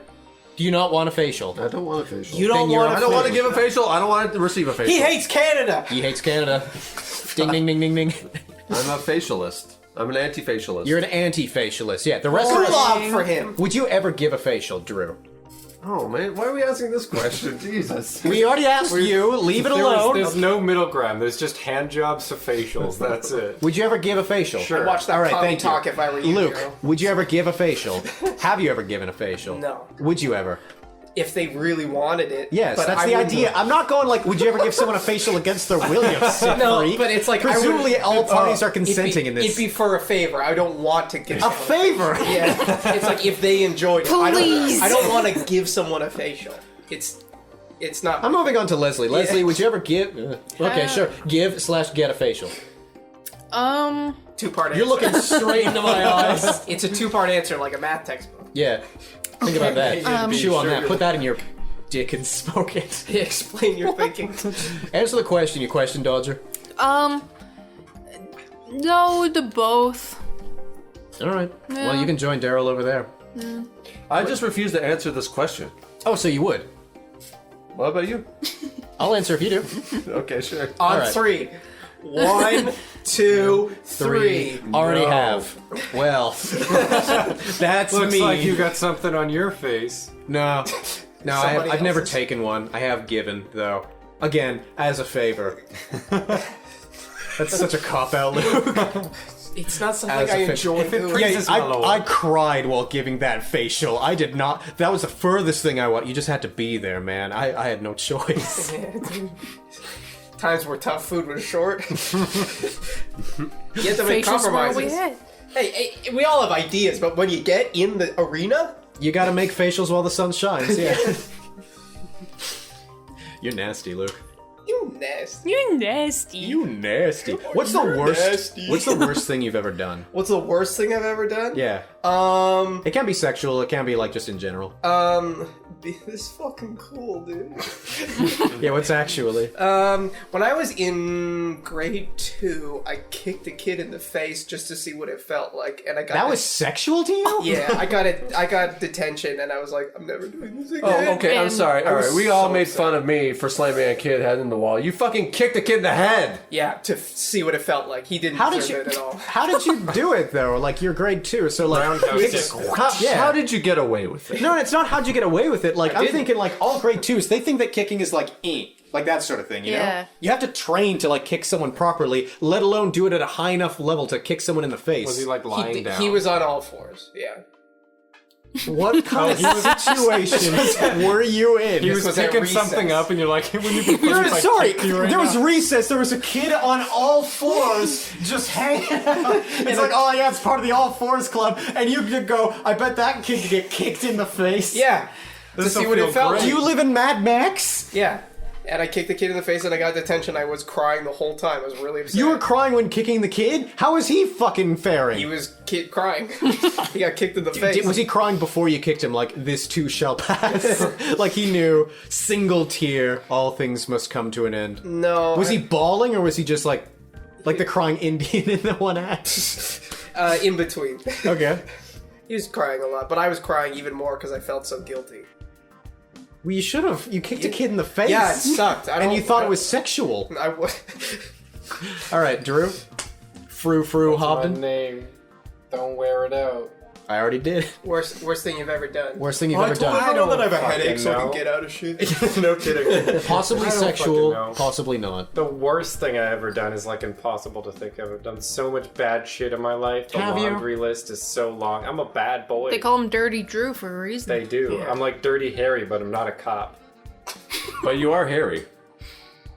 [SPEAKER 9] Do you not want a facial?
[SPEAKER 6] I don't want a facial.
[SPEAKER 4] You don't
[SPEAKER 9] Then you're
[SPEAKER 4] want.
[SPEAKER 6] I don't want to give a facial. I don't want to receive a facial.
[SPEAKER 4] He hates Canada.
[SPEAKER 9] He hates Canada. Ding, ding, ding, ding, ding.
[SPEAKER 6] I'm a facialist. I'm an anti-facialist.
[SPEAKER 9] You're an anti-facialist. Yeah, the rest
[SPEAKER 4] Too
[SPEAKER 9] of us.
[SPEAKER 4] long for him.
[SPEAKER 9] Would you ever give a facial, Drew?
[SPEAKER 6] Oh man, why are we asking this question? Jesus.
[SPEAKER 9] We already asked you. Leave it alone.
[SPEAKER 5] There's no middle ground. There's just hand jobs to facials. That's it.
[SPEAKER 9] Would you ever give a facial?
[SPEAKER 5] Sure.
[SPEAKER 4] Watch that
[SPEAKER 9] All right,
[SPEAKER 4] comedy
[SPEAKER 9] thank you.
[SPEAKER 4] talk if I were you,
[SPEAKER 9] Luke,
[SPEAKER 4] Daryl.
[SPEAKER 9] would you ever give a facial? Have you ever given a facial?
[SPEAKER 4] No.
[SPEAKER 9] Would you ever?
[SPEAKER 4] If they really wanted it.
[SPEAKER 9] Yes,
[SPEAKER 4] but
[SPEAKER 9] that's
[SPEAKER 4] I
[SPEAKER 9] the
[SPEAKER 4] wouldn't-
[SPEAKER 9] idea. I'm not going like, would you ever give someone a facial against their will, you sick
[SPEAKER 4] No,
[SPEAKER 9] freak?
[SPEAKER 4] but it's like I
[SPEAKER 9] presumably
[SPEAKER 4] would-
[SPEAKER 9] all parties are
[SPEAKER 4] It'd be-
[SPEAKER 9] consenting in this.
[SPEAKER 4] It'd be for a favor. I don't want to give
[SPEAKER 9] a
[SPEAKER 4] someone
[SPEAKER 9] favor.
[SPEAKER 4] Yeah, it's like if they enjoyed it.
[SPEAKER 2] Please.
[SPEAKER 4] I don't want to give someone a facial. It's not.
[SPEAKER 9] I'm moving on to Leslie. Leslie, would you ever give? Okay, sure. Give/get a facial.
[SPEAKER 4] two-part answer.
[SPEAKER 9] You're looking straight into my eyes.
[SPEAKER 4] It's a two-part answer, like a math textbook.
[SPEAKER 9] Yeah. Think about that. Chew on
[SPEAKER 5] sure
[SPEAKER 9] that.
[SPEAKER 5] you're-
[SPEAKER 9] Put that in your dick and smoke it.
[SPEAKER 4] Explain your thinking.
[SPEAKER 9] Answer the question, you question dodger.
[SPEAKER 2] No to both.
[SPEAKER 9] All right. Well, you can join Daryl over there.
[SPEAKER 6] I just refuse to answer this question.
[SPEAKER 9] Oh, so you would?
[SPEAKER 6] What about you?
[SPEAKER 9] I'll answer if you do.
[SPEAKER 6] Okay, sure.
[SPEAKER 4] On
[SPEAKER 9] right.
[SPEAKER 4] 3. 1, 2, 3.
[SPEAKER 9] Already
[SPEAKER 6] No.
[SPEAKER 9] have. Well, that's
[SPEAKER 5] Looks
[SPEAKER 9] me.
[SPEAKER 5] like you got something on your face.
[SPEAKER 9] No,
[SPEAKER 4] Somebody
[SPEAKER 9] I've never
[SPEAKER 4] else's.
[SPEAKER 9] taken one. I have given though. Again, as a favor. That's such a cop out, Luke.
[SPEAKER 4] It's not something
[SPEAKER 9] As a
[SPEAKER 4] I
[SPEAKER 9] fa-
[SPEAKER 4] enjoy
[SPEAKER 5] if it
[SPEAKER 4] doing.
[SPEAKER 5] pre-
[SPEAKER 9] Yeah,
[SPEAKER 5] Jesus, my lord.
[SPEAKER 9] I cried while giving that facial. I did not. That was the furthest thing I want. You just had to be there, man. I had no choice.
[SPEAKER 4] Times where tough food was short. You have to make
[SPEAKER 2] Facials were all we
[SPEAKER 4] compromises.
[SPEAKER 2] had.
[SPEAKER 4] Hey, we all have ideas, but when you get in the arena,
[SPEAKER 9] You gotta make facials while the sun shines. Yeah. You're nasty, Luke.
[SPEAKER 4] you nasty.
[SPEAKER 2] You're nasty.
[SPEAKER 9] You nasty. What's the worst?
[SPEAKER 4] nasty.
[SPEAKER 9] What's the worst thing you've ever done?
[SPEAKER 4] What's the worst thing I've ever done?
[SPEAKER 9] Yeah. It can be sexual. It can be like just in general.
[SPEAKER 4] This is fucking cool, dude.
[SPEAKER 9] Yeah. What's actually?
[SPEAKER 4] When I was in grade 2, I kicked a kid in the face just to see what it felt like, and I got
[SPEAKER 9] That was sexual to you?
[SPEAKER 4] yeah, I got detention, and I was like, I'm never doing this again.
[SPEAKER 6] Oh, okay. I'm
[SPEAKER 2] And
[SPEAKER 6] sorry. All
[SPEAKER 4] was
[SPEAKER 6] right, we all
[SPEAKER 4] so
[SPEAKER 6] made
[SPEAKER 4] upset.
[SPEAKER 6] fun of me for slamming a kid head in the wall. You fucking kicked a kid in the head.
[SPEAKER 4] Yeah, to see what it felt like. He didn't
[SPEAKER 9] How did
[SPEAKER 4] deserve
[SPEAKER 9] you?
[SPEAKER 4] it at all.
[SPEAKER 9] How did you do it though? Like you're grade 2, so like.
[SPEAKER 5] Roundhouse kick.
[SPEAKER 6] How did you get away with it?
[SPEAKER 9] No, it's not how'd you get away with it. Like I'm
[SPEAKER 4] didn't.
[SPEAKER 9] thinking like all grade 2s, they think that kicking is like like that sort of thing, you know?
[SPEAKER 2] Yeah.
[SPEAKER 9] You have to train to like kick someone properly, let alone do it at a high enough level to kick someone in the face.
[SPEAKER 5] Was he like lying down?
[SPEAKER 4] He was on all fours. Yeah.
[SPEAKER 9] What kind of situations were you in?
[SPEAKER 5] He was
[SPEAKER 4] was at
[SPEAKER 5] picking
[SPEAKER 4] recess.
[SPEAKER 5] something up, and you're like, "Wouldn't you be
[SPEAKER 9] There-
[SPEAKER 5] funny if I
[SPEAKER 9] sorry,
[SPEAKER 5] kicked you right
[SPEAKER 9] there was
[SPEAKER 5] now?"
[SPEAKER 9] recess. There was a kid on all fours just hanging out. It's like, oh yeah, it's part of the all fours club. And you could go, I bet that kid could get kicked in the face.
[SPEAKER 4] Yeah. To
[SPEAKER 5] This'll
[SPEAKER 4] see what it
[SPEAKER 5] feel
[SPEAKER 4] felt
[SPEAKER 5] great.
[SPEAKER 9] Do
[SPEAKER 4] like.
[SPEAKER 9] you live in Mad Max?
[SPEAKER 4] Yeah. And I kicked the kid in the face and I got detention. I was crying the whole time. I was really upset.
[SPEAKER 9] You were crying when kicking the kid? How is he fucking faring?
[SPEAKER 4] He was crying. He got kicked in the face.
[SPEAKER 9] Was he crying before you kicked him, like, this too shall pass? Like he knew, single tear, all things must come to an end.
[SPEAKER 4] No.
[SPEAKER 9] Was he bawling, or was he just like the crying Indian in the one act?
[SPEAKER 4] In between.
[SPEAKER 9] Okay.
[SPEAKER 4] He was crying a lot, but I was crying even more because I felt so guilty.
[SPEAKER 9] Well, you should have. You kicked a kid in the face.
[SPEAKER 4] Yeah, it sucked.
[SPEAKER 9] And you thought it was sexual. All right, Drew. Frou
[SPEAKER 5] My
[SPEAKER 9] Hobden.
[SPEAKER 5] name. Don't wear it out.
[SPEAKER 9] I already did.
[SPEAKER 4] Worst thing you've ever done.
[SPEAKER 9] Worst thing you've ever done.
[SPEAKER 4] I know that I have a
[SPEAKER 5] fucking
[SPEAKER 4] headache, so I can
[SPEAKER 5] know.
[SPEAKER 4] get out of shit.
[SPEAKER 5] No kidding.
[SPEAKER 9] Possibly
[SPEAKER 5] I don't
[SPEAKER 9] sexual,
[SPEAKER 5] fucking know.
[SPEAKER 9] possibly not.
[SPEAKER 5] The worst thing I ever done is like impossible to think of. I've done so much bad shit in my life. The
[SPEAKER 9] Have you?
[SPEAKER 5] laundry list is so long. I'm a bad boy.
[SPEAKER 2] They call him Dirty Drew for a reason.
[SPEAKER 5] They do.
[SPEAKER 4] Yeah.
[SPEAKER 5] I'm like Dirty Harry, but I'm not a cop.
[SPEAKER 6] But you are hairy.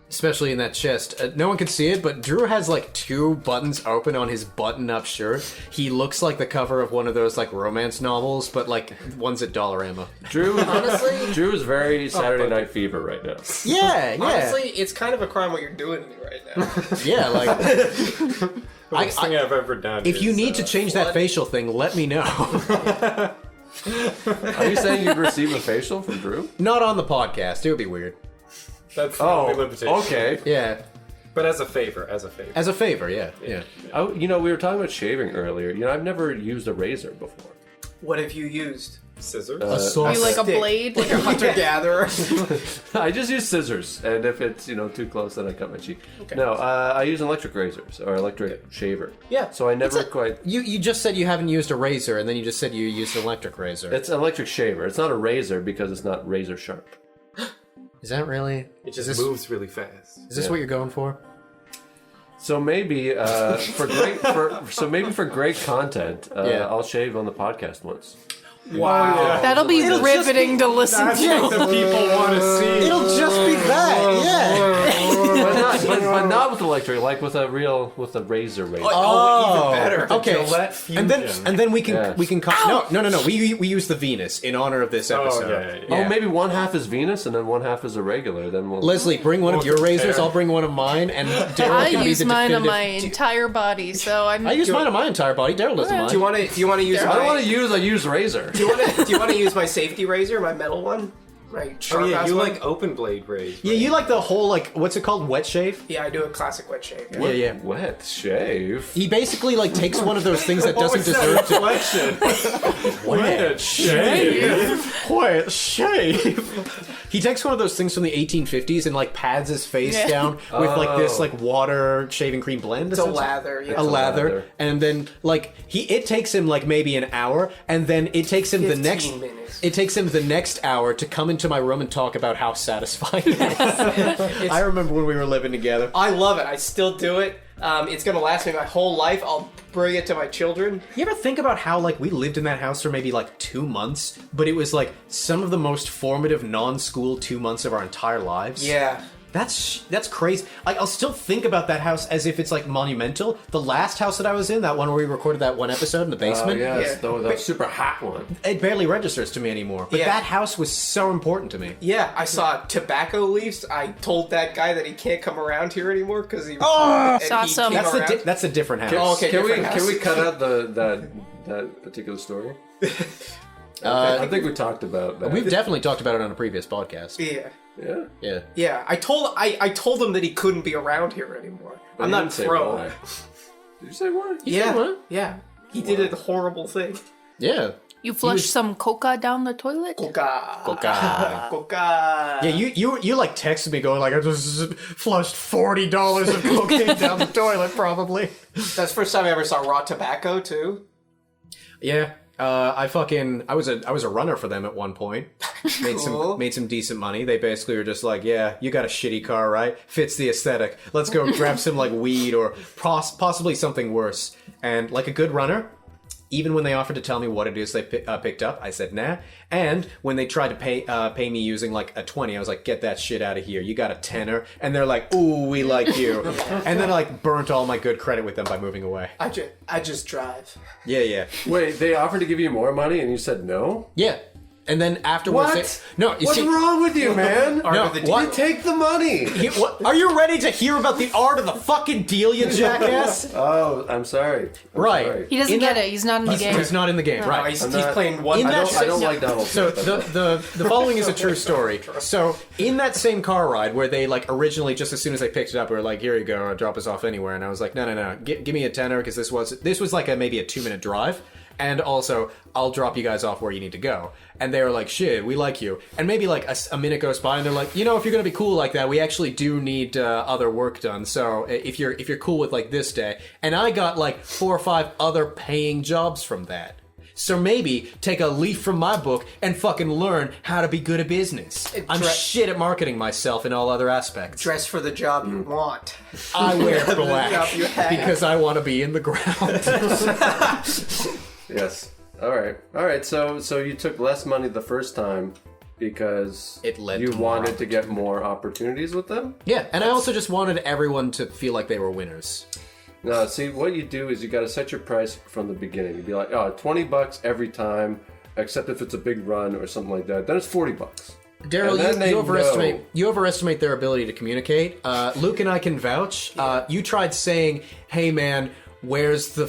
[SPEAKER 9] Especially in that chest. No one can see it, but Drew has like 2 buttons open on his button-up shirt. He looks like the cover of one of those like romance novels, but like one's at Dollarama.
[SPEAKER 6] Drew,
[SPEAKER 7] Honestly-
[SPEAKER 6] Drew is very Saturday Night Fever right now.
[SPEAKER 9] Yeah, yeah.
[SPEAKER 4] Honestly, it's kind of a crime what you're doing to me right now.
[SPEAKER 9] Yeah, like
[SPEAKER 5] The worst thing I've ever done.
[SPEAKER 9] if you
[SPEAKER 5] is,
[SPEAKER 9] need to change that facial thing, let me know.
[SPEAKER 6] Are you saying you'd receive a facial from Drew?
[SPEAKER 9] Not on the podcast. It would be weird.
[SPEAKER 5] that's the only limitation.
[SPEAKER 6] okay.
[SPEAKER 9] Yeah.
[SPEAKER 5] But as a favor.
[SPEAKER 9] As a favor, yeah. Yeah.
[SPEAKER 6] We were talking about shaving earlier. I've never used a razor before.
[SPEAKER 4] What have you used?
[SPEAKER 5] Scissors.
[SPEAKER 2] You like a
[SPEAKER 4] Stick.
[SPEAKER 2] blade?
[SPEAKER 4] Like a hunter-gatherer?
[SPEAKER 6] I just use scissors, and if it's too close, then I cut my cheek. No, I use electric razors or electric shaver.
[SPEAKER 4] Yeah.
[SPEAKER 6] So I never quite.
[SPEAKER 9] You just said you haven't used a razor, and then you just said you used an electric razor.
[SPEAKER 6] It's an electric shaver. It's not a razor because it's not razor sharp.
[SPEAKER 9] Is that really?
[SPEAKER 5] it just
[SPEAKER 9] is this,
[SPEAKER 5] moves really fast.
[SPEAKER 9] Is this what you're going for?
[SPEAKER 6] So maybe for great content,
[SPEAKER 9] Yeah.
[SPEAKER 6] I'll shave on the podcast once.
[SPEAKER 4] Wow.
[SPEAKER 2] That'll be riveting to listen
[SPEAKER 5] That's
[SPEAKER 2] to.
[SPEAKER 5] what the people want to see.
[SPEAKER 9] It'll just be that, yeah.
[SPEAKER 6] but not with electric, like with a razor razor.
[SPEAKER 4] Oh, even better.
[SPEAKER 9] Okay,
[SPEAKER 5] Gillette
[SPEAKER 9] and then we can
[SPEAKER 6] Yeah.
[SPEAKER 9] no. We use the Venus in honor of this episode.
[SPEAKER 5] yeah.
[SPEAKER 6] Oh, maybe one half is Venus and then one half is a regular. Then we'll.
[SPEAKER 9] Leslie, bring one of your razors. I'll bring one of mine, and Daryl
[SPEAKER 2] I
[SPEAKER 9] can be
[SPEAKER 2] use
[SPEAKER 9] the
[SPEAKER 2] mine on
[SPEAKER 9] definitive-
[SPEAKER 2] my entire body, so I'm.
[SPEAKER 9] I use mine on my entire body. Daryl doesn't mind.
[SPEAKER 4] Do you want to use?
[SPEAKER 6] I don't want
[SPEAKER 4] My,
[SPEAKER 6] to use. I use razor.
[SPEAKER 4] do you want to use my safety razor, my metal one? My
[SPEAKER 5] Oh
[SPEAKER 4] sharp
[SPEAKER 5] yeah,
[SPEAKER 4] ass
[SPEAKER 5] you
[SPEAKER 4] one?
[SPEAKER 5] like open blade razor.
[SPEAKER 9] Yeah, you like the whole like what's it called, wet shave?
[SPEAKER 4] Yeah, I do a classic wet shave.
[SPEAKER 9] Yeah, yeah.
[SPEAKER 6] Wet shave.
[SPEAKER 9] He basically like takes one of those things that doesn't deserve to.
[SPEAKER 5] Wet shave.
[SPEAKER 9] Wet shave. He takes one of those things from the 1850s and like pads his face
[SPEAKER 2] Yeah.
[SPEAKER 9] down with like this like water shaving cream blend.
[SPEAKER 4] It's a
[SPEAKER 9] essentially.
[SPEAKER 4] lather. Yeah.
[SPEAKER 9] A lather,
[SPEAKER 6] lather.
[SPEAKER 9] and then like it takes him like maybe an hour, and then it takes him the
[SPEAKER 4] 15
[SPEAKER 9] next
[SPEAKER 4] minutes.
[SPEAKER 9] it takes him the next hour to come into my room and talk about how satisfying it is. I remember when we were living together.
[SPEAKER 4] I love it. I still do it. It's gonna last me my whole life. I'll bring it to my children.
[SPEAKER 9] You ever think about how like we lived in that house for maybe like 2 months, but it was like some of the most formative non-school 2 months of our entire lives?
[SPEAKER 4] Yeah.
[SPEAKER 9] That's crazy. Like, I'll still think about that house as if it's like monumental. The last house that I was in, that one where we recorded that one episode in the basement,
[SPEAKER 6] Yes,
[SPEAKER 4] Yeah.
[SPEAKER 6] the super hot one.
[SPEAKER 9] it barely registers to me anymore. But
[SPEAKER 4] Yeah.
[SPEAKER 9] that house was so important to me.
[SPEAKER 4] Yeah, I saw tobacco leaves. I told that guy that he can't come around here anymore because he.
[SPEAKER 2] Saw
[SPEAKER 4] he
[SPEAKER 2] some.
[SPEAKER 4] came
[SPEAKER 2] That's
[SPEAKER 9] That's a different house.
[SPEAKER 4] Oh, okay.
[SPEAKER 6] Can we
[SPEAKER 4] different house.
[SPEAKER 6] cut out that particular story? I think we talked about that.
[SPEAKER 9] We've definitely talked about it on a previous podcast.
[SPEAKER 4] Yeah.
[SPEAKER 6] Yeah.
[SPEAKER 9] Yeah.
[SPEAKER 4] Yeah, I told him that he couldn't be around here anymore.
[SPEAKER 6] But
[SPEAKER 4] I'm
[SPEAKER 6] you
[SPEAKER 4] not
[SPEAKER 6] didn't say
[SPEAKER 4] pro.
[SPEAKER 6] why. Did you say why?
[SPEAKER 4] Yeah,
[SPEAKER 9] what?
[SPEAKER 4] yeah. He did a horrible thing.
[SPEAKER 9] Yeah.
[SPEAKER 2] You flush some coca down the toilet?
[SPEAKER 4] Coca.
[SPEAKER 9] Coca.
[SPEAKER 4] Coca.
[SPEAKER 9] Yeah, you like texted me going like I just flushed $40 of cocaine down the toilet probably.
[SPEAKER 4] That's the first time I ever saw raw tobacco too.
[SPEAKER 9] Yeah. I was a runner for them at one point.
[SPEAKER 4] Cool.
[SPEAKER 9] Made some decent money. They basically were just like, yeah, you got a shitty car, right? Fits the aesthetic. Let's go grab some like weed or possibly something worse. And like a good runner, even when they offered to tell me what it is they picked up, I said nah. And when they tried to pay me using like a 20, I was like, get that shit out of here. You got a tenner. And they're like, ooh, we like you. And then I like burnt all my good credit with them by moving away.
[SPEAKER 4] I just drive.
[SPEAKER 9] Yeah.
[SPEAKER 6] Wait, they offered to give you more money and you said no?
[SPEAKER 9] Yeah. And then afterwards,
[SPEAKER 6] What?
[SPEAKER 9] no, you
[SPEAKER 6] What's
[SPEAKER 9] see,
[SPEAKER 6] wrong with you, man?
[SPEAKER 9] no,
[SPEAKER 4] of the
[SPEAKER 9] what?
[SPEAKER 6] You take the money.
[SPEAKER 9] Are you ready to hear about the art of the fucking deal, you jackass?
[SPEAKER 6] Oh, I'm sorry. I'm
[SPEAKER 9] Right.
[SPEAKER 6] sorry.
[SPEAKER 2] He doesn't
[SPEAKER 9] In
[SPEAKER 2] get
[SPEAKER 9] that-
[SPEAKER 2] it. He's not in the game.
[SPEAKER 9] He's not in the game,
[SPEAKER 4] No,
[SPEAKER 9] right?
[SPEAKER 4] he's
[SPEAKER 6] not-
[SPEAKER 4] playing one.
[SPEAKER 9] In
[SPEAKER 6] I
[SPEAKER 9] that
[SPEAKER 6] don't like Donald
[SPEAKER 9] So
[SPEAKER 6] Trump.
[SPEAKER 9] the following is a true story. So in that same car ride where they like originally just as soon as they picked it up, we were like, here you go, drop us off anywhere, and I was like, no, give me a tenner because this was like maybe a 2-minute drive, And also, I'll drop you guys off where you need to go. And they were like, shit, we like you. And maybe like a minute goes by and they're like, you know, if you're gonna be cool like that, we actually do need other work done. So if you're cool with like this day. And I got like 4 or 5 other paying jobs from that. So maybe take a leaf from my book and fucking learn how to be good at business. I'm shit at marketing myself in all other aspects.
[SPEAKER 4] Dress for the job you want.
[SPEAKER 9] I wear black
[SPEAKER 4] job you have.
[SPEAKER 9] because I want to be in the ground.
[SPEAKER 6] Yes. All right. So you took less money the first time because
[SPEAKER 9] It led
[SPEAKER 6] you
[SPEAKER 9] to more
[SPEAKER 6] wanted to get more opportunities with them.
[SPEAKER 9] Yeah, and I also just wanted everyone to feel like they were winners.
[SPEAKER 6] No, see, what you do is you got to set your price from the beginning. You'd be like, oh, $20 every time, except if it's a big run or something like that. Then it's $40.
[SPEAKER 9] Daryl,
[SPEAKER 6] And then they know.
[SPEAKER 9] you overestimate their ability to communicate. Luke and I can vouch. You tried saying, "Hey, man, where's the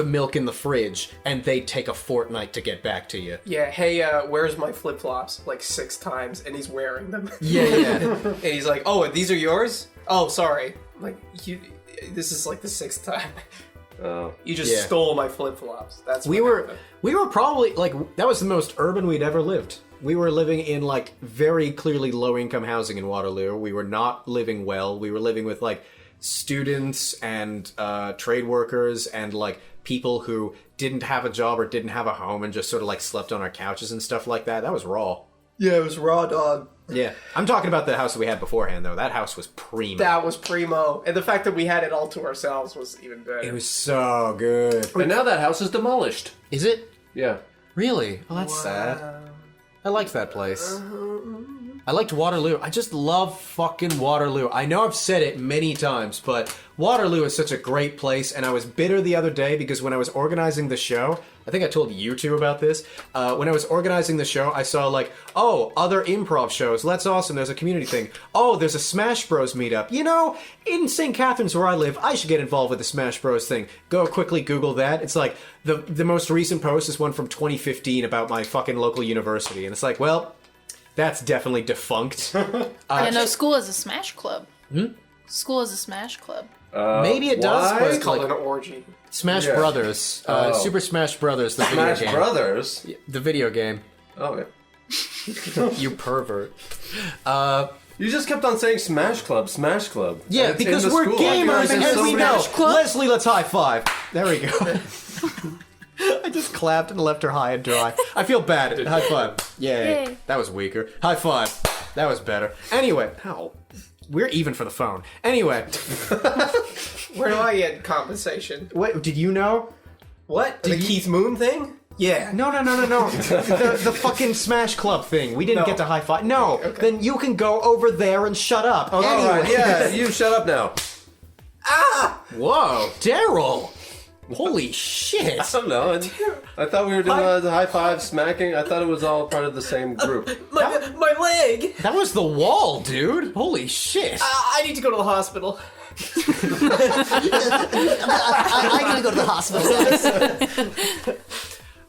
[SPEAKER 9] milk in the fridge?" And they take a fortnight to get back to you.
[SPEAKER 4] Yeah, hey, where's my flip-flops? Like 6 times, and he's wearing them.
[SPEAKER 9] Yeah.
[SPEAKER 4] And he's like, oh, these are yours? Oh, sorry. Like, this is like the 6th time. You just stole my flip-flops. That's
[SPEAKER 9] we
[SPEAKER 4] what
[SPEAKER 9] were probably like that was the most urban we'd ever lived. We were living in like very clearly low income housing in Waterloo. We were not living well. We were living with like students and trade workers and like people who didn't have a job or didn't have a home and just sort of like slept on our couches and stuff like that. That was raw.
[SPEAKER 4] Yeah, it was raw dog.
[SPEAKER 9] Yeah. I'm talking about the house that we had beforehand though. That house was primo.
[SPEAKER 4] That was primo. And the fact that we had it all to ourselves was even better.
[SPEAKER 9] It was so good.
[SPEAKER 6] And now that house is demolished.
[SPEAKER 9] Is it?
[SPEAKER 6] Yeah.
[SPEAKER 9] Really? Well, that's sad. I liked that place. I liked Waterloo. I just love fucking Waterloo. I know I've said it many times, but Waterloo is such a great place, and I was bitter the other day because when I was organizing the show, I think I told you two about this, when I was organizing the show, I saw like, oh, other improv shows, that's awesome, there's a community thing. Oh, there's a Smash Bros meetup. You know, in St. Catharines where I live, I should get involved with the Smash Bros thing. Go quickly Google that. It's like, the most recent post is one from 2015 about my fucking local university, and it's like, well, that's definitely defunct.
[SPEAKER 2] Yeah, no, school is a Smash Club. School is a Smash Club.
[SPEAKER 9] Maybe it does,
[SPEAKER 6] why?
[SPEAKER 9] but
[SPEAKER 4] It's
[SPEAKER 9] it's
[SPEAKER 4] called
[SPEAKER 9] like
[SPEAKER 4] an orgy.
[SPEAKER 9] Smash
[SPEAKER 6] Yeah.
[SPEAKER 9] Brothers, Super Smash Brothers, the video
[SPEAKER 6] Smash
[SPEAKER 9] game.
[SPEAKER 6] Brothers.
[SPEAKER 9] The video game.
[SPEAKER 6] Oh, yeah.
[SPEAKER 9] You pervert.
[SPEAKER 6] You just kept on saying Smash Club, Smash Club.
[SPEAKER 9] Yeah,
[SPEAKER 6] And it's in
[SPEAKER 9] because
[SPEAKER 6] the
[SPEAKER 9] we're
[SPEAKER 6] school.
[SPEAKER 9] gamers
[SPEAKER 6] There's
[SPEAKER 9] and
[SPEAKER 6] so
[SPEAKER 9] we
[SPEAKER 6] many-
[SPEAKER 9] know.
[SPEAKER 2] Club?
[SPEAKER 9] Leslie, let's high five. There we go. I just clapped and left her high and dry. I feel bad. High five. Yay.
[SPEAKER 2] Yay.
[SPEAKER 9] That was weaker. High five. That was better. Anyway, ow. We're even for the phone. Anyway,
[SPEAKER 4] Where do I get compensation?
[SPEAKER 9] what did you know?
[SPEAKER 4] What? The Keith Moon thing? Yeah.
[SPEAKER 9] No. the fucking Smash Club thing. We didn't
[SPEAKER 4] No.
[SPEAKER 9] get to high five. No. Then you can go over there and shut up.
[SPEAKER 6] All
[SPEAKER 9] Anyway.
[SPEAKER 6] right, yeah, you shut up now.
[SPEAKER 9] Whoa, Daryl. Holy shit.
[SPEAKER 6] I don't know. I thought we were doing the high five smacking. I thought it was all part of the same group.
[SPEAKER 4] My leg!
[SPEAKER 9] That was the wall, dude. Holy shit.
[SPEAKER 4] I need to go to the hospital.
[SPEAKER 7] I need to go to the hospital.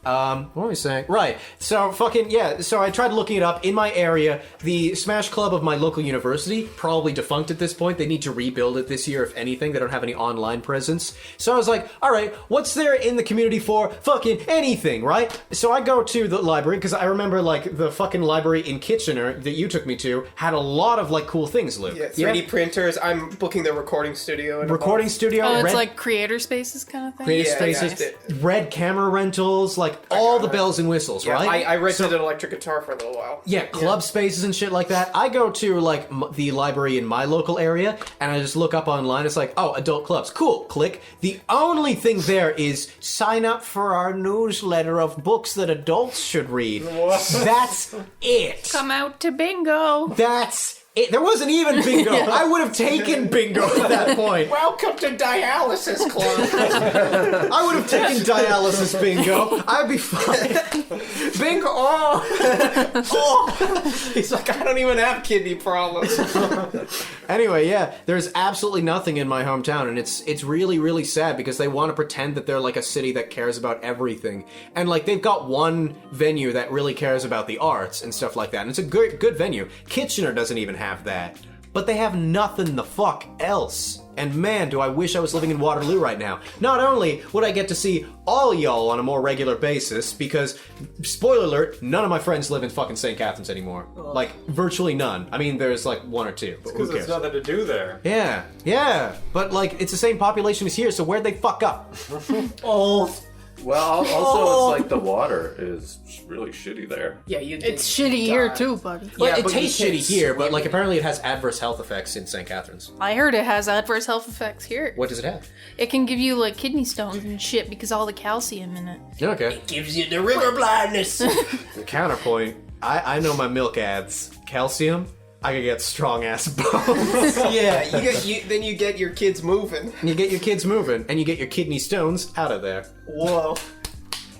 [SPEAKER 9] What were we saying? Right. So fucking yeah. So I tried looking it up in my area. The Smash Club of my local university probably defunct at this point. They need to rebuild it this year, if anything. They don't have any online presence. So I was like, all right, what's there in the community for fucking anything, right? So I go to the library because I remember like the fucking library in Kitchener that you took me to had a lot of like cool things, Luke.
[SPEAKER 4] Yeah, 3D printers. I'm booking the recording studio. In a
[SPEAKER 9] Recording
[SPEAKER 4] month.
[SPEAKER 9] studio.
[SPEAKER 2] Oh, it's
[SPEAKER 9] red-
[SPEAKER 2] like creator spaces kind of thing?
[SPEAKER 9] creative
[SPEAKER 4] Yeah,
[SPEAKER 9] spaces,
[SPEAKER 4] yeah.
[SPEAKER 9] red camera rentals, like all the bells and whistles,
[SPEAKER 4] Yeah,
[SPEAKER 9] right?
[SPEAKER 4] I rented an electric guitar for a little while.
[SPEAKER 9] Yeah, club spaces and shit like that. I go to like the library in my local area and I just look up online. It's like, oh, adult clubs. Cool. Click. The only thing there is sign up for our newsletter of books that adults should read. That's it.
[SPEAKER 2] Come out to bingo.
[SPEAKER 9] That's it. There wasn't even bingo. I would have taken bingo at that point.
[SPEAKER 4] Welcome to Dialysis Club.
[SPEAKER 9] I would have taken dialysis bingo. I'd be fine. Bingo. Oh.
[SPEAKER 4] He's like, I don't even have kidney problems.
[SPEAKER 9] Anyway, yeah, there's absolutely nothing in my hometown, and it's really, really sad because they want to pretend that they're like a city that cares about everything. And like they've got one venue that really cares about the arts and stuff like that, and it's a good venue. Kitchener doesn't even have that. But they have nothing the fuck else.
[SPEAKER 3] And man, do I wish I was living in Waterloo right now. Not only would I get to see all y'all on a more regular basis, because, spoiler alert, none of my friends live in fucking St. Catharines anymore. Like, virtually none. I mean, there's like one or two, but who
[SPEAKER 5] Because
[SPEAKER 3] cares?
[SPEAKER 5] there's nothing to do there.
[SPEAKER 3] Yeah, but like, it's the same population as here, so where'd they fuck up?
[SPEAKER 6] Well, also it's like the water is really shitty there.
[SPEAKER 4] Yeah, you.
[SPEAKER 2] It's shitty here too, buddy.
[SPEAKER 3] Well,
[SPEAKER 4] Yeah,
[SPEAKER 3] it
[SPEAKER 4] but you
[SPEAKER 3] tastes
[SPEAKER 4] can't
[SPEAKER 3] shitty here, but
[SPEAKER 4] swim
[SPEAKER 3] like
[SPEAKER 4] in it.
[SPEAKER 3] apparently it has adverse health effects in St. Catharines.
[SPEAKER 2] I heard it has adverse health effects here.
[SPEAKER 3] What does it have?
[SPEAKER 2] It can give you like kidney stones and shit because all the calcium in it.
[SPEAKER 3] Okay.
[SPEAKER 4] Gives you the river blindness.
[SPEAKER 3] The counterpoint, I know my milk ads. Calcium, I could get strong ass bones.
[SPEAKER 4] Yeah, then you get your kids moving.
[SPEAKER 3] You get your kids moving, and you get your kidney stones out of there.
[SPEAKER 4] Whoa.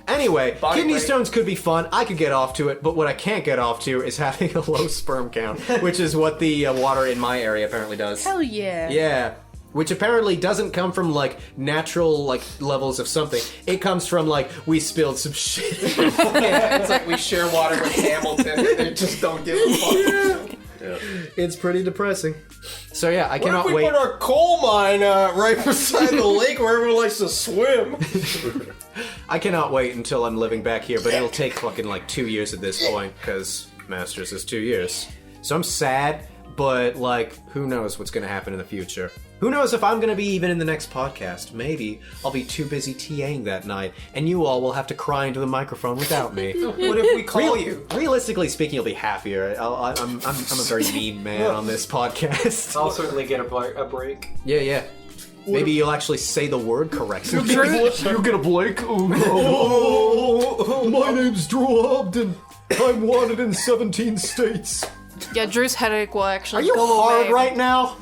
[SPEAKER 3] Anyway,
[SPEAKER 4] Body
[SPEAKER 3] kidney
[SPEAKER 4] weight.
[SPEAKER 3] stones could be fun. I could get off to it, but what I can't get off to is having a low sperm count, which is what the water in my area apparently does.
[SPEAKER 2] Hell yeah.
[SPEAKER 3] Yeah. Which apparently doesn't come from like natural like levels of something. It comes from like we spilled some shit.
[SPEAKER 4] Yeah, it's like we share water with Hamilton. They just don't give a fuck.
[SPEAKER 3] It's pretty depressing. So yeah, I
[SPEAKER 4] What
[SPEAKER 3] cannot
[SPEAKER 4] if we
[SPEAKER 3] wait.
[SPEAKER 4] put our coal mine right beside the lake where everyone likes to swim?
[SPEAKER 3] I cannot wait until I'm living back here, but it'll take fucking like 2 years at this point, because Masters is 2 years. So I'm sad, but like, who knows what's gonna happen in the future? Who knows if I'm gonna be even in the next podcast? Maybe I'll be too busy TAing that night, and you all will have to cry into the microphone without me.
[SPEAKER 4] What if we call you?
[SPEAKER 3] Realistically speaking, you'll be happier. I'm a very mean man on this podcast.
[SPEAKER 5] I'll certainly get a break.
[SPEAKER 3] Yeah. Maybe you'll actually say the word correctly.
[SPEAKER 8] You get a Blake? Oh, my name's Drew Hobden. I'm wanted in 17 states.
[SPEAKER 2] Yeah, Drew's headache will actually
[SPEAKER 3] Are you
[SPEAKER 2] go
[SPEAKER 3] hard
[SPEAKER 2] away.
[SPEAKER 3] right now?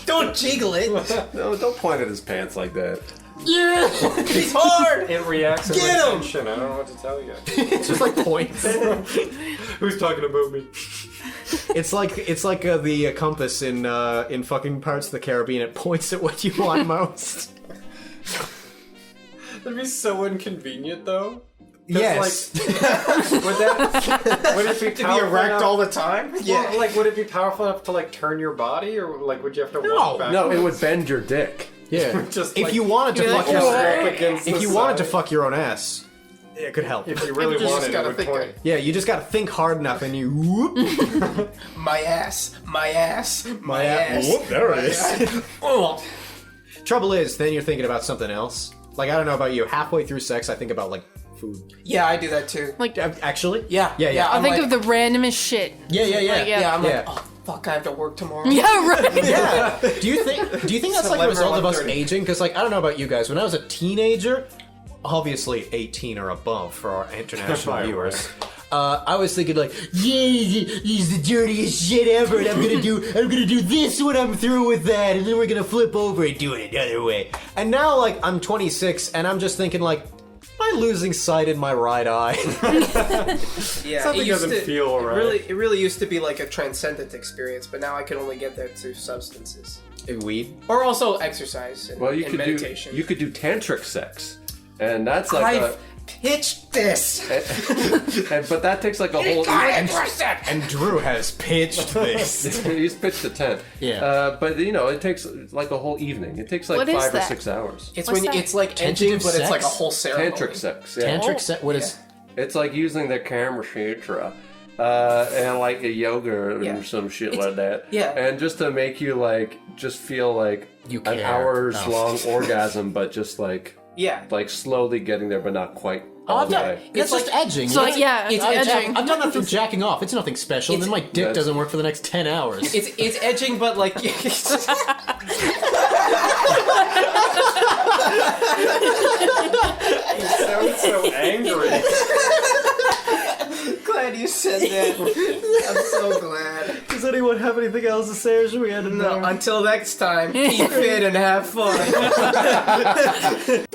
[SPEAKER 4] Don't jiggle it.
[SPEAKER 6] No, don't point at his pants like that.
[SPEAKER 4] He's hard.
[SPEAKER 5] It reacts in
[SPEAKER 4] Get 'em!
[SPEAKER 5] tension. I don't know what to tell you.
[SPEAKER 3] It's just like points.
[SPEAKER 5] Who's talking about me?
[SPEAKER 3] It's like the compass in fucking Pirates of the Caribbean. It points at what you want most.
[SPEAKER 5] That'd be so inconvenient, though.
[SPEAKER 3] Yes.
[SPEAKER 5] Would it be
[SPEAKER 4] To be
[SPEAKER 5] powerful
[SPEAKER 4] erect
[SPEAKER 5] enough?
[SPEAKER 4] all the time?
[SPEAKER 5] Well, like, would it be powerful enough to like turn your body, or like would you have to walk back?
[SPEAKER 6] No, it would bend your dick.
[SPEAKER 3] Yeah.
[SPEAKER 5] Just
[SPEAKER 3] If
[SPEAKER 5] like,
[SPEAKER 3] you wanted to
[SPEAKER 2] You're
[SPEAKER 3] fuck
[SPEAKER 2] like,
[SPEAKER 3] your,
[SPEAKER 2] "Whoa."
[SPEAKER 5] against
[SPEAKER 3] if
[SPEAKER 5] the
[SPEAKER 3] you wanted to
[SPEAKER 5] side.
[SPEAKER 3] fuck your own ass, it could help.
[SPEAKER 5] If you really
[SPEAKER 4] You just
[SPEAKER 5] wanted,
[SPEAKER 4] gotta
[SPEAKER 5] it would
[SPEAKER 4] think
[SPEAKER 5] point.
[SPEAKER 4] of-
[SPEAKER 3] Yeah, you just gotta think hard enough, and you whoop.
[SPEAKER 4] My ass. My ass. My
[SPEAKER 3] ass.
[SPEAKER 4] ass.
[SPEAKER 3] Whoop, there it is.
[SPEAKER 4] Oh.
[SPEAKER 3] Trouble is, then you're thinking about something else. Like I don't know about you. Halfway through sex, I think about like food.
[SPEAKER 4] Yeah, I do that too.
[SPEAKER 2] Like,
[SPEAKER 3] Actually?
[SPEAKER 4] Yeah.
[SPEAKER 3] Yeah.
[SPEAKER 2] I
[SPEAKER 4] I'm
[SPEAKER 2] think
[SPEAKER 4] like-
[SPEAKER 2] of the randomest shit.
[SPEAKER 3] Yeah.
[SPEAKER 2] Like,
[SPEAKER 4] Yeah, I'm
[SPEAKER 3] Yeah.
[SPEAKER 4] like, oh fuck, I have to work tomorrow.
[SPEAKER 2] Yeah, right.
[SPEAKER 3] Yeah. Do you think that's like a
[SPEAKER 4] 11 or
[SPEAKER 3] result of us
[SPEAKER 4] 11:30.
[SPEAKER 3] aging? Because like I don't know about you guys. When I was a teenager, obviously 18 or above for our international
[SPEAKER 5] Right,
[SPEAKER 3] viewers. I was thinking like, yeah, this is the dirtiest shit ever, and I'm gonna do this when I'm through with that, and then we're gonna flip over and do it another way. And now like I'm 26, and I'm just thinking like, am I losing sight in my right eye?
[SPEAKER 4] Yeah,
[SPEAKER 5] Something
[SPEAKER 4] it used
[SPEAKER 5] doesn't
[SPEAKER 4] to-
[SPEAKER 5] feel right.
[SPEAKER 4] It really used to be like a transcendent experience, but now I can only get there through substances
[SPEAKER 3] Weed.
[SPEAKER 4] or also exercise and,
[SPEAKER 6] Well, you
[SPEAKER 4] and
[SPEAKER 6] could
[SPEAKER 4] meditation.
[SPEAKER 6] do tantric sex, and that's like
[SPEAKER 4] I've pitched this.
[SPEAKER 6] but that takes like a whole.
[SPEAKER 3] And Drew has pitched this.
[SPEAKER 6] He's pitched a tent.
[SPEAKER 3] Yeah.
[SPEAKER 6] But you know, it takes like a whole evening. It takes like
[SPEAKER 2] What is
[SPEAKER 6] 5 or
[SPEAKER 2] that?
[SPEAKER 6] 6 hours.
[SPEAKER 4] It's
[SPEAKER 2] What's
[SPEAKER 4] when
[SPEAKER 2] that?
[SPEAKER 4] it's like
[SPEAKER 3] Tentative
[SPEAKER 4] edging, but it's like a
[SPEAKER 3] sex?
[SPEAKER 4] whole ceremony.
[SPEAKER 6] Tantric sex. Yeah.
[SPEAKER 3] Tantric set. What is?
[SPEAKER 6] It's like using the camera sutra. And like a yoga
[SPEAKER 4] Yeah.
[SPEAKER 6] or some shit like that.
[SPEAKER 4] yeah.
[SPEAKER 6] And just to make you like just feel like
[SPEAKER 3] You
[SPEAKER 6] an
[SPEAKER 3] care.
[SPEAKER 6] hours
[SPEAKER 3] Oh.
[SPEAKER 6] long orgasm, but just like slowly getting there, but not quite all the way.
[SPEAKER 3] That's just edging.
[SPEAKER 2] So,
[SPEAKER 3] you know?
[SPEAKER 2] yeah, it's edging.
[SPEAKER 3] I've done that for jacking off. It's nothing special. And then my dick doesn't work for the next 10 hours.
[SPEAKER 4] It's edging, but like
[SPEAKER 5] Sounds so angry.
[SPEAKER 4] glad you said that. I'm so glad.
[SPEAKER 3] Does anyone have anything else to say, or should we end it
[SPEAKER 4] No, until next time, keep fit and have fun.